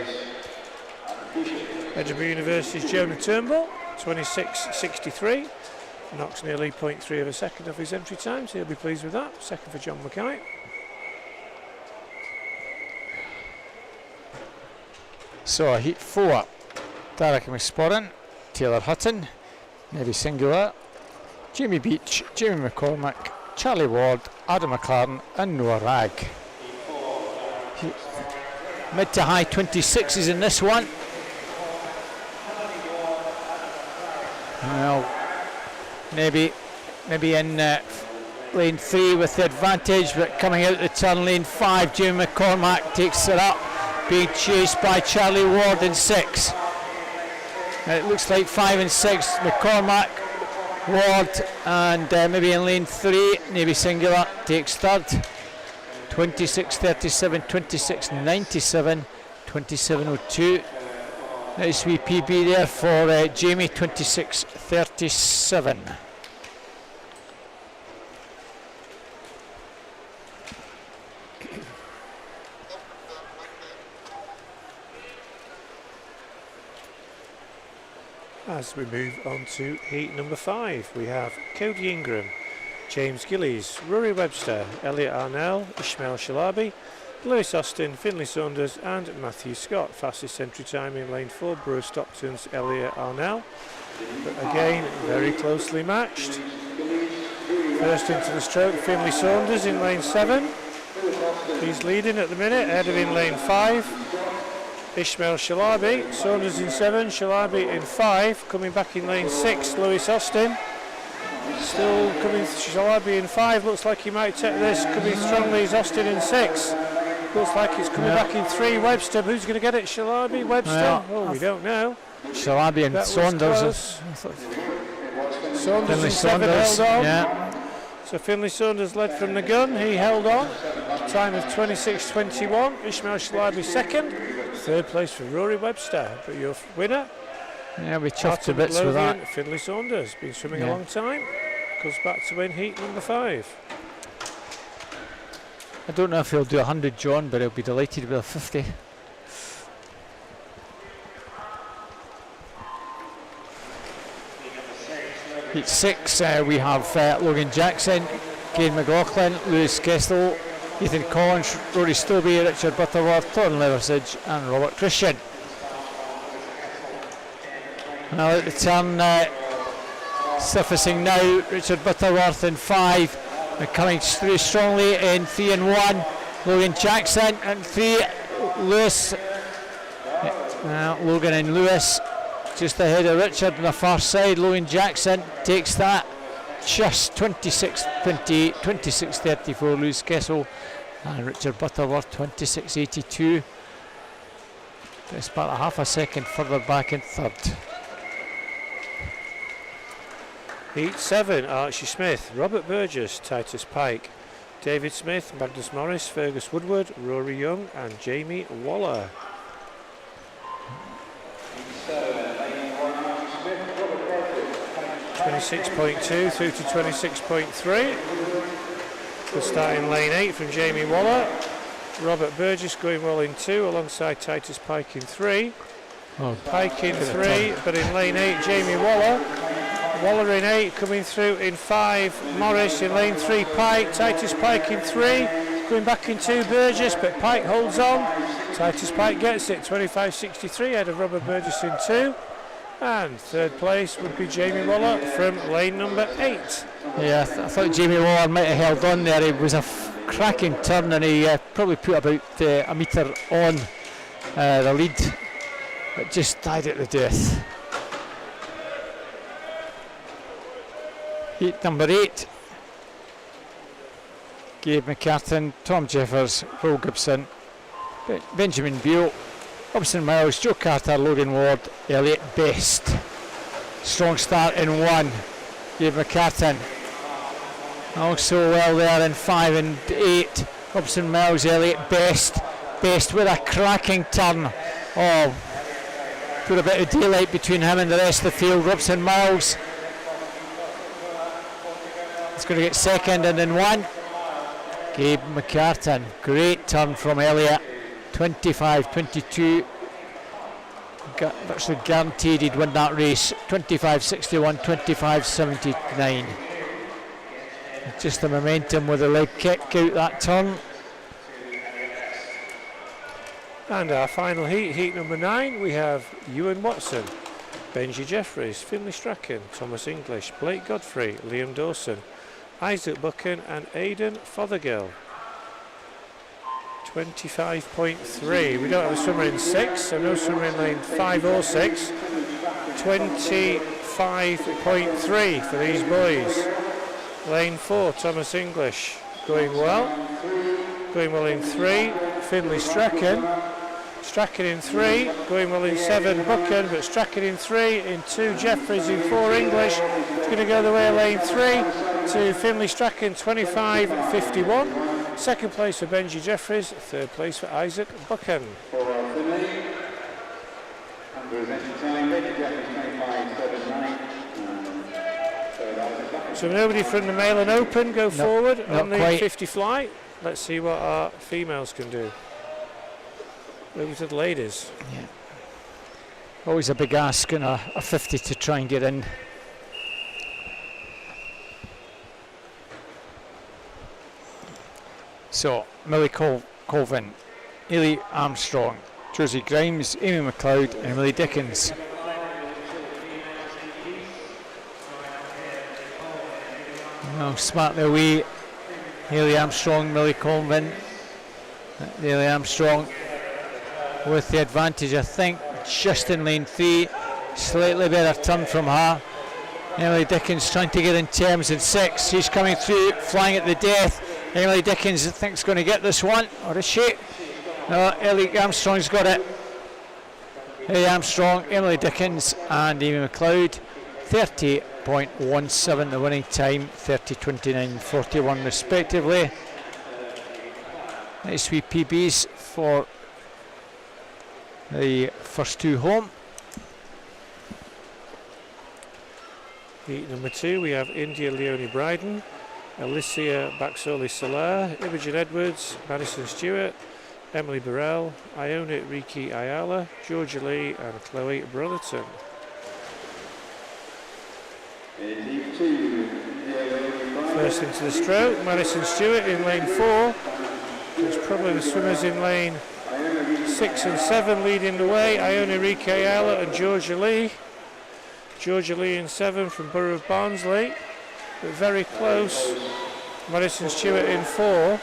Edinburgh University's Jonah Turnbull, 26.63. Knocks nearly 0.3 of a second off his entry time, so he'll be pleased with that. Second for John Mackay.
So heat 4, Derek McSporran, Taylor Hutton, Mary Singular, Jamie Beach, Jamie McCormack, Charlie Ward, Adam McLaren and Noah Ragg. Mid to high 26s in this one. Well, maybe in lane 3 with the advantage, but coming out the turn, lane 5, Jamie McCormack takes it up, being chased by Charlie Ward in 6. It looks like 5 and 6, McCormack, Ward, and maybe in lane 3, Navy Singular takes third. 26.37, 26.97, 27.02. Nice wee PB there for Jamie, 26.37.
As we move on to heat number 5, we have Cody Ingram, James Gillies, Rory Webster, Elliot Arnell, Ishmael Shalabi, Lewis Austin, Finlay Saunders and Matthew Scott. Fastest entry time in lane 4, Bruce Stockton's Elliot Arnell. But again, very closely matched. First into the stroke, Finlay Saunders in lane 7. He's leading at the minute, ahead of in lane 5. Ishmael Shalabi, Saunders in 7, Shalabi in 5. Coming back in lane 6, Lewis Austin. Still coming, Shalabi in 5, looks like he might take this. Coming strongly is Austin in 6. Looks like it's coming back in 3, Webster. Who's going to get it, Shalabi, Webster? Oh, we don't know.
Shalabi and Saunders.
Saunders in 7 held on. Yeah. So Finlay Saunders led from the gun, he held on. Time of 26.21, Ishmael Shalabi second. Third place for Rory Webster, but your winner?
Yeah, we chuffed to bits with that.
Finlay Saunders, been swimming a long time, goes back to win heat number 5.
I don't know if he'll do 100, John, but he'll be delighted with a 50. Heat 6, we have Logan Jackson, Kane McLaughlin, Lewis Kessel, Ethan Collins, Rory Stobie, Richard Butterworth, Torrin Leversage and Robert Christian. Well, at the turn, surfacing now, Richard Butterworth in 5. They're coming through strongly in 3 and 1. Logan Jackson and 3. Lewis. Logan and Lewis just ahead of Richard on the far side. Logan Jackson takes that just 26-28, 26-34. Lewis Kessel and Richard Butterworth 26-82. It's about a half a second further back in third.
Heat 7, Archie Smith, Robert Burgess, Titus Pike, David Smith, Magnus Morris, Fergus Woodward, Rory Young and Jamie Waller. 26.2 through to 26.3. Good start in lane 8 from Jamie Waller. Robert Burgess going well in 2 alongside Titus Pike in 3. Pike in 3, but in lane 8 Jamie Waller. Waller in 8, coming through in 5 Morris, in lane 3 Pike, Titus Pike in 3, going back in 2 Burgess, but Pike holds on. Titus Pike gets it, 25.63 ahead of Robert Burgess in 2. And third place would be Jamie Waller from lane number 8.
Yeah, I thought Jamie Waller might have held on there. It was a cracking turn and he probably put about a metre on the lead, but just died at the death. Heat number 8. Gabe McCartan, Tom Jeffers, Will Gibson, Benjamin Beale, Robson Miles, Joe Carter, Logan Ward, Elliot Best. Strong start in 1. Gabe McCartan. Also well there in 5 and 8. Robson Miles, Elliot Best. Best with a cracking turn. Oh, put a bit of daylight between him and the rest of the field. Robson Miles is going to get second and in 1. Gabe McCartan. Great turn from Elliot. 25-22. Virtually guaranteed he'd win that race. 25-61, 25-79. Just the momentum with a leg kick out that turn.
And our final heat, heat number 9, we have Ewan Watson, Benji Jeffries, Finlay Strachan, Thomas English, Blake Godfrey, Liam Dawson, Isaac Buchan and Aidan Fothergill. 25.3. We don't have a swimmer in 6, so no swimmer in lane 5 or 6. 25.3 for these boys. Lane 4, Thomas English going well in 3. Finlay Strachan in 3, going well in 7 Buchan, but Strachan in 3, in 2 Jeffries, in 4 English. It's going to go the way of lane 3 to Finlay Strachan, 25.51. Second place for Benji Jeffries, third place for Isaac Buchan. So nobody from the male and open go forward on the quite. 50 flight. Let's see what our females can do. Over to the ladies.
Yeah. Always a big ask in a 50 to try and get in. So, Millie Colvin, Ailey Armstrong, Josie Grimes, Amy McLeod and Emily Dickens. Now smartly away, Ailey Armstrong, Millie Colvin. Ailey Armstrong with the advantage, I think, just in lane 3. Slightly better turn from her. Emily Dickens trying to get in terms in 6. She's coming through, flying at the death. Emily Dickens, I think, is going to get this one, or is she? No, Ellie Armstrong's got it. Ellie Armstrong, Emily Dickens, and Amy McLeod. 30.17 the winning time, 30.29.41 respectively. Nice wee PBs for the first 2 home.
Heat number 2, we have India Leonie Bryden, Alicia Baxoli-Soler, Imogen Edwards, Madison Stewart, Emily Burrell, Iona Riki Ayala, Georgia Lee and Chloe Brotherton. First into the stroke, Madison Stewart in lane 4. It's probably the swimmers in lane 6 and 7 leading the way, Iona Riki Ayala and Georgia Lee. Georgia Lee in 7 from Borough of Barnsley, but very close. Madison Stewart in 4.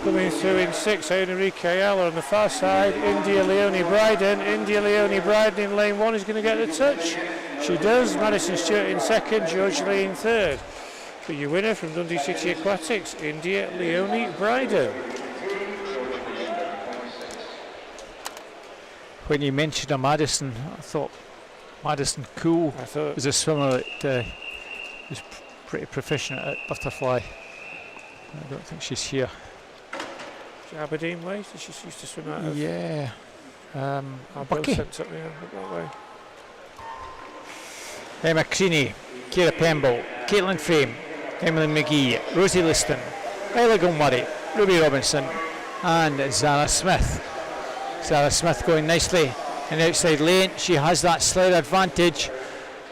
Coming through in 6, Enrique Ayala on the far side. India Leonie Bryden. India Leonie Bryden in lane 1 is going to get the touch. She does. Madison Stewart in 2nd, Georgia Lee in 3rd. But your winner from Dundee City Aquatics, India Leonie Bryden.
When you mentioned a Madison, I thought Madison Cool was a swimmer that was pretty proficient at butterfly. I don't think she's here.
Aberdeen way, so she used to swim out of.
Yeah.
Bucky. Sent up, that way.
Emma Creaney, Ciara Pemble, Caitlin Frame, Emily McGee, Rosie Liston, Isla Gilmurray, Ruby Robinson and Zara Smith. Zara Smith going nicely in the outside lane. She has that slight advantage.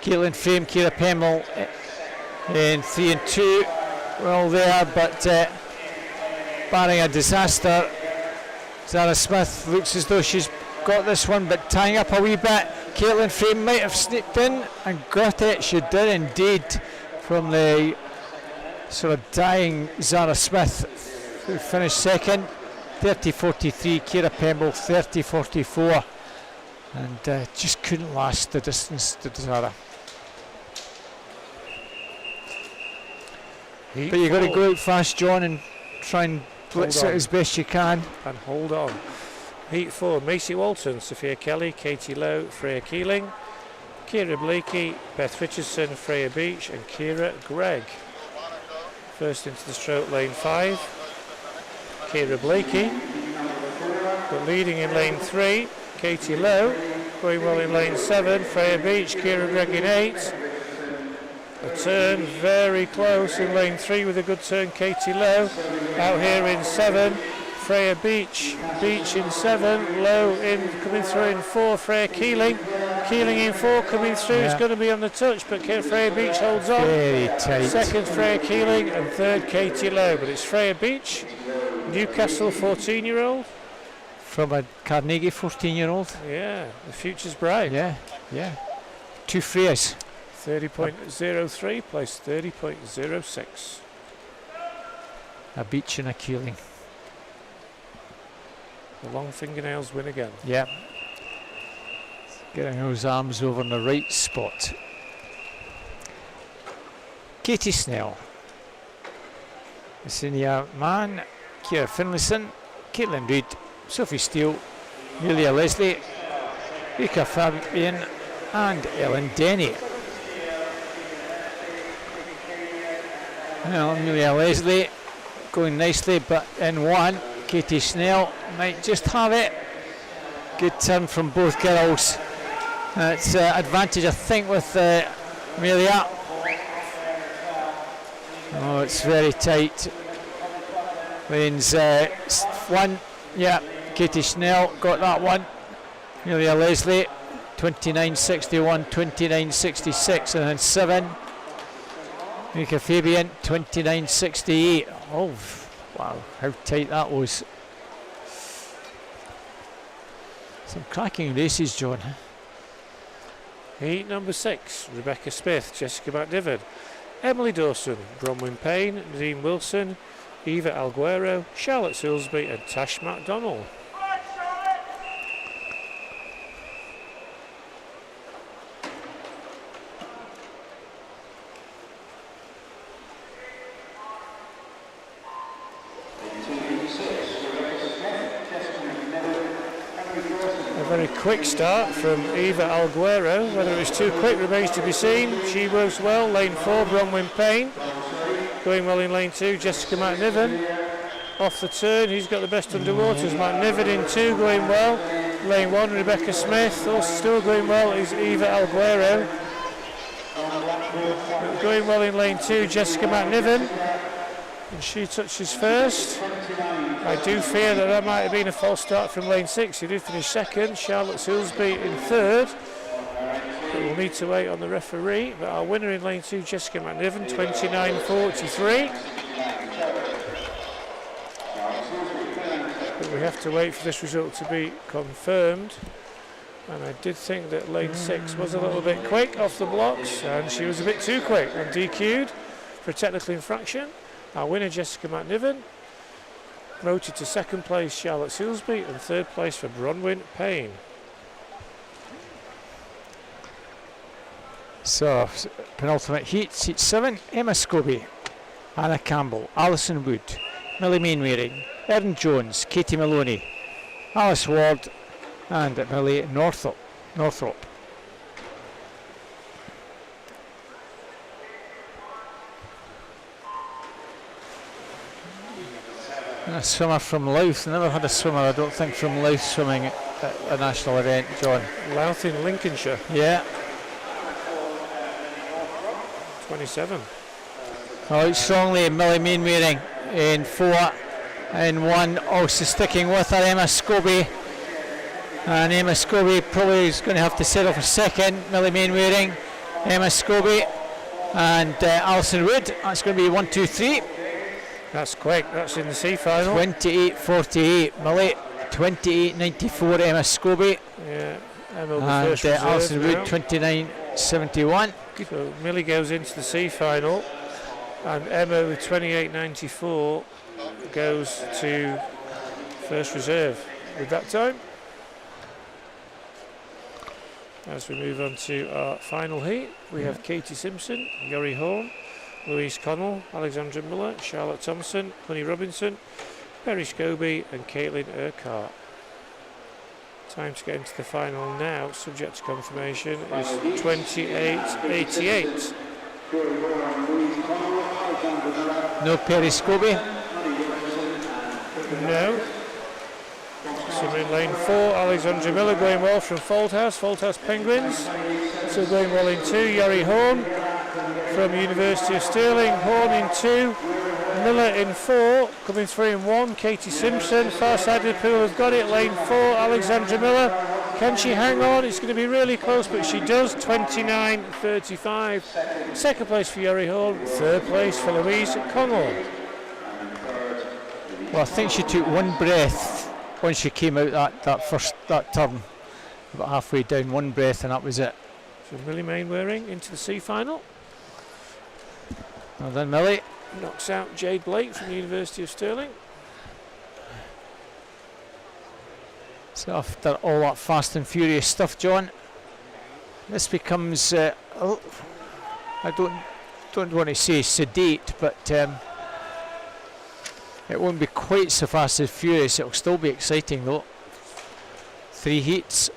Caitlin Frame, Ciara Pemble in 3 and 2. Well there, but barring a disaster, Zara Smith looks as though she's got this one, but tying up a wee bit. Caitlin Frame might have sneaked in and got it. She did indeed, from the sort of dying Zara Smith, who finished 2nd. 30.43, Ciara Pemble 30.44, and just couldn't last the distance to Zara. But you've got to go out fast, John, and try and blitz it as best you can.
And hold on. Heat 4, Macy Walton, Sophia Kelly, Katie Lowe, Freya Keeling, Kira Blakey, Beth Richardson, Freya Beach and Kira Gregg. First into the stroke, lane 5. Kira Blakey, but leading in lane 3, Katie Lowe, going well in lane 7, Freya Beach, Kira Gregg in 8. A turn very close in lane 3 with a good turn, Katie Lowe. Out here in 7, Freya Beach, Beach in 7, Lowe in coming through in 4, Freya Keeling. Keeling in 4 coming through, it's going to be on the touch, but Freya Beach holds on.
Very tight.
2nd, Freya Keeling, and 3rd, Katie Lowe, but it's Freya Beach. Newcastle 14-year-old.
From a Carnegie 14-year-old.
Yeah, the future's bright.
Yeah. 2 Freyas.
30.03 plus 30.06.
A Beach and a Keeling.
The long fingernails win again.
Yeah. Getting those arms over in the right spot. Katie Snell. Yesenia Mann, Ciara Finlayson, Caitlin Reid, Sophie Steele, Amelia Leslie, Rika Fabian and Ellen Denny. Well, Amelia Leslie going nicely, but in 1, Katie Snell might just have it. Good turn from both girls. It's advantage, I think, with Amelia. Oh, it's very tight. Lanes 1, yeah, Katie Snell got that one. Amelia Leslie, 29.61, 29.66, and then 7. Rika Fabian, 29.68. Oh, wow, how tight that was. Some cracking races, John.
Heat number 6, Rebecca Smith, Jessica McNiven, Emily Dawson, Bronwyn Payne, Nadine Wilson, Eva Alguero, Charlotte Silsby and Tash MacDonald. A very quick start from Eva Alguero. Whether it was too quick remains to be seen. She works well. Lane 4, Bronwyn Payne. Going well in lane 2, Jessica McNiven. Off the turn, who's got the best underwaters? McNiven in 2, going well. Lane 1, Rebecca Smith. Also still going well is Eva Alguero. Going well in lane 2, Jessica McNiven. And she touches first. I do fear that might have been a false start from lane 6. She did finish 2nd. Charlotte Silsby in 3rd. But we'll need to wait on the referee. But our winner in lane 2, Jessica McNiven, 29.43. But we have to wait for this result to be confirmed. And I did think that lane 6 was a little bit quick off the blocks, and she was a bit too quick and DQ'd for a technical infraction. Our winner, Jessica McNiven, promoted to second place, Charlotte Silsby, and third place for Bronwyn Payne.
So, penultimate heats, heat 7, Emma Scobie, Anna Campbell, Alison Wood, Millie Mainwaring, Erin Jones, Katie Maloney, Alice Ward, and Millie Northrop. A swimmer from Louth. Never had a swimmer, I don't think, from Louth swimming at a national event, John.
Louth in Lincolnshire.
Yeah.
27.
Oh, strongly Millie Mainwaring in 4 and 1. Also sticking with her, Emma Scobie. And Emma Scobie probably is going to have to settle for second. Millie Mainwaring, Emma Scobie, and Alison Wood. That's going to be 1, 2, 3.
That's quick. That's in the C final.
28.48 Millie, 28.94 Emma Scobie.
Yeah, Emma will be
and
first reserve
Alison Wood,
now.
29.71.
So Millie goes into the C final, and Emma with 28.94 goes to first reserve with that time. As we move on to our final heat, we have Katie Simpson, Yori Horn, Louise Connell, Alexandra Miller, Charlotte Thompson, Honey Robinson, Perry Scobie, and Caitlin Urquhart. Time to get into the final now, subject to confirmation, is 28.88.
No Perry Scobie.
No. So we're in lane 4, Alexandra Miller going well from Fauldhouse Penguins. Still going well in 2, Yori Horn from University of Stirling, Horn in 2, Miller in 4, coming through in 1, Katie Simpson, far side of the pool has got it, lane 4, Alexandra Miller. Can she hang on? It's going to be really close, but she does, 29.35. Second place for Yori Horn, third place for Louise Connell.
Well, I think she took one breath when she came out that turn, about halfway down, one breath, and that was it.
So Millie Mainwaring into the C final.
Well done, Millie.
Knocks out Jade Blake from the University of Stirling.
So after all that fast and furious stuff, John, this becomes, I don't want to say sedate, but it won't be quite so fast and furious. It'll still be exciting though. 3 heats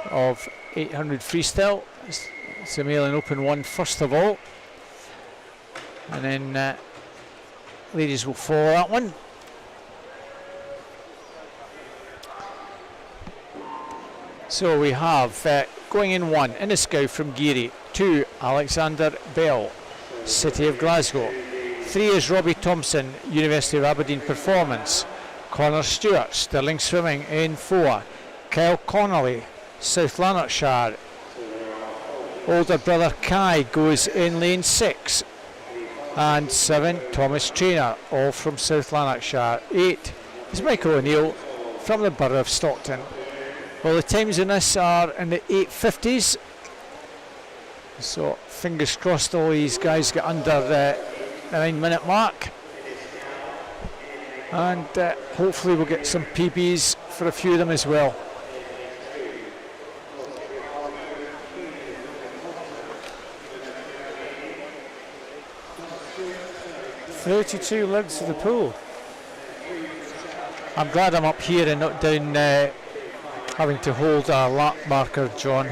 of 800 freestyle. It's the Male and Open one first of all, and then ladies will follow that one. So we have going in 1, Inniscow from Geary, 2, Alexander Bell, City of Glasgow, 3 is Robbie Thompson, University of Aberdeen Performance, Connor Stewart, Stirling Swimming in 4, Kyle Connolly, South Lanarkshire, older brother Kai goes in lane 6, and 7, Thomas Trainer, all from South Lanarkshire. 8 is Michael O'Neill from the borough of Stockton. Well, the times in this are in the 8:50s, so fingers crossed all these guys get under the 9-minute mark, and hopefully we'll get some PBs for a few of them as well.
"32 lengths of the pool."
I'm glad I'm up here and not down having to hold a lap marker, John.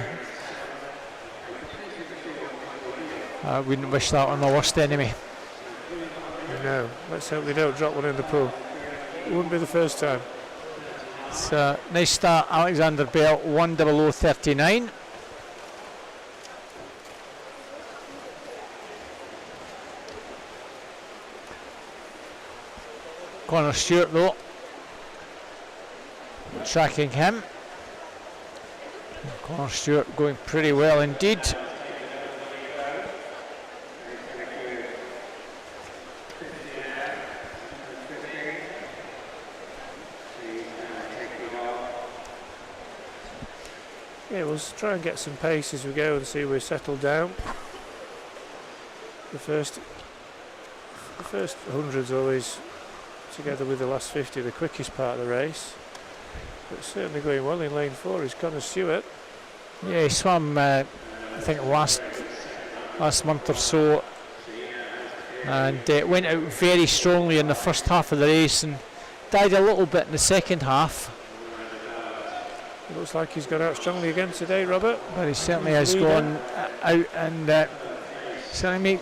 I wouldn't wish that on my worst enemy.
No, let's hope they don't drop one in the pool. It wouldn't be the first time.
It's a nice start, Alexander Bell, 1:00:39. Connor Stewart though, tracking him. Connor Stewart going pretty well indeed.
Yeah, we'll try and get some pace as we go and see we're settled down. The first 100's always, together with the last 50, the quickest part of the race. But certainly going well in lane 4 is Connor Stewart.
Yeah, he swam, I think, last month or so, and went out very strongly in the first half of the race and died a little bit in the second half.
It looks like he's gone out strongly again today, Robert.
But he certainly has gone out, and certainly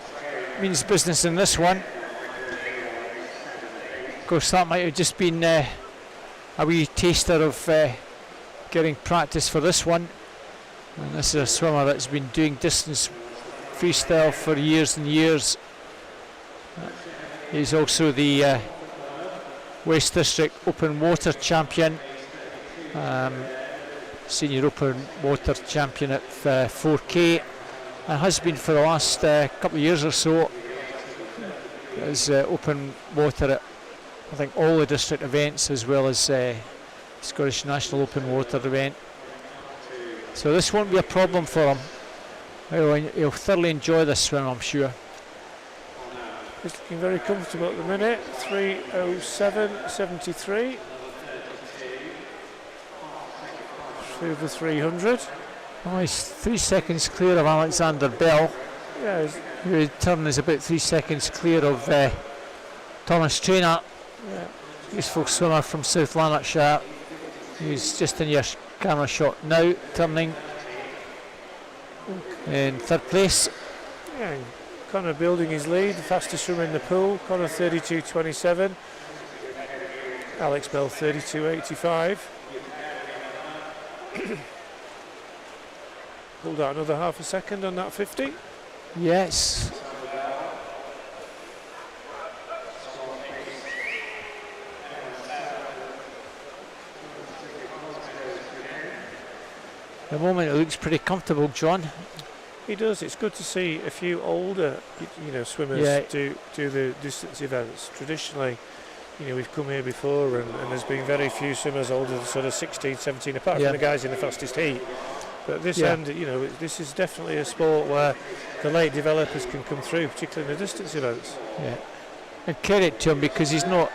means business in this one. Of course, that might have just been a wee taster of getting practice for this one. And this is a swimmer that's been doing distance freestyle for years and years. He's also the West District Open Water Champion, Senior Open Water Champion at 4K, and has been for the last couple of years or so. As open water at, I think, all the district events, as well as Scottish National Open Water event. So this won't be a problem for him. He'll thoroughly enjoy this swim, I'm sure.
He's looking very comfortable at the minute. 3:07.73 through the 300.
Oh, he's 3 seconds clear of Alexander Bell.
Yeah,
His turn is about 3 seconds clear of Thomas Traynor.
yeah.
Useful swimmer from South Lanarkshire. He's just in your camera shot now, turning in third place.
Yeah, Connor building his lead, the fastest swimmer in the pool. Connor 32.27. Alex Bell 32.85. Pulled out another half a second on that 50.
Yes. At the moment it looks pretty comfortable, John.
He does. It's good to see a few older, swimmers do the distance events. Traditionally, we've come here before, and there's been very few swimmers older than sort of 16, 17, apart from the guys in the fastest heat. But this end, this is definitely a sport where the late developers can come through, particularly in the distance events.
Yeah, and credit to him, because he's not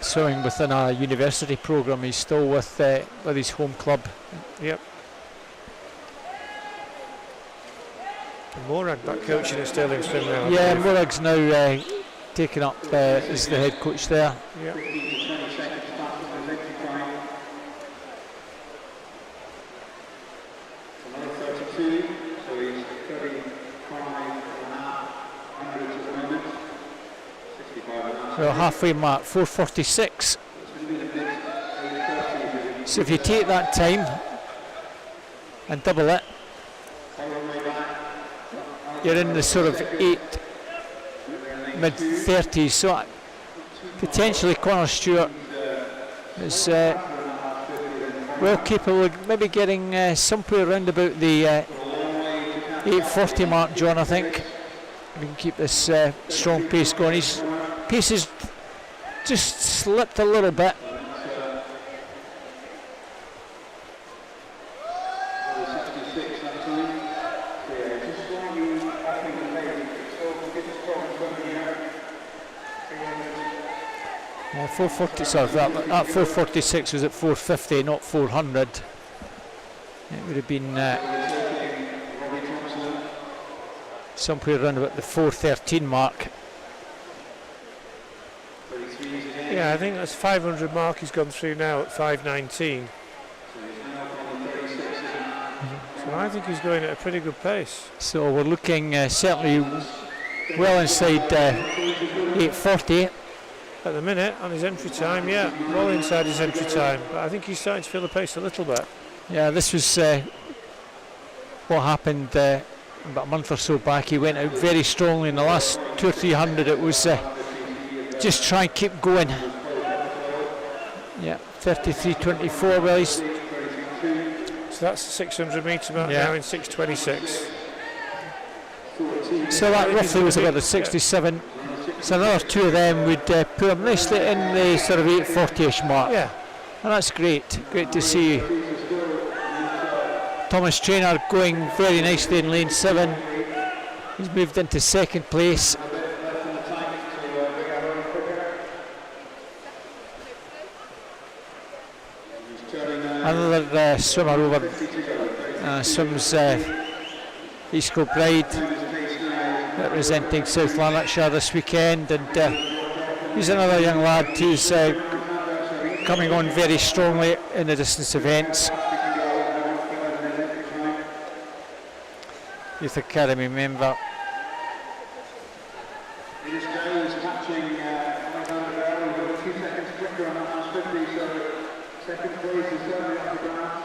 swimming within a university programme. He's still with his home club.
Yep. And Morag back coaching at Stirling Swim now.
Yeah, Morag's now taken up as the head coach there.
Yeah.
So halfway mark, 4:46. So if you take that time and double it, you're in the sort of mid-30s. So potentially Connor Stewart is well capable of maybe getting somewhere around about the 8:40 mark, John, I think. We can keep this strong pace going. His pace has just slipped a little bit. Yeah, 440. Sorry, that 446 was at 450, not 400. It would have been somewhere around about the 413 mark.
Yeah, I think that's 500 mark he's gone through now at 5:19. So I think he's going at a pretty good pace.
So we're looking certainly well inside 8:40
at the minute on his entry time. Yeah, well inside his entry time. But I think he's starting to feel the pace a little bit.
Yeah, this was what happened about a month or so back. He went out very strongly in the last 200 or 300. It was just try and keep going. Yeah, 33.24. Well, he's
so that's the 600 metre mark now in 6:26.
So that roughly was about the 67. So another two of them would put him nicely in the sort of 8:40ish mark.
Yeah,
and that's great. Great to see Thomas Traynor going very nicely in lane 7. He's moved into second place. Another swimmer over swims East Kilbride, representing South Lanarkshire this weekend, and he's another young lad who's coming on very strongly in the distance events. Youth Academy member.
Second place is certainly off the ground.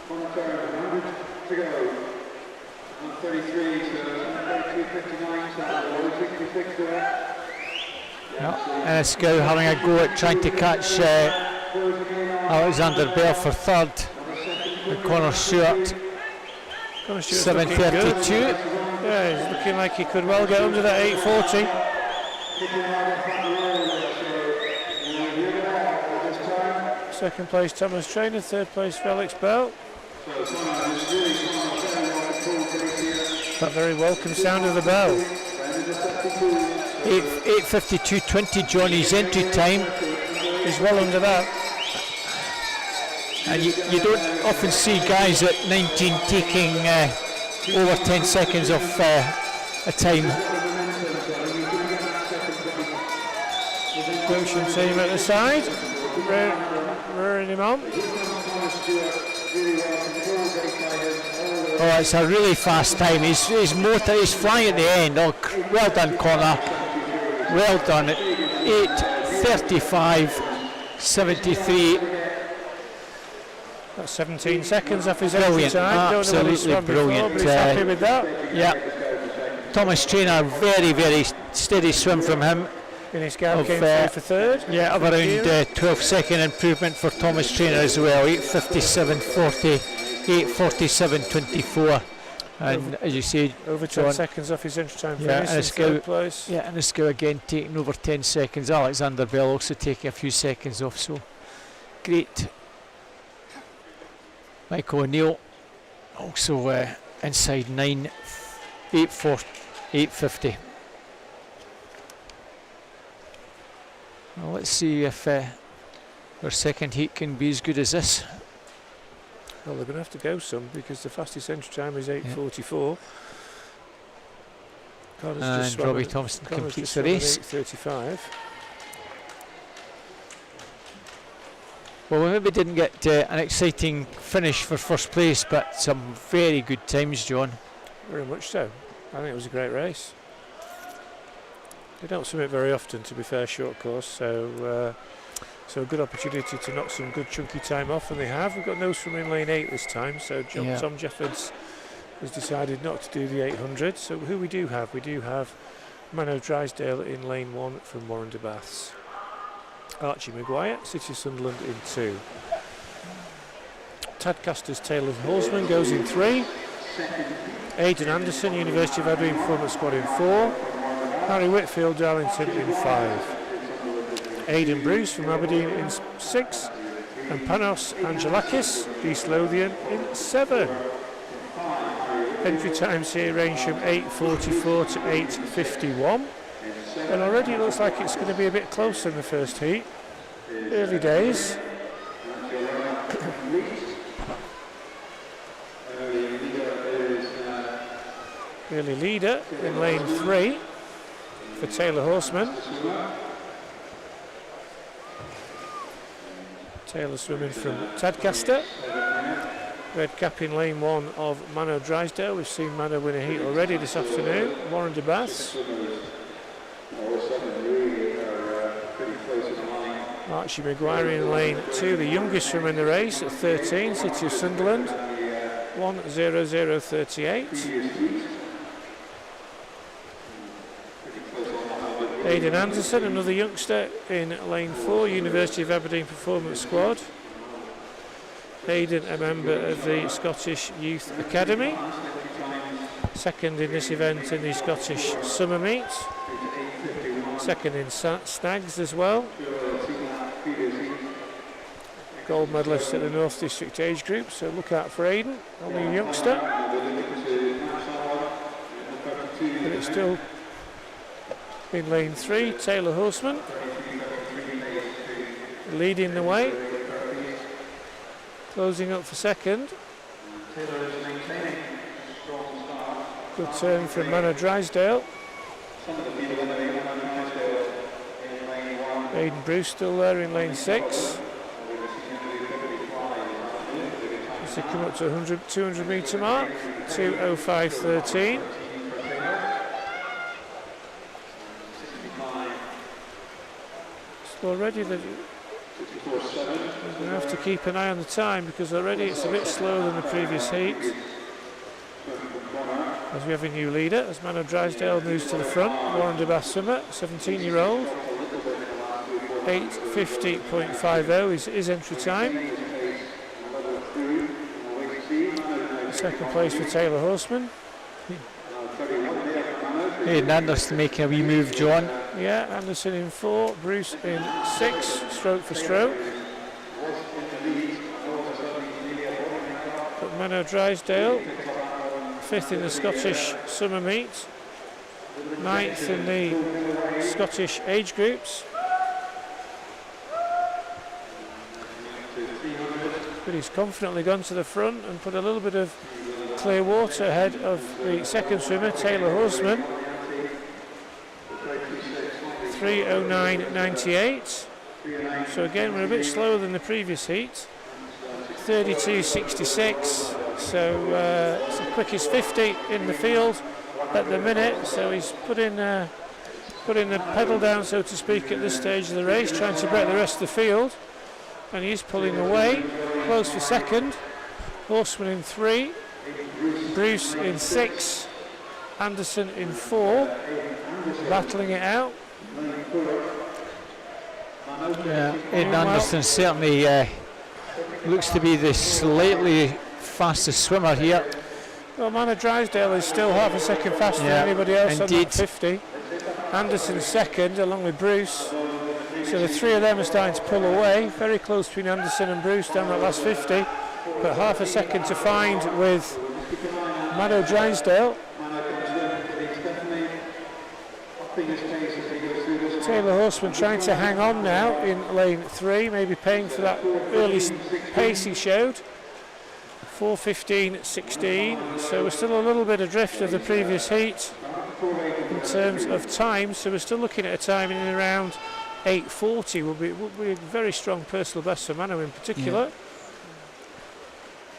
On the turn, 100 to go. 133 to 32.59, so 66 there.
Yeah, Enniscow having a go at trying to catch Alexander Bell for third. And Connor Stewart, 7:32.
Yeah, he's looking like he could well get under that 8:40. Second place Thomas Traynor, third place Felix Bell. That very welcome sound of the bell.
8:52.20 Johnny's entry time.
He's well under that.
And you don't often see guys at 19 taking over 10 seconds off a time.
Wilson team at the side, rearing him on.
Oh, it's a really fast time. His motor is flying at the end. Oh, well done, Connor. Well done. 8:35.73.
That's 17 seconds off his
Brilliant,
entry time.
absolutely brilliant.
Before, but he's happy with that.
Yeah. Thomas Traynor, very, very steady swim from him.
Enniscow came through for third.
Yeah, of around 12-second improvement for Thomas Traynor as well. 8:57.40, 8:47.24. And as you say,
over 10 seconds off his entry time.
Yeah,
finish in third place.
Yeah, Enniscow again taking over 10 seconds. Alexander Bell also taking a few seconds off. So great. Michael O'Neill also inside 9, 8:50. Well, let's see if our second heat can be as good as this.
Well, they're going to have to go some because the fastest entry time is 8:44.
And Robbie Thompson completes the race.
8:35.
Well, we maybe didn't get an exciting finish for first place, but some very good times, John.
Very much so. I think it was a great race. They don't swim it very often, to be fair, short course, so a good opportunity to knock some good chunky time off, and they have. We've got no swim in lane 8 this time, so Tom Jeffords has decided not to do the 800. So who we do have Mano Drysdale in lane 1 from Warren de Baths. Archie Maguire, City of Sunderland in 2. Tadcaster's Taylor Horsman goes in 3. Aidan Anderson, University of Aberdeen Performance Squad in 4. Harry Whitfield, Darlington in 5. Aidan Bruce from Aberdeen in 6. And Panos Angelakis, East Lothian in 7. Entry times here range from 8:44 to 8:51. And already it looks like it's going to be a bit closer in the first heat. Early days. Early leader in lane 3 for Taylor Horseman. Taylor swimming from Tadcaster. Red cap in lane 1 of Mano Drysdale. We've seen Mano win a heat already this afternoon. Warren de Baths. Archie Maguire in lane 2, the youngest swimmer in the race at 13, City of Sunderland, 1:00:38. Aidan Anderson, another youngster in lane 4, University of Aberdeen Performance Squad. Aidan, a member of the Scottish Youth Academy, second in this event in the Scottish Summer Meet, second in Snags as well. gold medalist at the North District age group, so look out for Aidan, only a youngster. But it's still in lane 3, Taylor Horseman leading the way, closing up for second. Good turn from Mano Drysdale. Aidan Bruce still there in lane 6. As they come up to 200 metre mark, 2:05.13. So already we're going to have to keep an eye on the time, because already it's a bit slower than the previous heat. As we have a new leader, as Mano Drysdale moves to the front, Warren de Bassummer, 17-year-old. 8:50.50 is his entry time. Second place for Taylor Horseman.
Aidan Anderson making a wee move, John.
Yeah, Anderson in 4, Bruce in 6, stroke for stroke. But Mano Drysdale, 5th in the Scottish summer meet, 9th in the Scottish age groups. But he's confidently gone to the front and put a little bit of clear water ahead of the second swimmer, Taylor Horseman. 3:09.98. So again, we're a bit slower than the previous heat. 32.66. So it's the quickest 50 in the field at the minute. So he's putting the pedal down, so to speak, at this stage of the race, trying to break the rest of the field. And he's pulling away, close for second. Horseman in 3, Bruce in 6, Anderson in 4, battling it out.
Yeah, Aidan Anderson certainly looks to be the slightly fastest swimmer here.
Well, Mano Drysdale is still half a second faster than anybody else on that 50. Anderson second, along with Bruce. So the three of them are starting to pull away. Very close between Anderson and Bruce down that last 50. But half a second to find with Mano Drysdale. Taylor Horseman trying to hang on now in lane 3, maybe paying for that early pace he showed. 4:15.16, so we're still a little bit adrift of the previous heat in terms of time, so we're still looking at a time in and around 8:40 will be a very strong personal best for Mano in particular.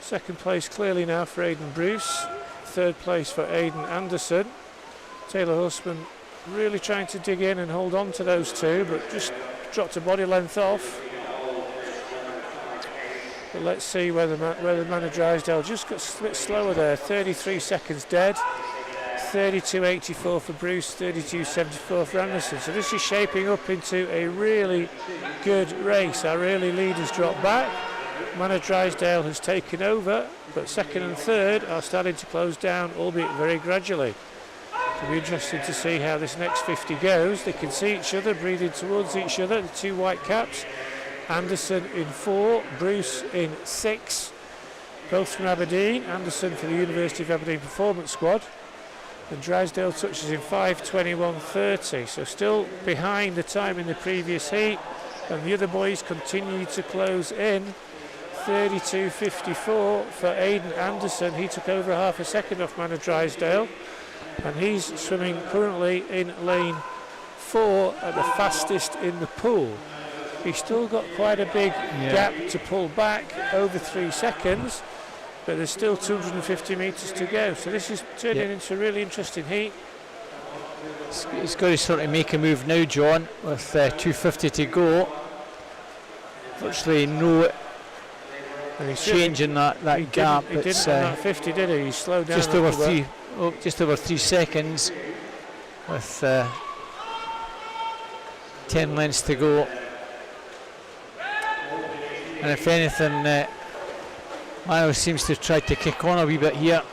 Second place clearly now for Aidan Bruce, third place for Aidan Anderson. Taylor Horseman really trying to dig in and hold on to those two, but just dropped a body length off. But let's see whether Mano Drysdale just got a bit slower there. 33 seconds dead. 32.84 for Bruce, 32.74 for Anderson. So this is shaping up into a really good race. Our early leaders drop back. Mano Drysdale has taken over, but second and third are starting to close down, albeit very gradually. It'll be interesting to see how this next 50 goes. They can see each other, breathing towards each other, the two white caps. Anderson in 4, Bruce in 6. Both from Aberdeen. Anderson for the University of Aberdeen Performance Squad. And Drysdale touches in 5:21.30. So still behind the time in the previous heat. And the other boys continue to close in. 32.54 for Aidan Anderson. He took over half a second off Mano Drysdale. And he's swimming currently in lane 4 at the fastest in the pool. He's still got quite a big gap to pull back, over 3 seconds, but there's still 250 metres to go. So this is turning into a really interesting heat.
He's got to sort of make a move now, John, with 250 to go. Virtually no change in that gap.
He didn't on that 50, did he? He slowed down
just over 3 seconds with 10 lengths to go. And if anything, Mano seems to have tried to kick on a wee bit here.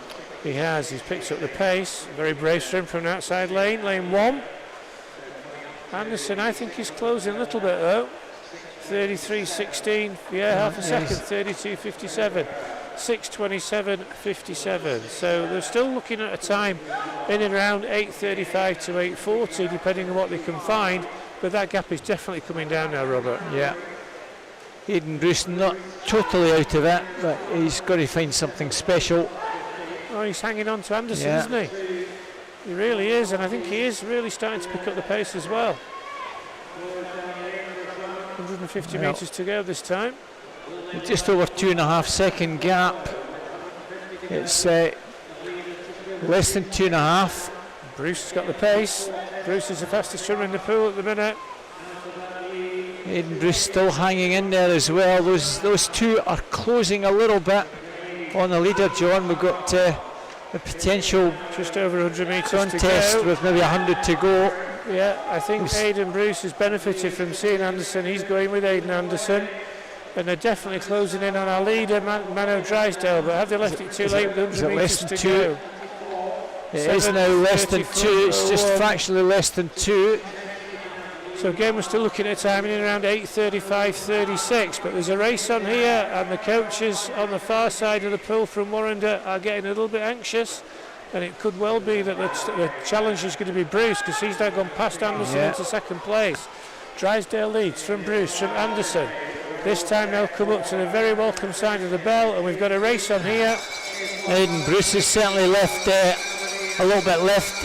He has, he's picked up the pace. Very brave for him from the outside lane 1. Anderson, I think he's closing a little bit though. 33.16, yeah, half a second, 32.57, 6:27.57. So they're still looking at a time in and around 8:35 to 8:40, depending on what they can find. But that gap is definitely coming down now, Robert.
Yeah. Aidan Bruce not totally out of it, but he's got to find something special.
Oh, he's hanging on to Anderson, isn't he? He really is, and I think he is really starting to pick up the pace as well. 150 metres to go this time.
Just over 2.5 second gap. It's less than 2.5.
Bruce has got the pace. Bruce is the fastest swimmer in the pool at the minute.
Aidan Bruce still hanging in there as well. Those two are closing a little bit on the leader, John. We've got the potential
just over 100 metres
contest
to go.
with maybe 100 to go.
Yeah, I think Aidan Bruce has benefited from seeing Anderson. He's going with Aidan Anderson, and they're definitely closing in on our leader, Mano Drysdale. But have they left it too late with 100 metres to go?
It is now less than 2. It's just fractionally less than 2.
So again, we're still looking at a time in around 8:35.36. But there's a race on here, and the coaches on the far side of the pool from Warrender are getting a little bit anxious. And it could well be that the challenge is going to be Bruce, because he's now gone past Anderson into second place. Drysdale leads from Bruce, from Anderson. This time they'll come up to the very welcome side of the bell, and we've got a race on here.
Aidan Bruce has certainly left a little bit left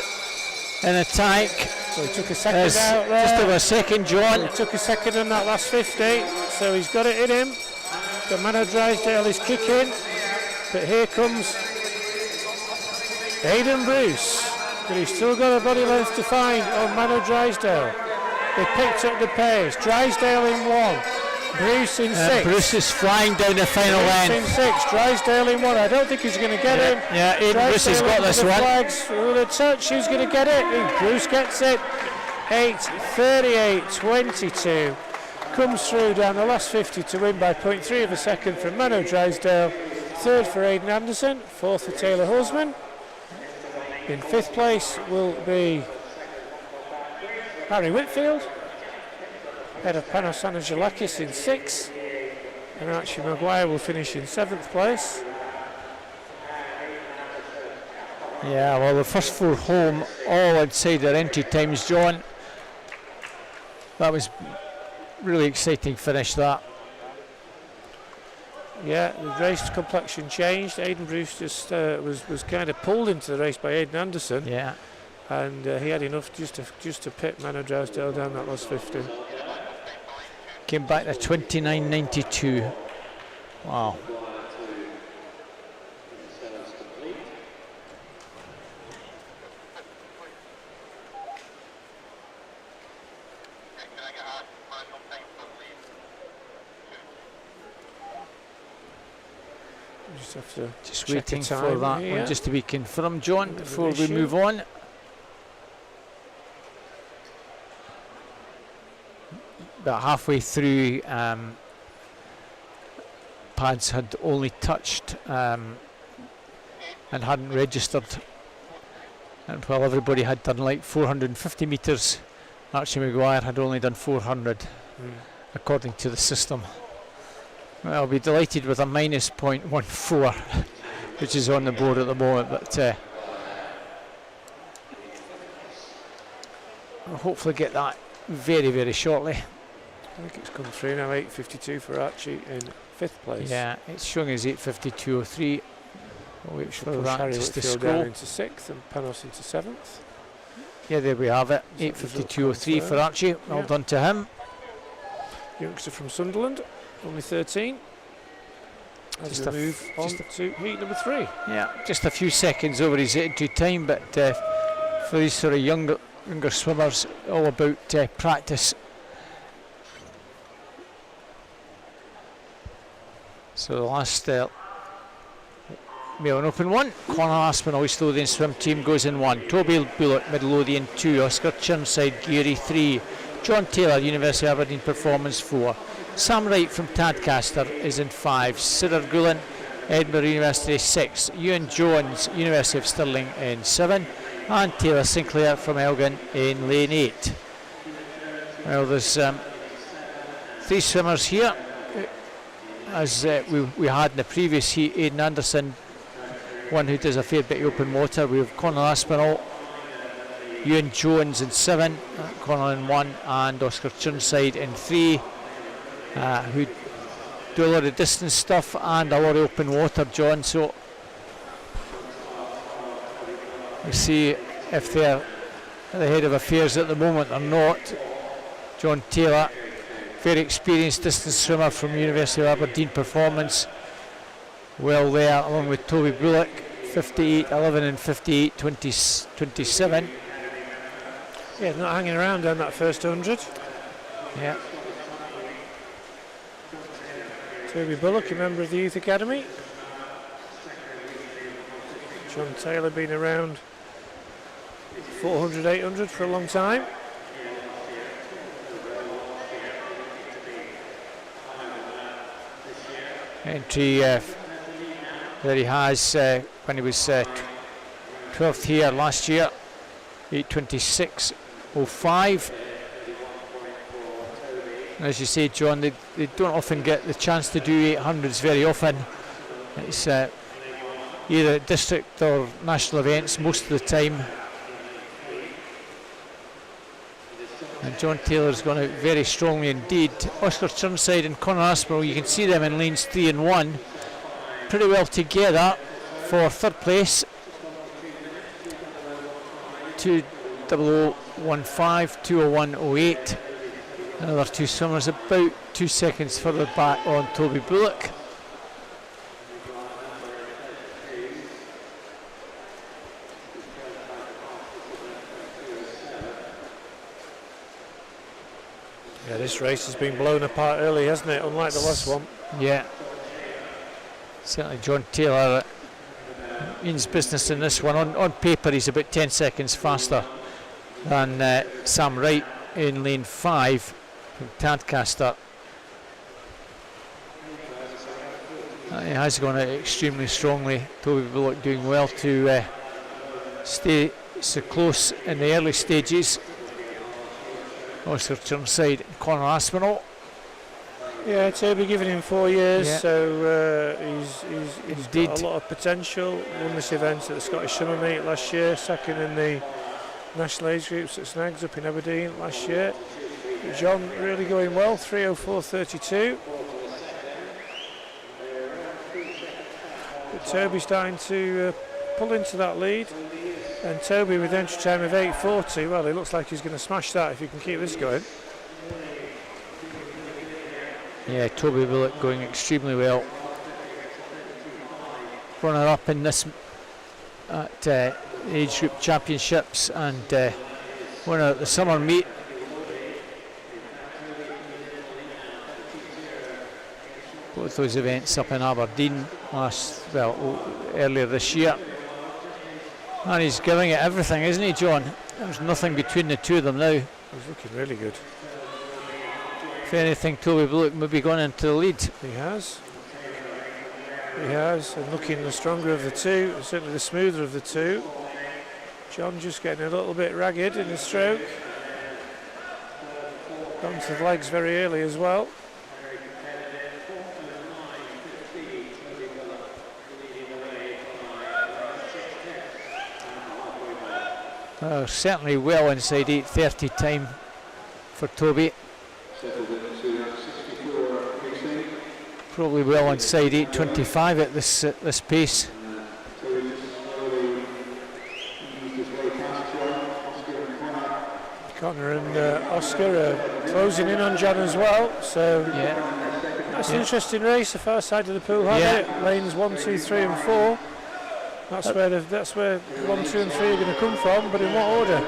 in a tank.
So he took a second out there.
Just over a second, John.
He took a second on that last 50, so he's got it in him. The Mano Drysdale is kicking, but here comes Aidan Bruce, but he's still got a body length to find on Mano Drysdale. They picked up the pace. Drysdale in 1, Bruce in 6.
Bruce is flying down the final
Bruce
line.
in 6, Drysdale in 1. I don't think he's going to get him.
Yeah, Aidan Bruce has got this one.
Flags, with a touch, who's going to get it? Bruce gets it. 8:38.22. Comes through down the last 50 to win by 0.3 of a second from Mano Drysdale. Third for Aidan Anderson, fourth for Taylor Husman. In fifth place will be Harry Whitfield, ahead of Panos Anagelakis in 6th, and Archie Maguire will finish in 7th place.
Yeah, well, the first 4 home, all outside their entry times, John. That was really exciting finish, that.
Yeah, the race complexion changed. Aidan Bruce just was kind of pulled into the race by Aidan Anderson.
Yeah.
And he had enough just to pit Mano Drysdale down that last 50.
Came back to 29.92. Wow. Just waiting for that one just to be confirmed, John, before we move on. About halfway through, pads had only touched and hadn't registered, and while everybody had done like 450 metres, Archie Maguire had only done 400 according to the system. Well, I'll be delighted with a minus 0.14 which is on the board at the moment, but I'll hopefully get that very, very shortly.
I think it's come through now, 8:52 for Archie in 5th place.
Yeah, it's showing as 8:52.03. We'll wait for that
Harry
just to
Whitfield
scroll.
down into 6th and Panos into 7th.
Yeah, there we have it. 8:52.03 for Archie. Well done to him.
Youngster from Sunderland, only 13. As we move on to heat number 3.
Yeah, just a few seconds over his entry time, but for these sort of younger swimmers, all about practice. So the last male and open 1. Conor Aspen, Oyster Lothian swim team, goes in 1. Toby Bullock, Midlothian 2. Oscar Chirnside, Geary 3. John Taylor, University of Aberdeen Performance 4. Sam Wright from Tadcaster is in 5. Cyril Gulen, Edinburgh University 6. Ewan Jones, University of Stirling in 7. And Taylor Sinclair from Elgin in lane 8. Well, there's three swimmers here, as we had in the previous heat. Aidan Anderson, one who does a fair bit of open water. We have Conor Aspinall, Ewan Jones in 7, Conor in 1, and Oscar Chirnside in 3, who do a lot of distance stuff and a lot of open water, John. So we'll see if they're at the head of affairs at the moment or not. John Taylor, very experienced distance swimmer from University of Aberdeen Performance, well there, along with Toby Bullock, 58.11 and 58.27.
Yeah, not hanging around down that first 100.
Yeah.
Toby Bullock, a member of the Youth Academy. John Taylor been around 400, 800 for a long time.
Entry that he has when he was 12th here last year, 8:26.05. As you say, John, they don't often get the chance to do 800s very often. It's either at district or national events most of the time. And John Taylor's gone out very strongly indeed. Oscar Chirnside and Conor Aspinall, you can see them in lanes 3 and 1 pretty well together for third place. 2:00:15, 2:01:08. Another two swimmers about 2 seconds further back on Toby Bullock.
Yeah, this race has been blown apart early, hasn't it? Unlike the last one.
Yeah. Certainly John Taylor means business in this one. On paper he's about 10 seconds faster than Sam Wright in lane 5 from Tadcaster. He has gone out extremely strongly. Toby Bullock doing well to stay so close in the early stages. Oscar Chirnside and Conor Aspinall.
Yeah, Toby giving him 4 years,
Yeah.
so he's
Indeed.
got a lot of potential. Won this event at the Scottish Summer Meet last year, second in the national age groups at Snags up in Aberdeen last year. John really going well, 3:04:32. But Toby starting to pull into that lead. And Toby with entry time of 8:40, well, it looks like he's going to smash that if he can keep this going.
Yeah, Toby Bullock going extremely well. Runner up in this at age group championships and winner at the summer meet. Both those events up in Aberdeen earlier this year. And he's giving it everything, isn't he, John? There's nothing between the two of them now.
He's looking really good.
If anything, Toby Bullock may be going into the lead.
He has. He has, and looking the stronger of the two, certainly the smoother of the two. John just getting a little bit ragged in the stroke. Got to the legs very early as well.
Certainly well inside 8:30 time for Toby. Probably well inside 8:25 at this pace.
Conor and Oscar closing in on John as well. So
Yeah,
that's an interesting race. The far side of the pool had it. Lanes 1, 2, 3, and 4. That's where 1, 2, and 3 are going to come from. But in what order?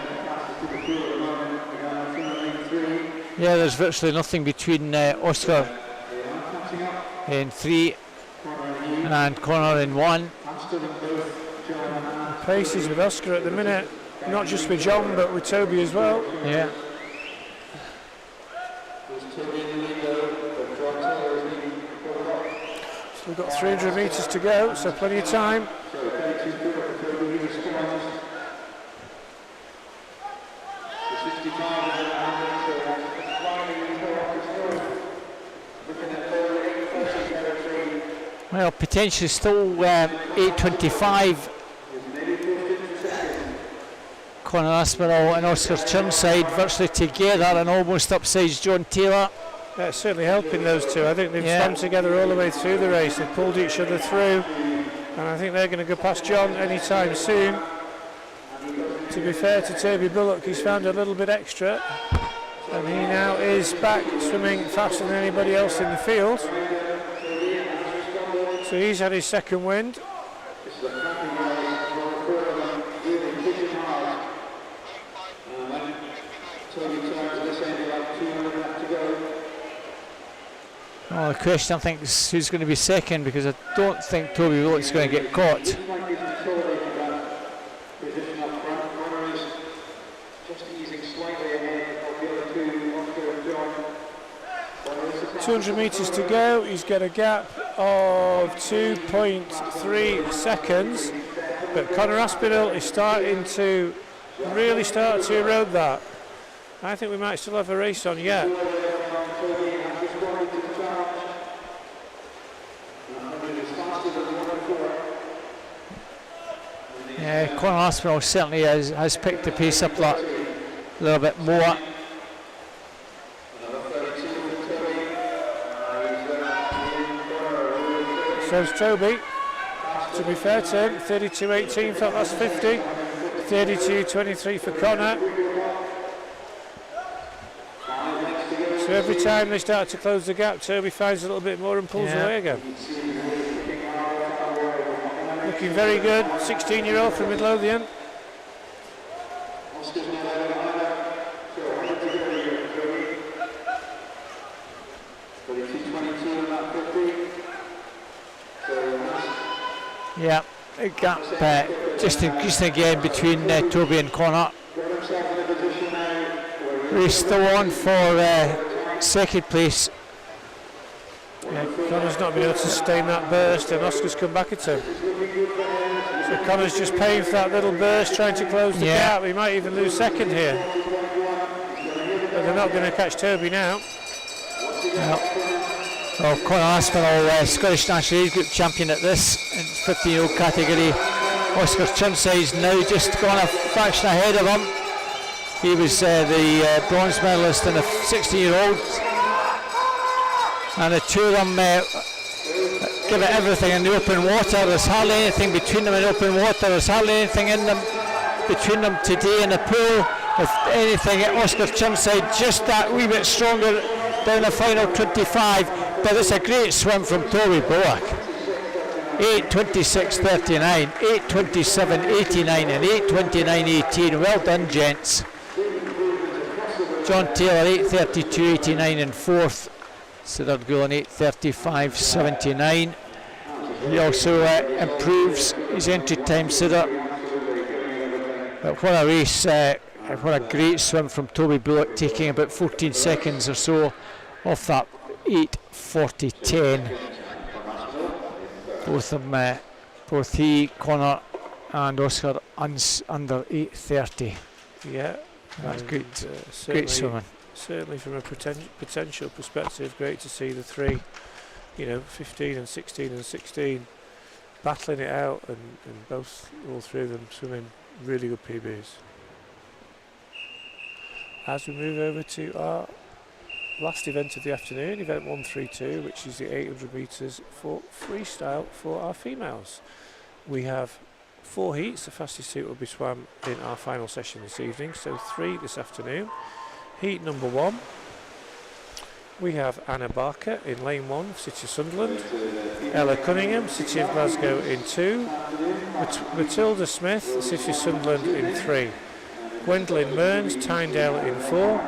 yeah. There's virtually nothing between Oscar in 3 and Conor in 1.
Paces with Oscar at the minute. Not just with John, but with Toby as well.
Yeah.
We've got 300 metres to go, so plenty of time.
Well, potentially still 8.25. Conor Aspinall and Oscar Chirnside virtually together and almost upsides John Taylor.
That's certainly helping those two. I think they've swam together all the way through the race. They've pulled each other through, and I think they're going to go past John anytime soon. To be fair to Toby Bullock, he's found a little bit extra, and he now is back swimming faster than anybody else in the field. So he's had his second wind.
Well, the question I think is who's going to be second, because I don't think Toby Bullock's going to get caught.
.200 metres to go. He's got a gap of 2.3 seconds, but Conor Aspinall is starting to really start to erode that. I think we might still have a race on yet.
Yeah, Conor Aspinall certainly has picked the pace up that little bit more.
So's Toby. To be fair to him, 32.18 felt that's 50. 32.23 for Conor. So every time they start to close the gap, Toby finds a little bit more and pulls away again. Looking very good, 16-year-old from Midlothian.
Yeah, a gap just increasing again between Toby and Conor. Race still on for second place.
Yeah, Conor's not been able to sustain that burst, and Oscar's come back at him. So Conor's just paying for that little burst, trying to close the gap. He might even lose second here. But they're not going to catch Toby now.
Well, Conor Aspinall, Scottish National Age Group champion at this 15-year-old category. Oscar Chirnside's now just gone a fraction ahead of him. He was the bronze medalist in the 16-year-old. And the two of them give it everything in the open water. There's hardly anything between them in open water. There's hardly anything in them between them today in the pool. If anything, Oscar Chirnside just that wee bit stronger down the final 25. But it's a great swim from Toby Bullock. 8.26.39, 8.27.89 and 8.29.18. Well done, gents. John Taylor 8.32.89 in fourth. Siddharth Gulen 8.35.79. He also improves his entry time, Siddharth. But what a race, what a great swim from Toby Bullock, taking about 14 seconds or so off that 8.40.10. Both of them, both he, Conor and Oscar under 8.30.
Yeah,
that's great, great swimming.
Certainly from a potential perspective, great to see the three, 15 and 16 and 16 battling it out, and all three of them swimming really good PBs. As we move over to our last event of the afternoon, event 132, which is the 800 metres for freestyle for our females. We have 4 heats. The fastest heat will be swam in our final session this evening, so 3 this afternoon. Heat number 1, we have Anna Barker in lane 1, City of Sunderland, Ella Cunningham, City of Glasgow in 2, Matilda Smith, City of Sunderland in 3, Gwendolyn Mearns, Tynedale in 4,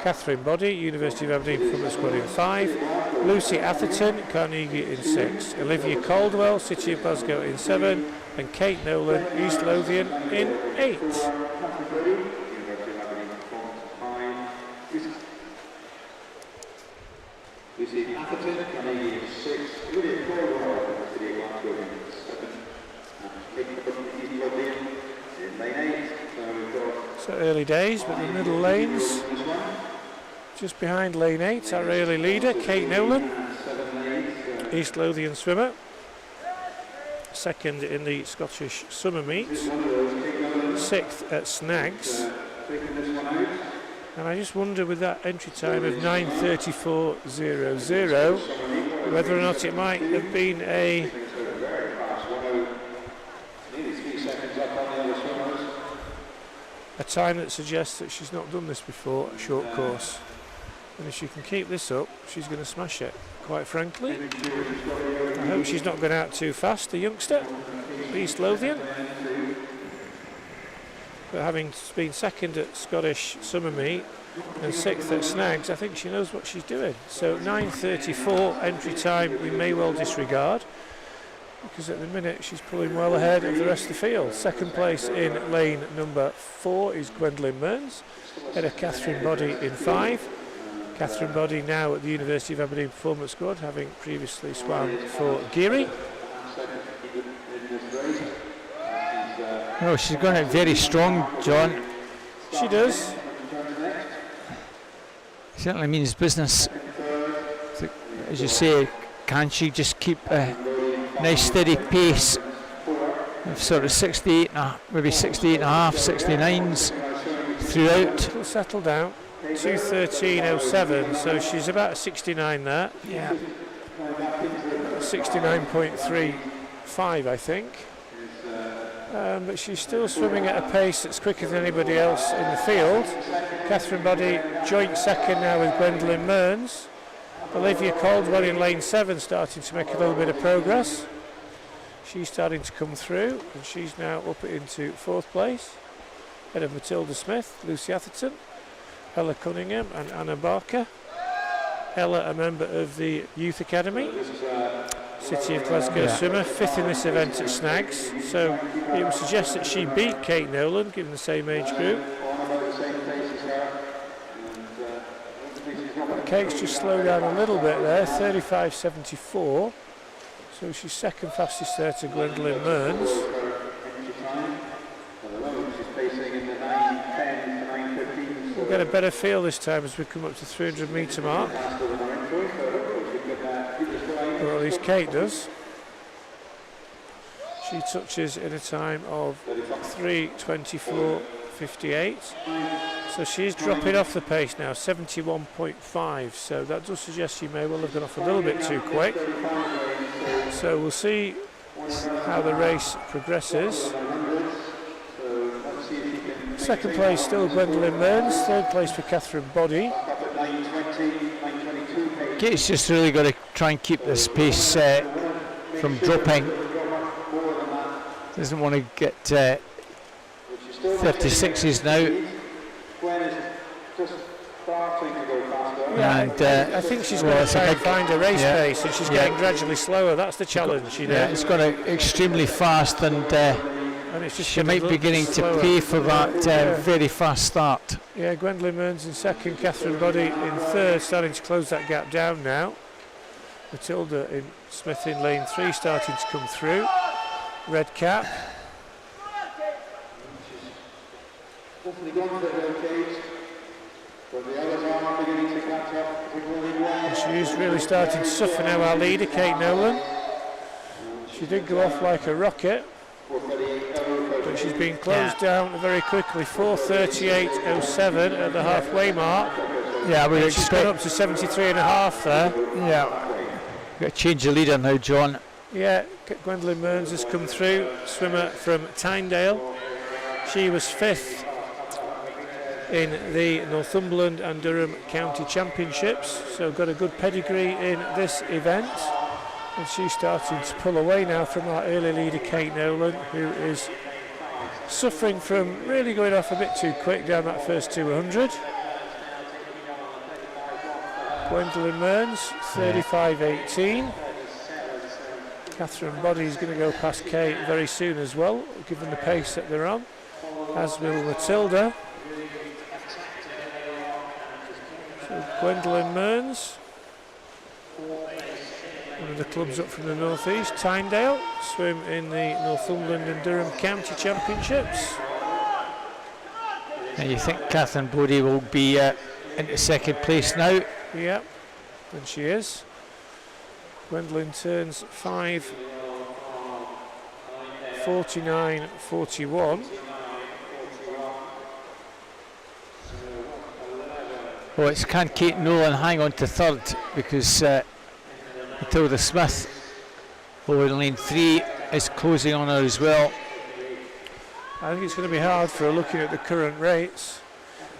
Catherine Boddy, University of Aberdeen Public Squad in 5, Lucy Atherton, Carnegie in 6, Olivia Caldwell, City of Glasgow in 7, and Kate Nolan, East Lothian in 8.
Lucy Atherton, Carnegie in 6, Olivia Caldwell, City of Glasgow in 7, and Kate Nolan, East Lothian in lane 8.
So early days, but the middle lanes. Just behind lane 8, our early leader, Kate Nolan, East Lothian swimmer. second in the Scottish Summer Meet, 6th at Snags. And I just wonder, with that entry time of 9:34.00, whether or not it might have been a time that suggests that she's not done this before, a short course. And if she can keep this up, she's going to smash it, quite frankly. I hope she's not going out too fast, the youngster, East Lothian. But having been second at Scottish Summer Meet and 6th at Snags, I think she knows what she's doing. So 9:34 entry time we may well disregard, because at the minute she's pulling well ahead of the rest of the field. Second place in lane number 4 is Gwendolyn Mearns, ahead of Catherine Boddy in 5. Catherine Boddy now at the University of Aberdeen Performance Squad, having previously swam for Geary.
Oh, she's going out very strong, John.
She does.
Certainly means business. As you say, can she just keep a nice steady pace of sort of 68, maybe 68.5, 69s throughout?
It'll settle down. 2:13.07, so she's about a 69 there.
Yeah.
69.35, I think. But she's still swimming at a pace that's quicker than anybody else in the field. Catherine Boddy joint second now with Gwendolyn Mearns. Olivia Caldwell in lane 7 starting to make a little bit of progress. She's starting to come through, and she's now up into 4th place. Ahead of Matilda Smith, Lucy Atherton, Ella Cunningham and Anna Barker. Ella, a member of the Youth Academy, City of Glasgow swimmer, 5th in this event at Snags. So it would suggest that she beat Kate Nolan, given the same age group. Kate's just slowed down a little bit there, 35.74. So she's second fastest there to Gwendolyn Mearns. We'll get a better feel this time as we come up to 300 metre mark. Or at least Kate does. She touches in a time of 3:24.58. So she's dropping off the pace now, 71.5. So that does suggest she may well have gone off a little bit too quick. So we'll see how the race progresses. Second place still Gwendolyn Mearns, 3rd place for Catherine Boddy.
Kate's just really got to try and keep this pace from dropping. Doesn't want to get 36s now.
Yeah, and I think she's going to try and find a race pace, and she's getting gradually slower. That's the challenge, you know.
Yeah, it's got extremely fast, and
it's just
she might be beginning to pay for that very fast start.
Yeah, Gwendolyn Mearns in second, Catherine Boddy in 3rd, starting to close that gap down now. Matilda Smith in lane 3 starting to come through. Red cap. And she's really starting to suffer now, our leader, Kate Nolan. She did go off like a rocket, but she's been closed down very quickly. 4:38.07 at the halfway mark.
Yeah,
she's gone up to 73.5 there.
Yeah, got to change the leader now, John.
Yeah, Gwendolyn Mearns has come through, swimmer from Tynedale. She was 5th in the Northumberland and Durham County Championships, so got a good pedigree in this event. And she's starting to pull away now from our early leader Kate Nolan, who is suffering from really going off a bit too quick down that first 200. Gwendolyn Mearns, 35.18. Catherine Boddy is going to go past Kate very soon as well, given the pace that they're on, as will Matilda. So Gwendolyn Mearns, one of the clubs up from the northeast, Tynedale, swim in the Northumberland and Durham County Championships.
And you think Catherine Boddy will be into 2nd place now?
Yeah, and she is. Gwendolyn turns 5 49.41.
Oh, it's can Kate Nolan hang on to third because Matilda Smith over in lane 3 is closing on her as well.
I think it's going to be hard for her looking at the current rates.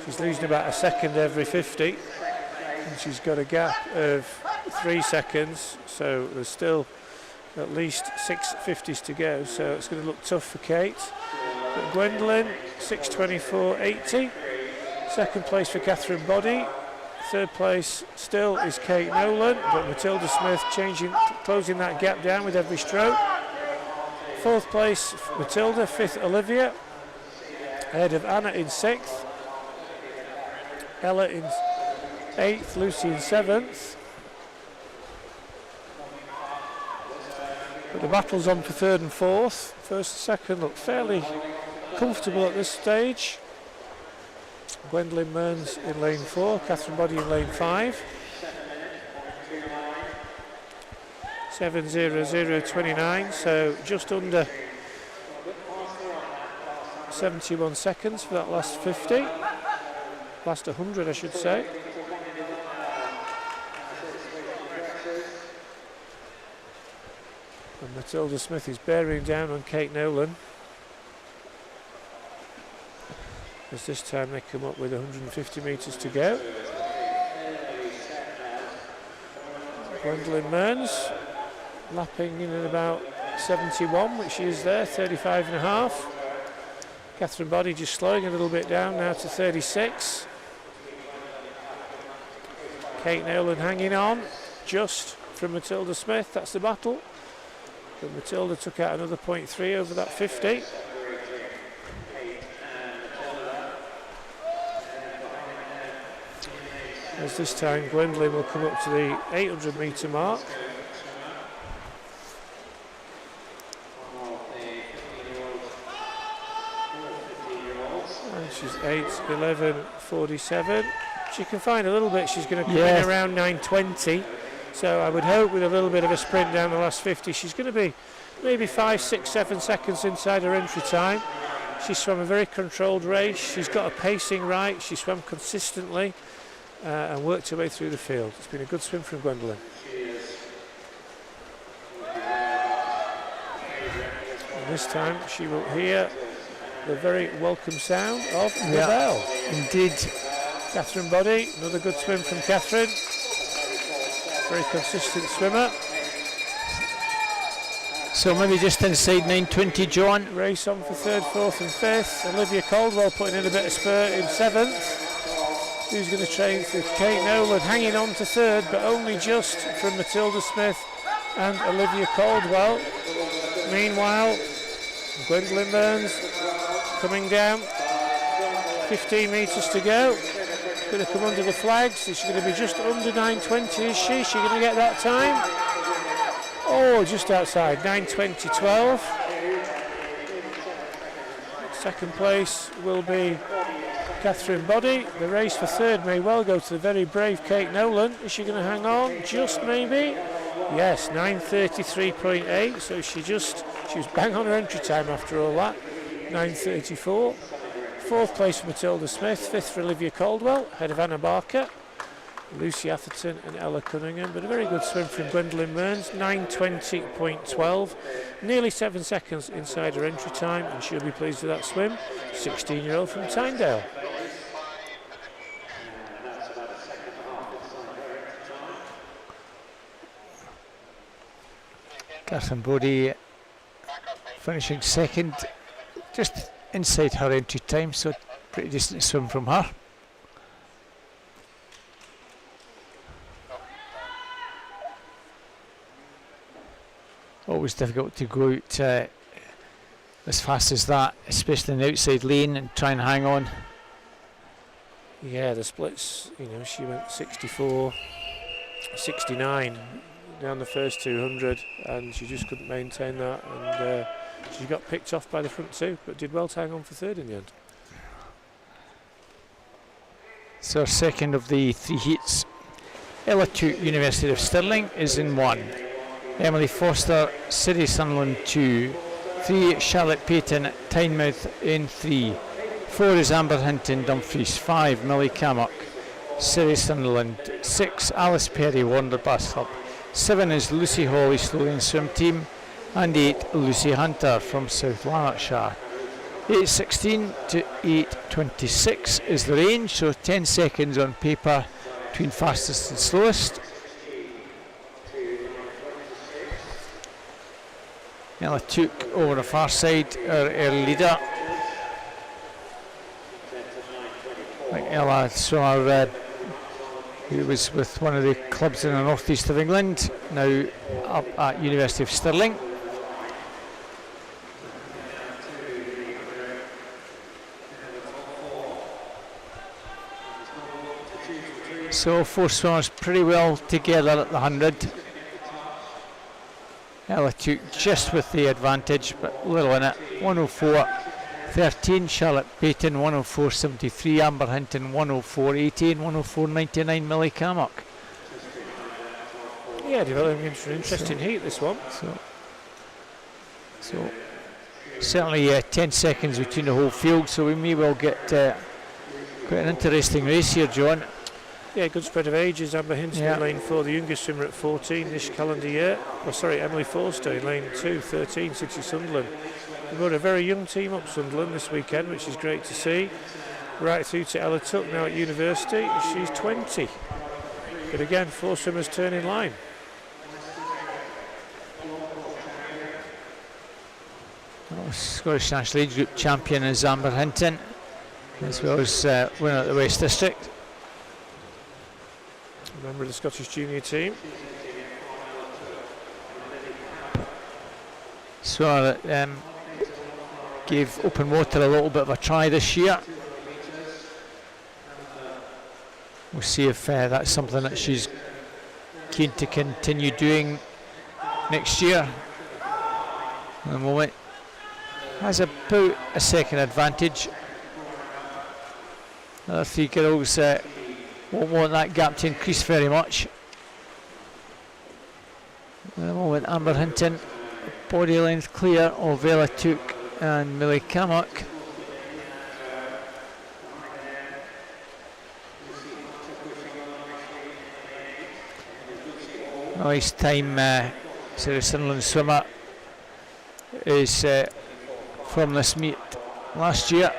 She's losing about a second every 50 and she's got a gap of 3 seconds, so there's still at least 6 50s to go, so it's going to look tough for Kate. But Gwendolyn 6:24.80. Second place for Catherine Boddy. Third place still is Kate Nolan, but Matilda Smith closing that gap down with every stroke. Fourth place Matilda, fifth Olivia, ahead of Anna in sixth, Ella in eighth, Lucy in seventh. But the battle's on for third and fourth. First and second look fairly comfortable at this stage. Gwendolyn Mearns in lane 4, Catherine Boddy in lane 5. 7:00.29, so just under 71 seconds for that last 50. Last 100, I should say. And Matilda Smith is bearing down on Kate Nolan, as this time they come up with 150 metres to go. Gwendolyn Mearns lapping in at about 71, which she is there, 35.5. Catherine Boddy just slowing a little bit down now to 36. Kate Nolan hanging on just from Matilda Smith, that's the battle. But Matilda took out another 0.3 over that 50. As this time Gwendolyn will come up to the 800 metre mark. And she's 8:11.47. She can find a little bit, she's going to come in around 9:20. So I would hope with a little bit of a sprint down the last 50, she's going to be maybe 5, 6, 7 seconds inside her entry time. She swam a very controlled race, she's got her pacing right, she swam consistently and worked her way through the field. It's been a good swim from Gwendolyn. And this time she will hear the very welcome sound of the bell.
Indeed.
Catherine Boddy, another good swim from Catherine. Very consistent swimmer.
So maybe just inside 9:20, John.
Race on for third, fourth and fifth. Olivia Caldwell putting in a bit of spurt in seventh. Who's going to train for Kate Nolan, hanging on to third, but only just from Matilda Smith and Olivia Caldwell. Meanwhile, Gwendolyn Mearns coming down. 15 metres to go. Going to come under the flags. Is she going to be just under 9:20? Is she? Is she going to get that time? Oh, just outside 9:20.12. Second place will be Catherine Boddy. The race for third may well go to the very brave Kate Nolan. Is she going to hang on? Just maybe. Yes, 9:33.8. So she was bang on her entry time after all that. 9:34. Fourth place for Matilda Smith, fifth for Olivia Caldwell, ahead of Anna Barker, Lucy Atherton and Ella Cunningham, but a very good swim from Gwendolyn Mearns, 9:20.12, nearly 7 seconds inside her entry time, and she'll be pleased with that swim. 16-year-old from Tyndale.
Catherine Boddy finishing second, just inside her entry time, so pretty decent swim from her. Always difficult to go out as fast as that, especially in the outside lane, and try and hang on.
Yeah, the splits, she went 64, 69 down the first 200, and she just couldn't maintain that, and she got picked off by the front two, but did well to hang on for third in the end.
So second of the 3 heats. Ella Tuke, University of Stirling, is in 1. Emily Foster, City Sunderland 2. 3 Charlotte Payton Tynemouth in 3. 4 is Amber Hinton Dumfries. 5 Millie Cammock Surrey Sunderland. 6 Alice Perry Warner Bass Club. 7 is Lucy Hawley Sloane Swim Team, and 8 Lucy Hunter from South Lanarkshire. 8:16 to 8:26 is the range, so 10 seconds on paper between fastest and slowest. Ella Took over the far side, our early leader. Like Ella swimmer who was with one of the clubs in the northeast of England, now up at University of Stirling. So 4 swimmers pretty well together at the 100. Ella Took just with the advantage, but little in it. 104.13 Charlotte Payton, 104.73 Amber Hinton, 104.80 and 104.99 Millie Cammock.
Yeah, developing into an interesting heat, this one.
So certainly 10 seconds between the whole field, so we may well get quite an interesting race here, John.
Yeah, good spread of ages. Amber Hinton in lane 4, the youngest swimmer at 14 this calendar year. Oh, sorry, Emily Forster in lane 2, 13, City Sunderland. We've got a very young team up Sunderland this weekend, which is great to see. Right through to Ella Took now at university. She's 20. But again, 4 swimmers turn in line.
Scottish National Age Group champion is Amber Hinton, as well as winner at the West District.
Member of the Scottish junior team.
So gave open water a little bit of a try this year. We'll see if that's something that she's keen to continue doing next year. At the moment, has about a second advantage. The other 3 girls won't want that gap to increase very much. At the moment, Amber Hinton, body length clear of Ella Took and Millie Cammock. Nice time, Sarah Sunderland swimmer is from this meet last year.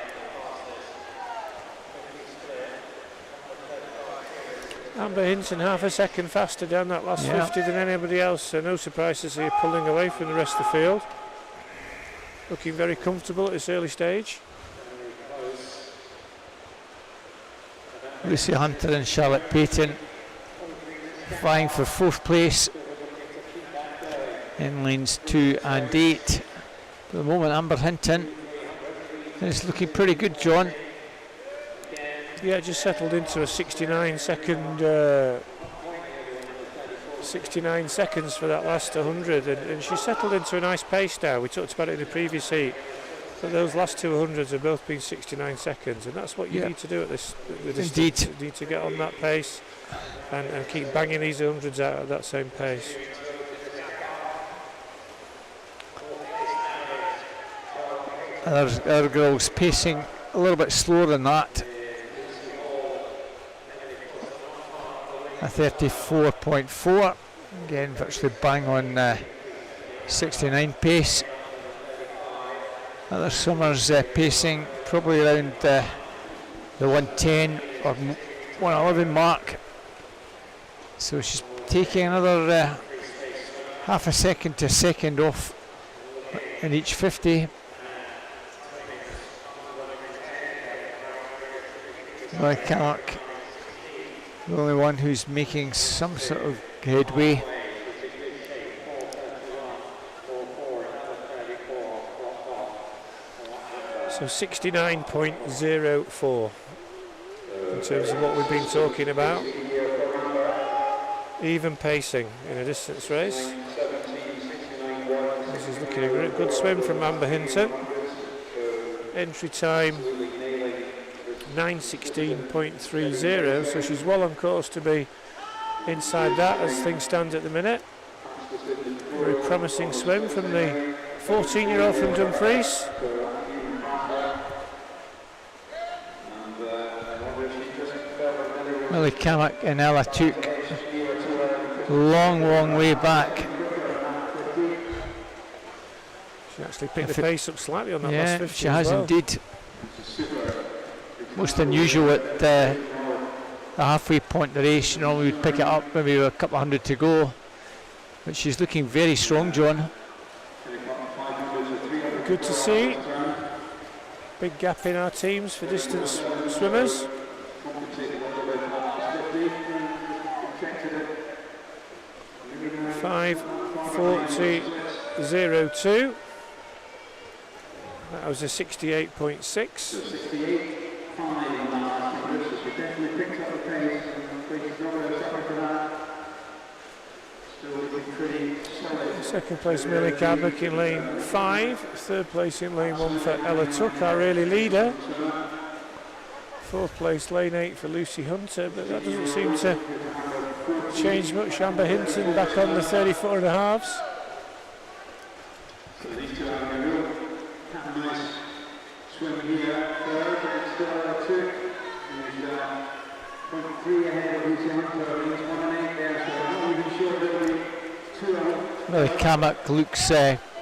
Amber Hinton half a second faster down that last 50 than anybody else, so no surprise to see her pulling away from the rest of the field. Looking very comfortable at this early stage.
Lucy Hunter and Charlotte Payton vying for 4th place in lanes 2 and 8. At the moment, Amber Hinton is looking pretty good, John.
Yeah, just settled into a 69 seconds for that last 100, and she settled into a nice pace now. We talked about it in the previous heat, but those last 2 100s have both been 69 seconds, and that's what you need to do at this.
Indeed.
You need to get on that pace and keep banging these 100s out at that same pace.
Other girls pacing a little bit slower than that. A 34.4, again virtually bang on 69 pace. Other swimmers pacing probably around the 110 or 111 mark. So she's taking another half a second to a second off in each 50. Millie Cammock, the only one who's making some sort of headway.
So 69.04 in terms of what we've been talking about. Even pacing in a distance race. This is looking a good swim from Amber Hinton. Entry time 9:16.30, so she's well on course to be inside that as things stand at the minute. Very promising swim from the 14-year-old from Dumfries.
Millie Cammack and Ella took long way back.
She actually picked the pace up slightly on that last 50.
She has
as well.
indeed. Most unusual at the halfway point of the race. You know, we would pick it up maybe with a couple of hundred to go. But she's looking very strong, John.
Good to see. Big gap in our teams for distance swimmers. 5:40.02. That was a 68.6. Second place Millie Cammack in lane 5. Third place in lane 1 for Ella Tuck, our early leader. Fourth place lane 8 for Lucy Hunter, but that doesn't seem to change much. Amber Hinton back on the 34 and a halves.
So these two are going to have a nice swim here. Third, and still Ella Tuck, who's 0.3 ahead of Lucy Hunter. He's 1 and 8 there, so I'm not even sure they'll be 2 ahead.
Millie Cammack looks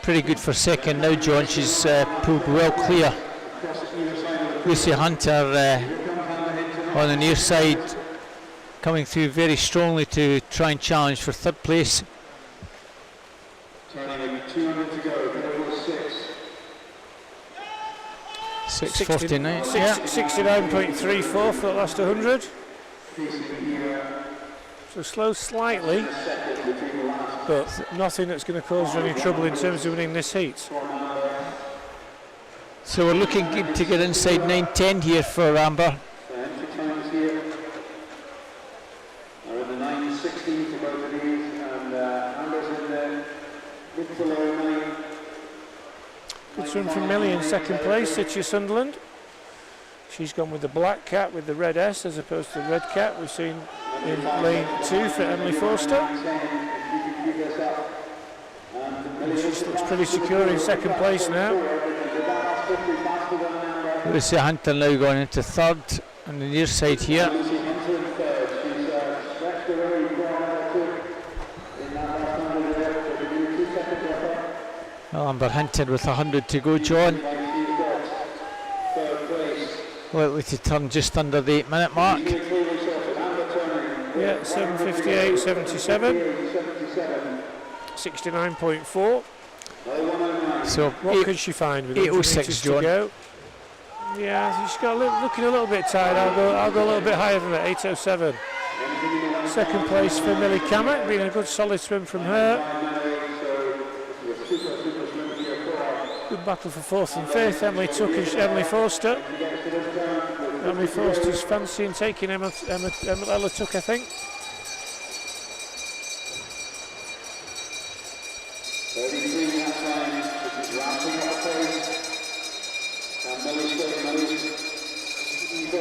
pretty good for second now, John. She's pulled well clear. Lucy Hunter on the near side, coming through very strongly to try and challenge for third place.
Turning 200 to go,
6:49.
69.34 for the last 100. So slow slightly, but nothing that's going to cause her any trouble in terms of winning this heat.
So we're looking good to get inside 9:10 here for Amber.
Entry times here are in the 9:16 for both of these, and Amber's in the mid to low 9.
Good swim from Millie in second place, Sitcha Sunderland. She's gone with the black cap with the red S as opposed to the red cap we've seen in lane 2 for Emily Forster. She looks pretty secure in second place now.
Lucy Hunter now going into third on the near side here. Well, Amber Hinton with 100 to go, John. Likely to turn just under the 8-minute mark.
Yeah, 7:58.77. 69.4.
So
what could she find with
8:06, John?
To go? Yeah, she's got looking a little bit tired. I'll go a little bit higher than that. 8:07. Second place for Millie Cammack, been a good solid swim from her. Good battle for fourth and fifth. Emily Tuck and Emily Forster. Emily Forster's fancying taking Ella Tuck, I think.
33 that time, this is wrapping up pace. And Millie's got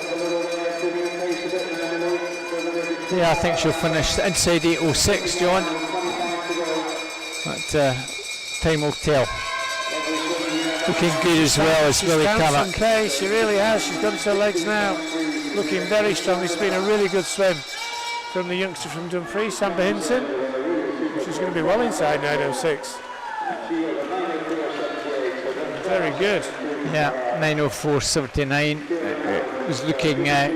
a little bit pace a bit now, Millie.
Yeah, I think she'll finish inside 8:06, John. That time will tell. Looking good as well as Millie Cammack.
Okay, she really has. She's got to her legs now. Looking very strong. It's been a really good swim from the youngster from Dumfries, Amber Hinton. She's going to be well inside 9:06. Very good.
Yeah, 9:04.79. It was looking that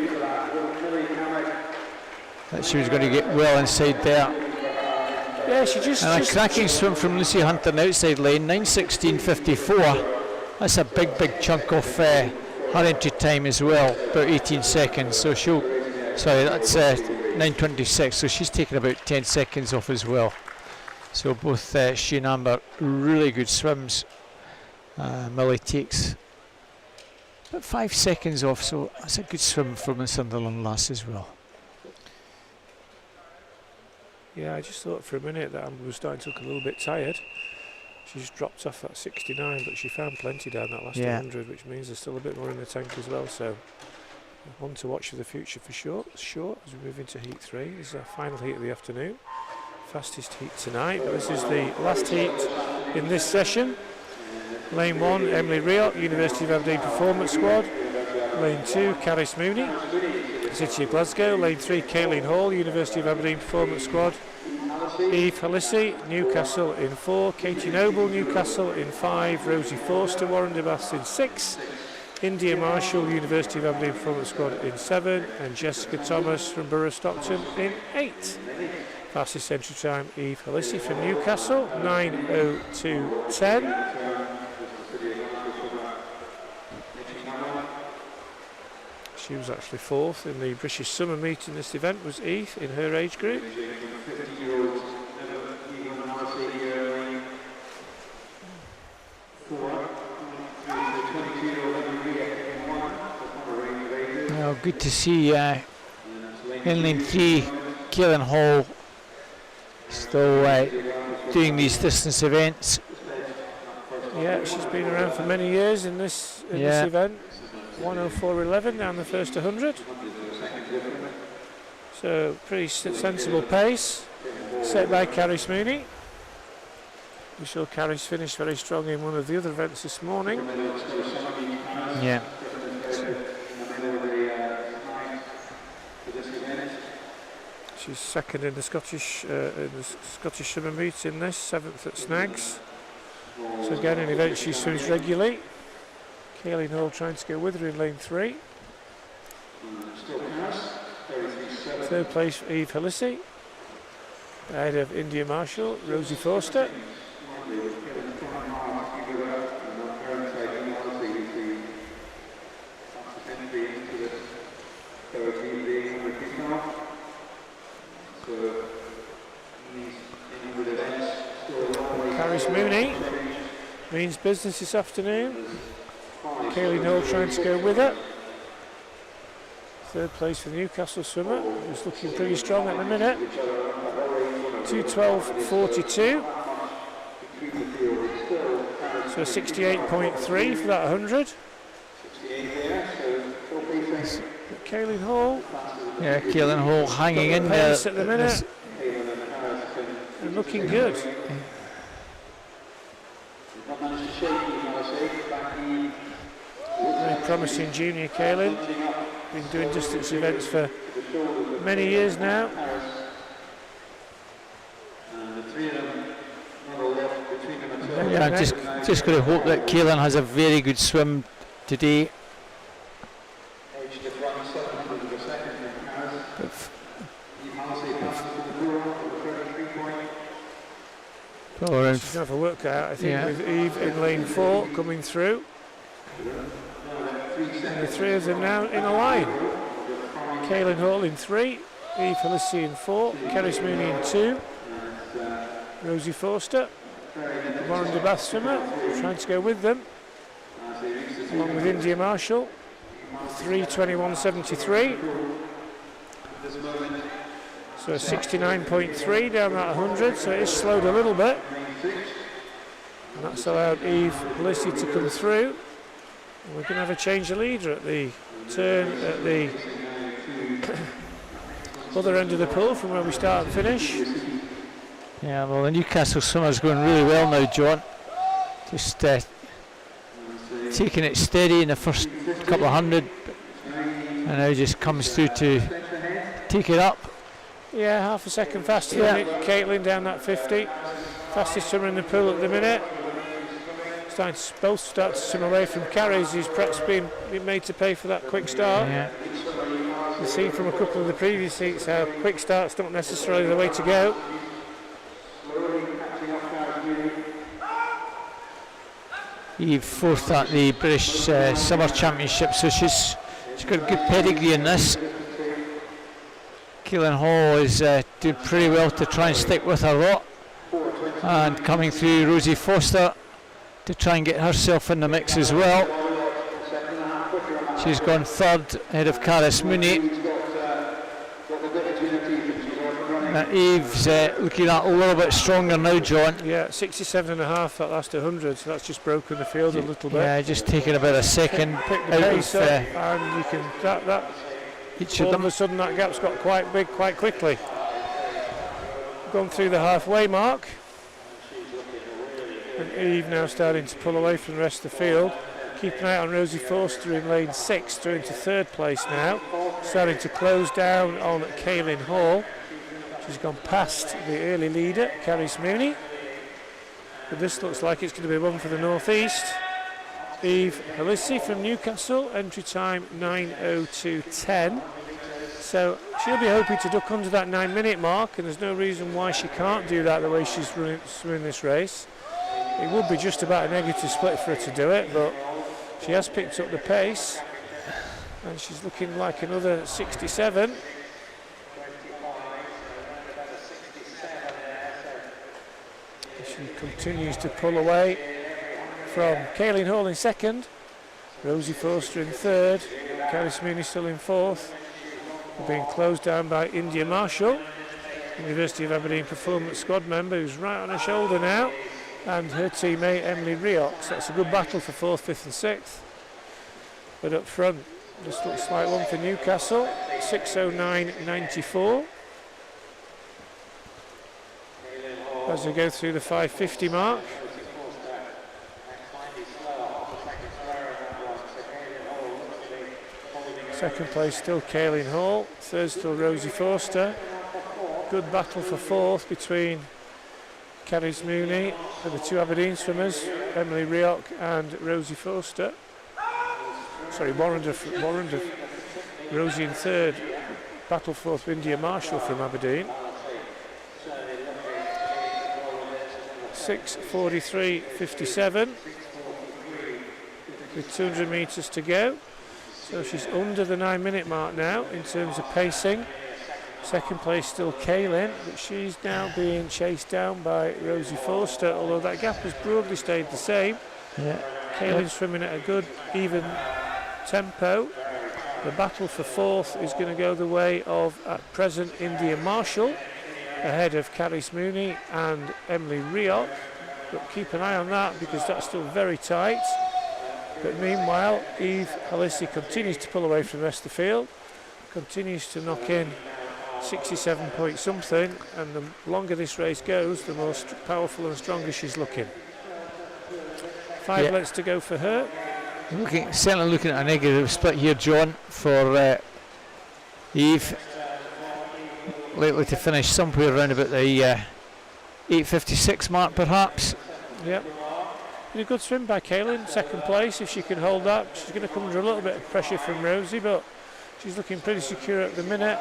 she was going to get well inside there.
Yeah, she just.
And a cracking swim from Lucy Hunter on the outside lane, 9:16.54. That's a big chunk of her entry time as well, about 18 seconds. So that's 9:26. So she's taken about 10 seconds off as well. So both she and Amber really good swims. Millie takes about 5 seconds off, so that's a good swim from the Sunderland lass as well.
Yeah, I just thought for a minute that Amber was starting to look a little bit tired. She just dropped off at 69, but she found plenty down that last 100, which means there's still a bit more in the tank as well. So one to watch for the future for sure as we move into heat 3. This is our final heat of the afternoon. Fastest heat tonight, but this is the last heat in this session. Lane 1, Emily Riot, University of Aberdeen Performance Squad. Lane 2, Caris Mooney, City of Glasgow. Lane 3, Kayleen Hall, University of Aberdeen Performance Squad. Eve Halissi, Newcastle in 4. Katie Noble, Newcastle in 5. Rosie Forster, Warren de Bass in 6. India Marshall, University of Aberdeen Performance Squad in 7. And Jessica Thomas from Borough Stockton in 8. Fastest entry time, Eve Halissi from Newcastle, 9:02.10. She was actually 4th in the British Summer Meet in this event, was Eve in her age group.
Well, good to see in lane 3, Kaylin Hall still doing these distance events.
Yeah, she's been around for many years in this event. 1:04.11 down the first 100. So pretty sensible pace set by Caris Mooney. We saw Caris finish very strong in one of the other events this morning.
Yeah.
She's second in the Scottish Summer Meet in this, 7th at Snags. So again, an event she swims regularly. Kayleen Hall trying to go with her in lane 3. Third place for Eve Halissi, ahead of India Marshall, Rosie Forster. Caris Mooney means business this afternoon. Kayleen Hall trying to go with it. Third place for the Newcastle swimmer, who's looking pretty strong at the minute. 2:12.42. So 68.3 for that 100. Kayleen Hall.
Yeah, Kaylin Hall hanging in there
at the minute. And looking good. Very promising junior Kayleen. Been doing distance events for many years now.
Yeah, I'm just going to hope that Kaylin has a very good swim today.
She's going to have a work out, I think, with Eve in lane 4 coming through. And the three of them now in a line. Kayleen Hall in 3, Eve Halissi in 4, Caris Mooney in 2, Rosie Forster, Warren de Bath swimmer, trying to go with them, along with India Marshall, 3:21.73. So 69.3 down that 100, so it is slowed a little bit. And that's allowed Eve Halissi to come through. And we're going to have a change of leader at the turn at the other end of the pool from where we start and finish.
Yeah, well, the Newcastle swimmer's going really well now, John. Just taking it steady in the first couple of 100, and now just comes through to take it up.
Yeah, half a second faster than it. Caitlin down that 50. Fastest swimmer in the pool at the minute. Both start to swim away from Caris, who's perhaps been made to pay for that quick start.
Yeah.
You've seen from a couple of the previous heats how quick start's not necessarily the way to go.
Eve 4th at the British Summer Championship, so she's got a good pedigree in this. Kayleen Hall is doing pretty well to try and stick with her lot, and coming through Rosie Forster to try and get herself in the mix as well. She's gone 3rd ahead of Caris Mooney. Eve's looking at a little bit stronger now, John.
Yeah, 67.5 that last 100, so that's just broken the field a little bit.
Yeah, just taking about a second
Pick the
out
pace
of
up, and you can all of a sudden that gap's got quite big quite quickly. Gone through the halfway mark, And Eve now starting to pull away from the rest of the field. Keep an eye on Rosie Forster in lane 6, through into 3rd place now. Starting to close down on Kaylin Hall. She's gone past the early leader, Carrie Mooney. But this looks like it's going to be one for the northeast. Eve Halissi from Newcastle, entry time 9:02.10. So she'll be hoping to duck under that 9-minute mark, and there's no reason why she can't do that the way she's swimming this race. It would be just about a negative split for her to do it, but she has picked up the pace, and she's looking like another 67. She continues to pull away from Kaylin Hall in 2nd, Rosie Forster in 3rd, Carrie Mooney still in 4th. Being closed down by India Marshall, University of Aberdeen Performance Squad member, who's right on her shoulder now, and her teammate Emily Rioch. So that's a good battle for 4th, 5th and 6th. But up front, just looks like one for Newcastle, 6:09.94. As we go through the 5:50 mark. Second place still Kaylin Hall, 3rd still Rosie Forster. Good battle for 4th between Carrie Mooney and the 2 Aberdeen swimmers, Emily Rioch and Rosie Forster. Sorry, Warrender, Rosie in 3rd, battle 4th with India Marshall from Aberdeen. 6:43.57 with 200 metres to go. So she's under the 9-minute mark now in terms of pacing. Second place still Kaylin, but she's now being chased down by Rosie Forster, although that gap has broadly stayed the same.
Yeah.
Kaylin's swimming at a good, even tempo. The battle for 4th is going to go the way of, at present, India Marshall, ahead of Carrie Mooney and Emily Rioch. But keep an eye on that because that's still very tight. But meanwhile, Eve Halissi continues to pull away from the rest of the field, continues to knock in 67 point something, and the longer this race goes, the more powerful and stronger she's looking. 5 lengths to go for her.
Certainly looking at a negative split here, John, for Eve. Likely to finish somewhere around about the 8:56 mark, perhaps.
Yep. A good swim by Kaylin, 2nd place. If she can hold that, she's going to come under a little bit of pressure from Rosie, but she's looking pretty secure at the minute.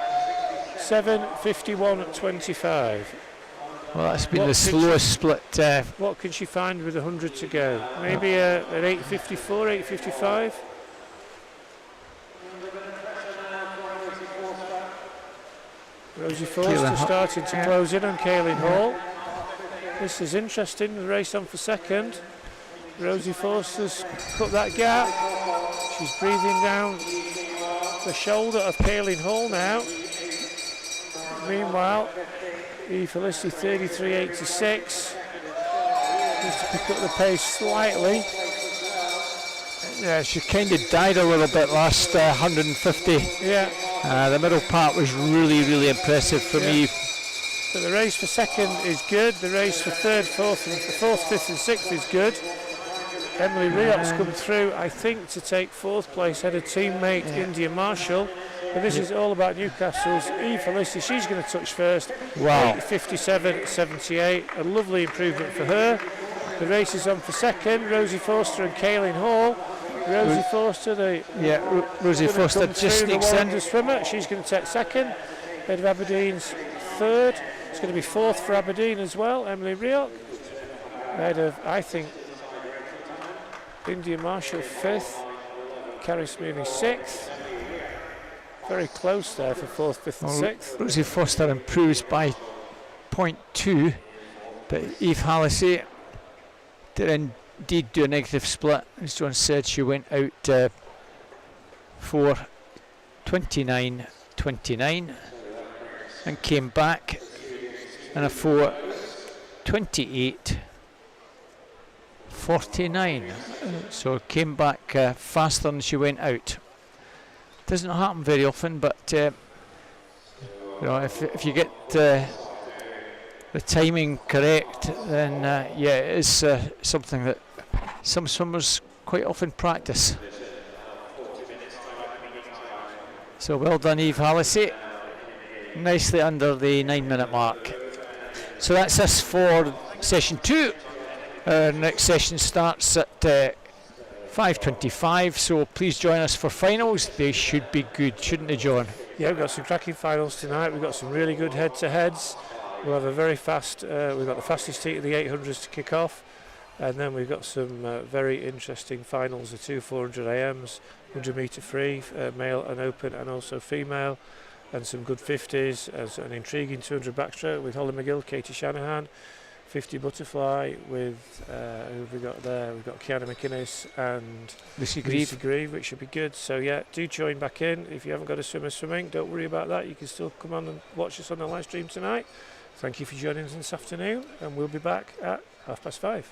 7:51.25.
Well, that's been the slowest split.
What can she find with 100 to go? Maybe an 8:54, 8:55. Rosie Forster starting to close in on Kaylin Hall. This is interesting. The race on for 2nd. Rosie Forster's cut that gap. She's breathing down the shoulder of Kaylin Hall now. Meanwhile, Eve Halissi 33.86. Needs to pick up the pace slightly.
Yeah, she kind of died a little bit last 150.
Yeah.
The middle part was really impressive for me.
So the race for 2nd is good. The race for 3rd, 4th, 5th and 6th is good. Emily Rioch's come through, I think, to take 4th place, had a teammate India Marshall. But this is all about Newcastle's Eve Halissi. She's going to touch first.
Wow.
57.78. A lovely improvement for her. The race is on for 2nd. Rosie Forster and Kaylin Hall. Rosie Forster,
Rosie Forster just sneaks in.
Swimmer. She's going to take 2nd. Head of Aberdeen's 3rd. It's going to be 4th for Aberdeen as well. Emily Rioch. Head of, I think, India Marshall 5th. Carrie Mooney 6th. Very close there for 4th, 5th and 6th.
Rosie Forster improves by 0.2, but Eve Halissi did indeed do a negative split. As John said, she went out for 29.29 and came back in a 4:28.49. So came back faster than she went out. Doesn't happen very often, but you know, if you get the timing correct, then yeah, it is something that some swimmers quite often practice. So well done, Eve Hallisey. Nicely under the 9-minute mark. So that's us for session 2. Our next session starts at 5:25, so please join us for finals. They should be good, shouldn't they, John?
Yeah, we've got some cracking finals tonight. We've got some really good head-to-heads. We'll have a very fast, we've got the fastest heat of the 800s to kick off, and then we've got some very interesting finals, the 2 400 AMs, 100 metre free, male and open, and also female, and some good 50s, and an intriguing 200 backstroke with Holly McGill, Katie Shanahan, 50 butterfly with, who have we got there? We've got Kiana McInnes and
Lucy
Grieve, which should be good. So yeah, do join back in. If you haven't got a swimmer swimming, don't worry about that. You can still come on and watch us on the live stream tonight. Thank you for joining us this afternoon, and we'll be back at 5:30.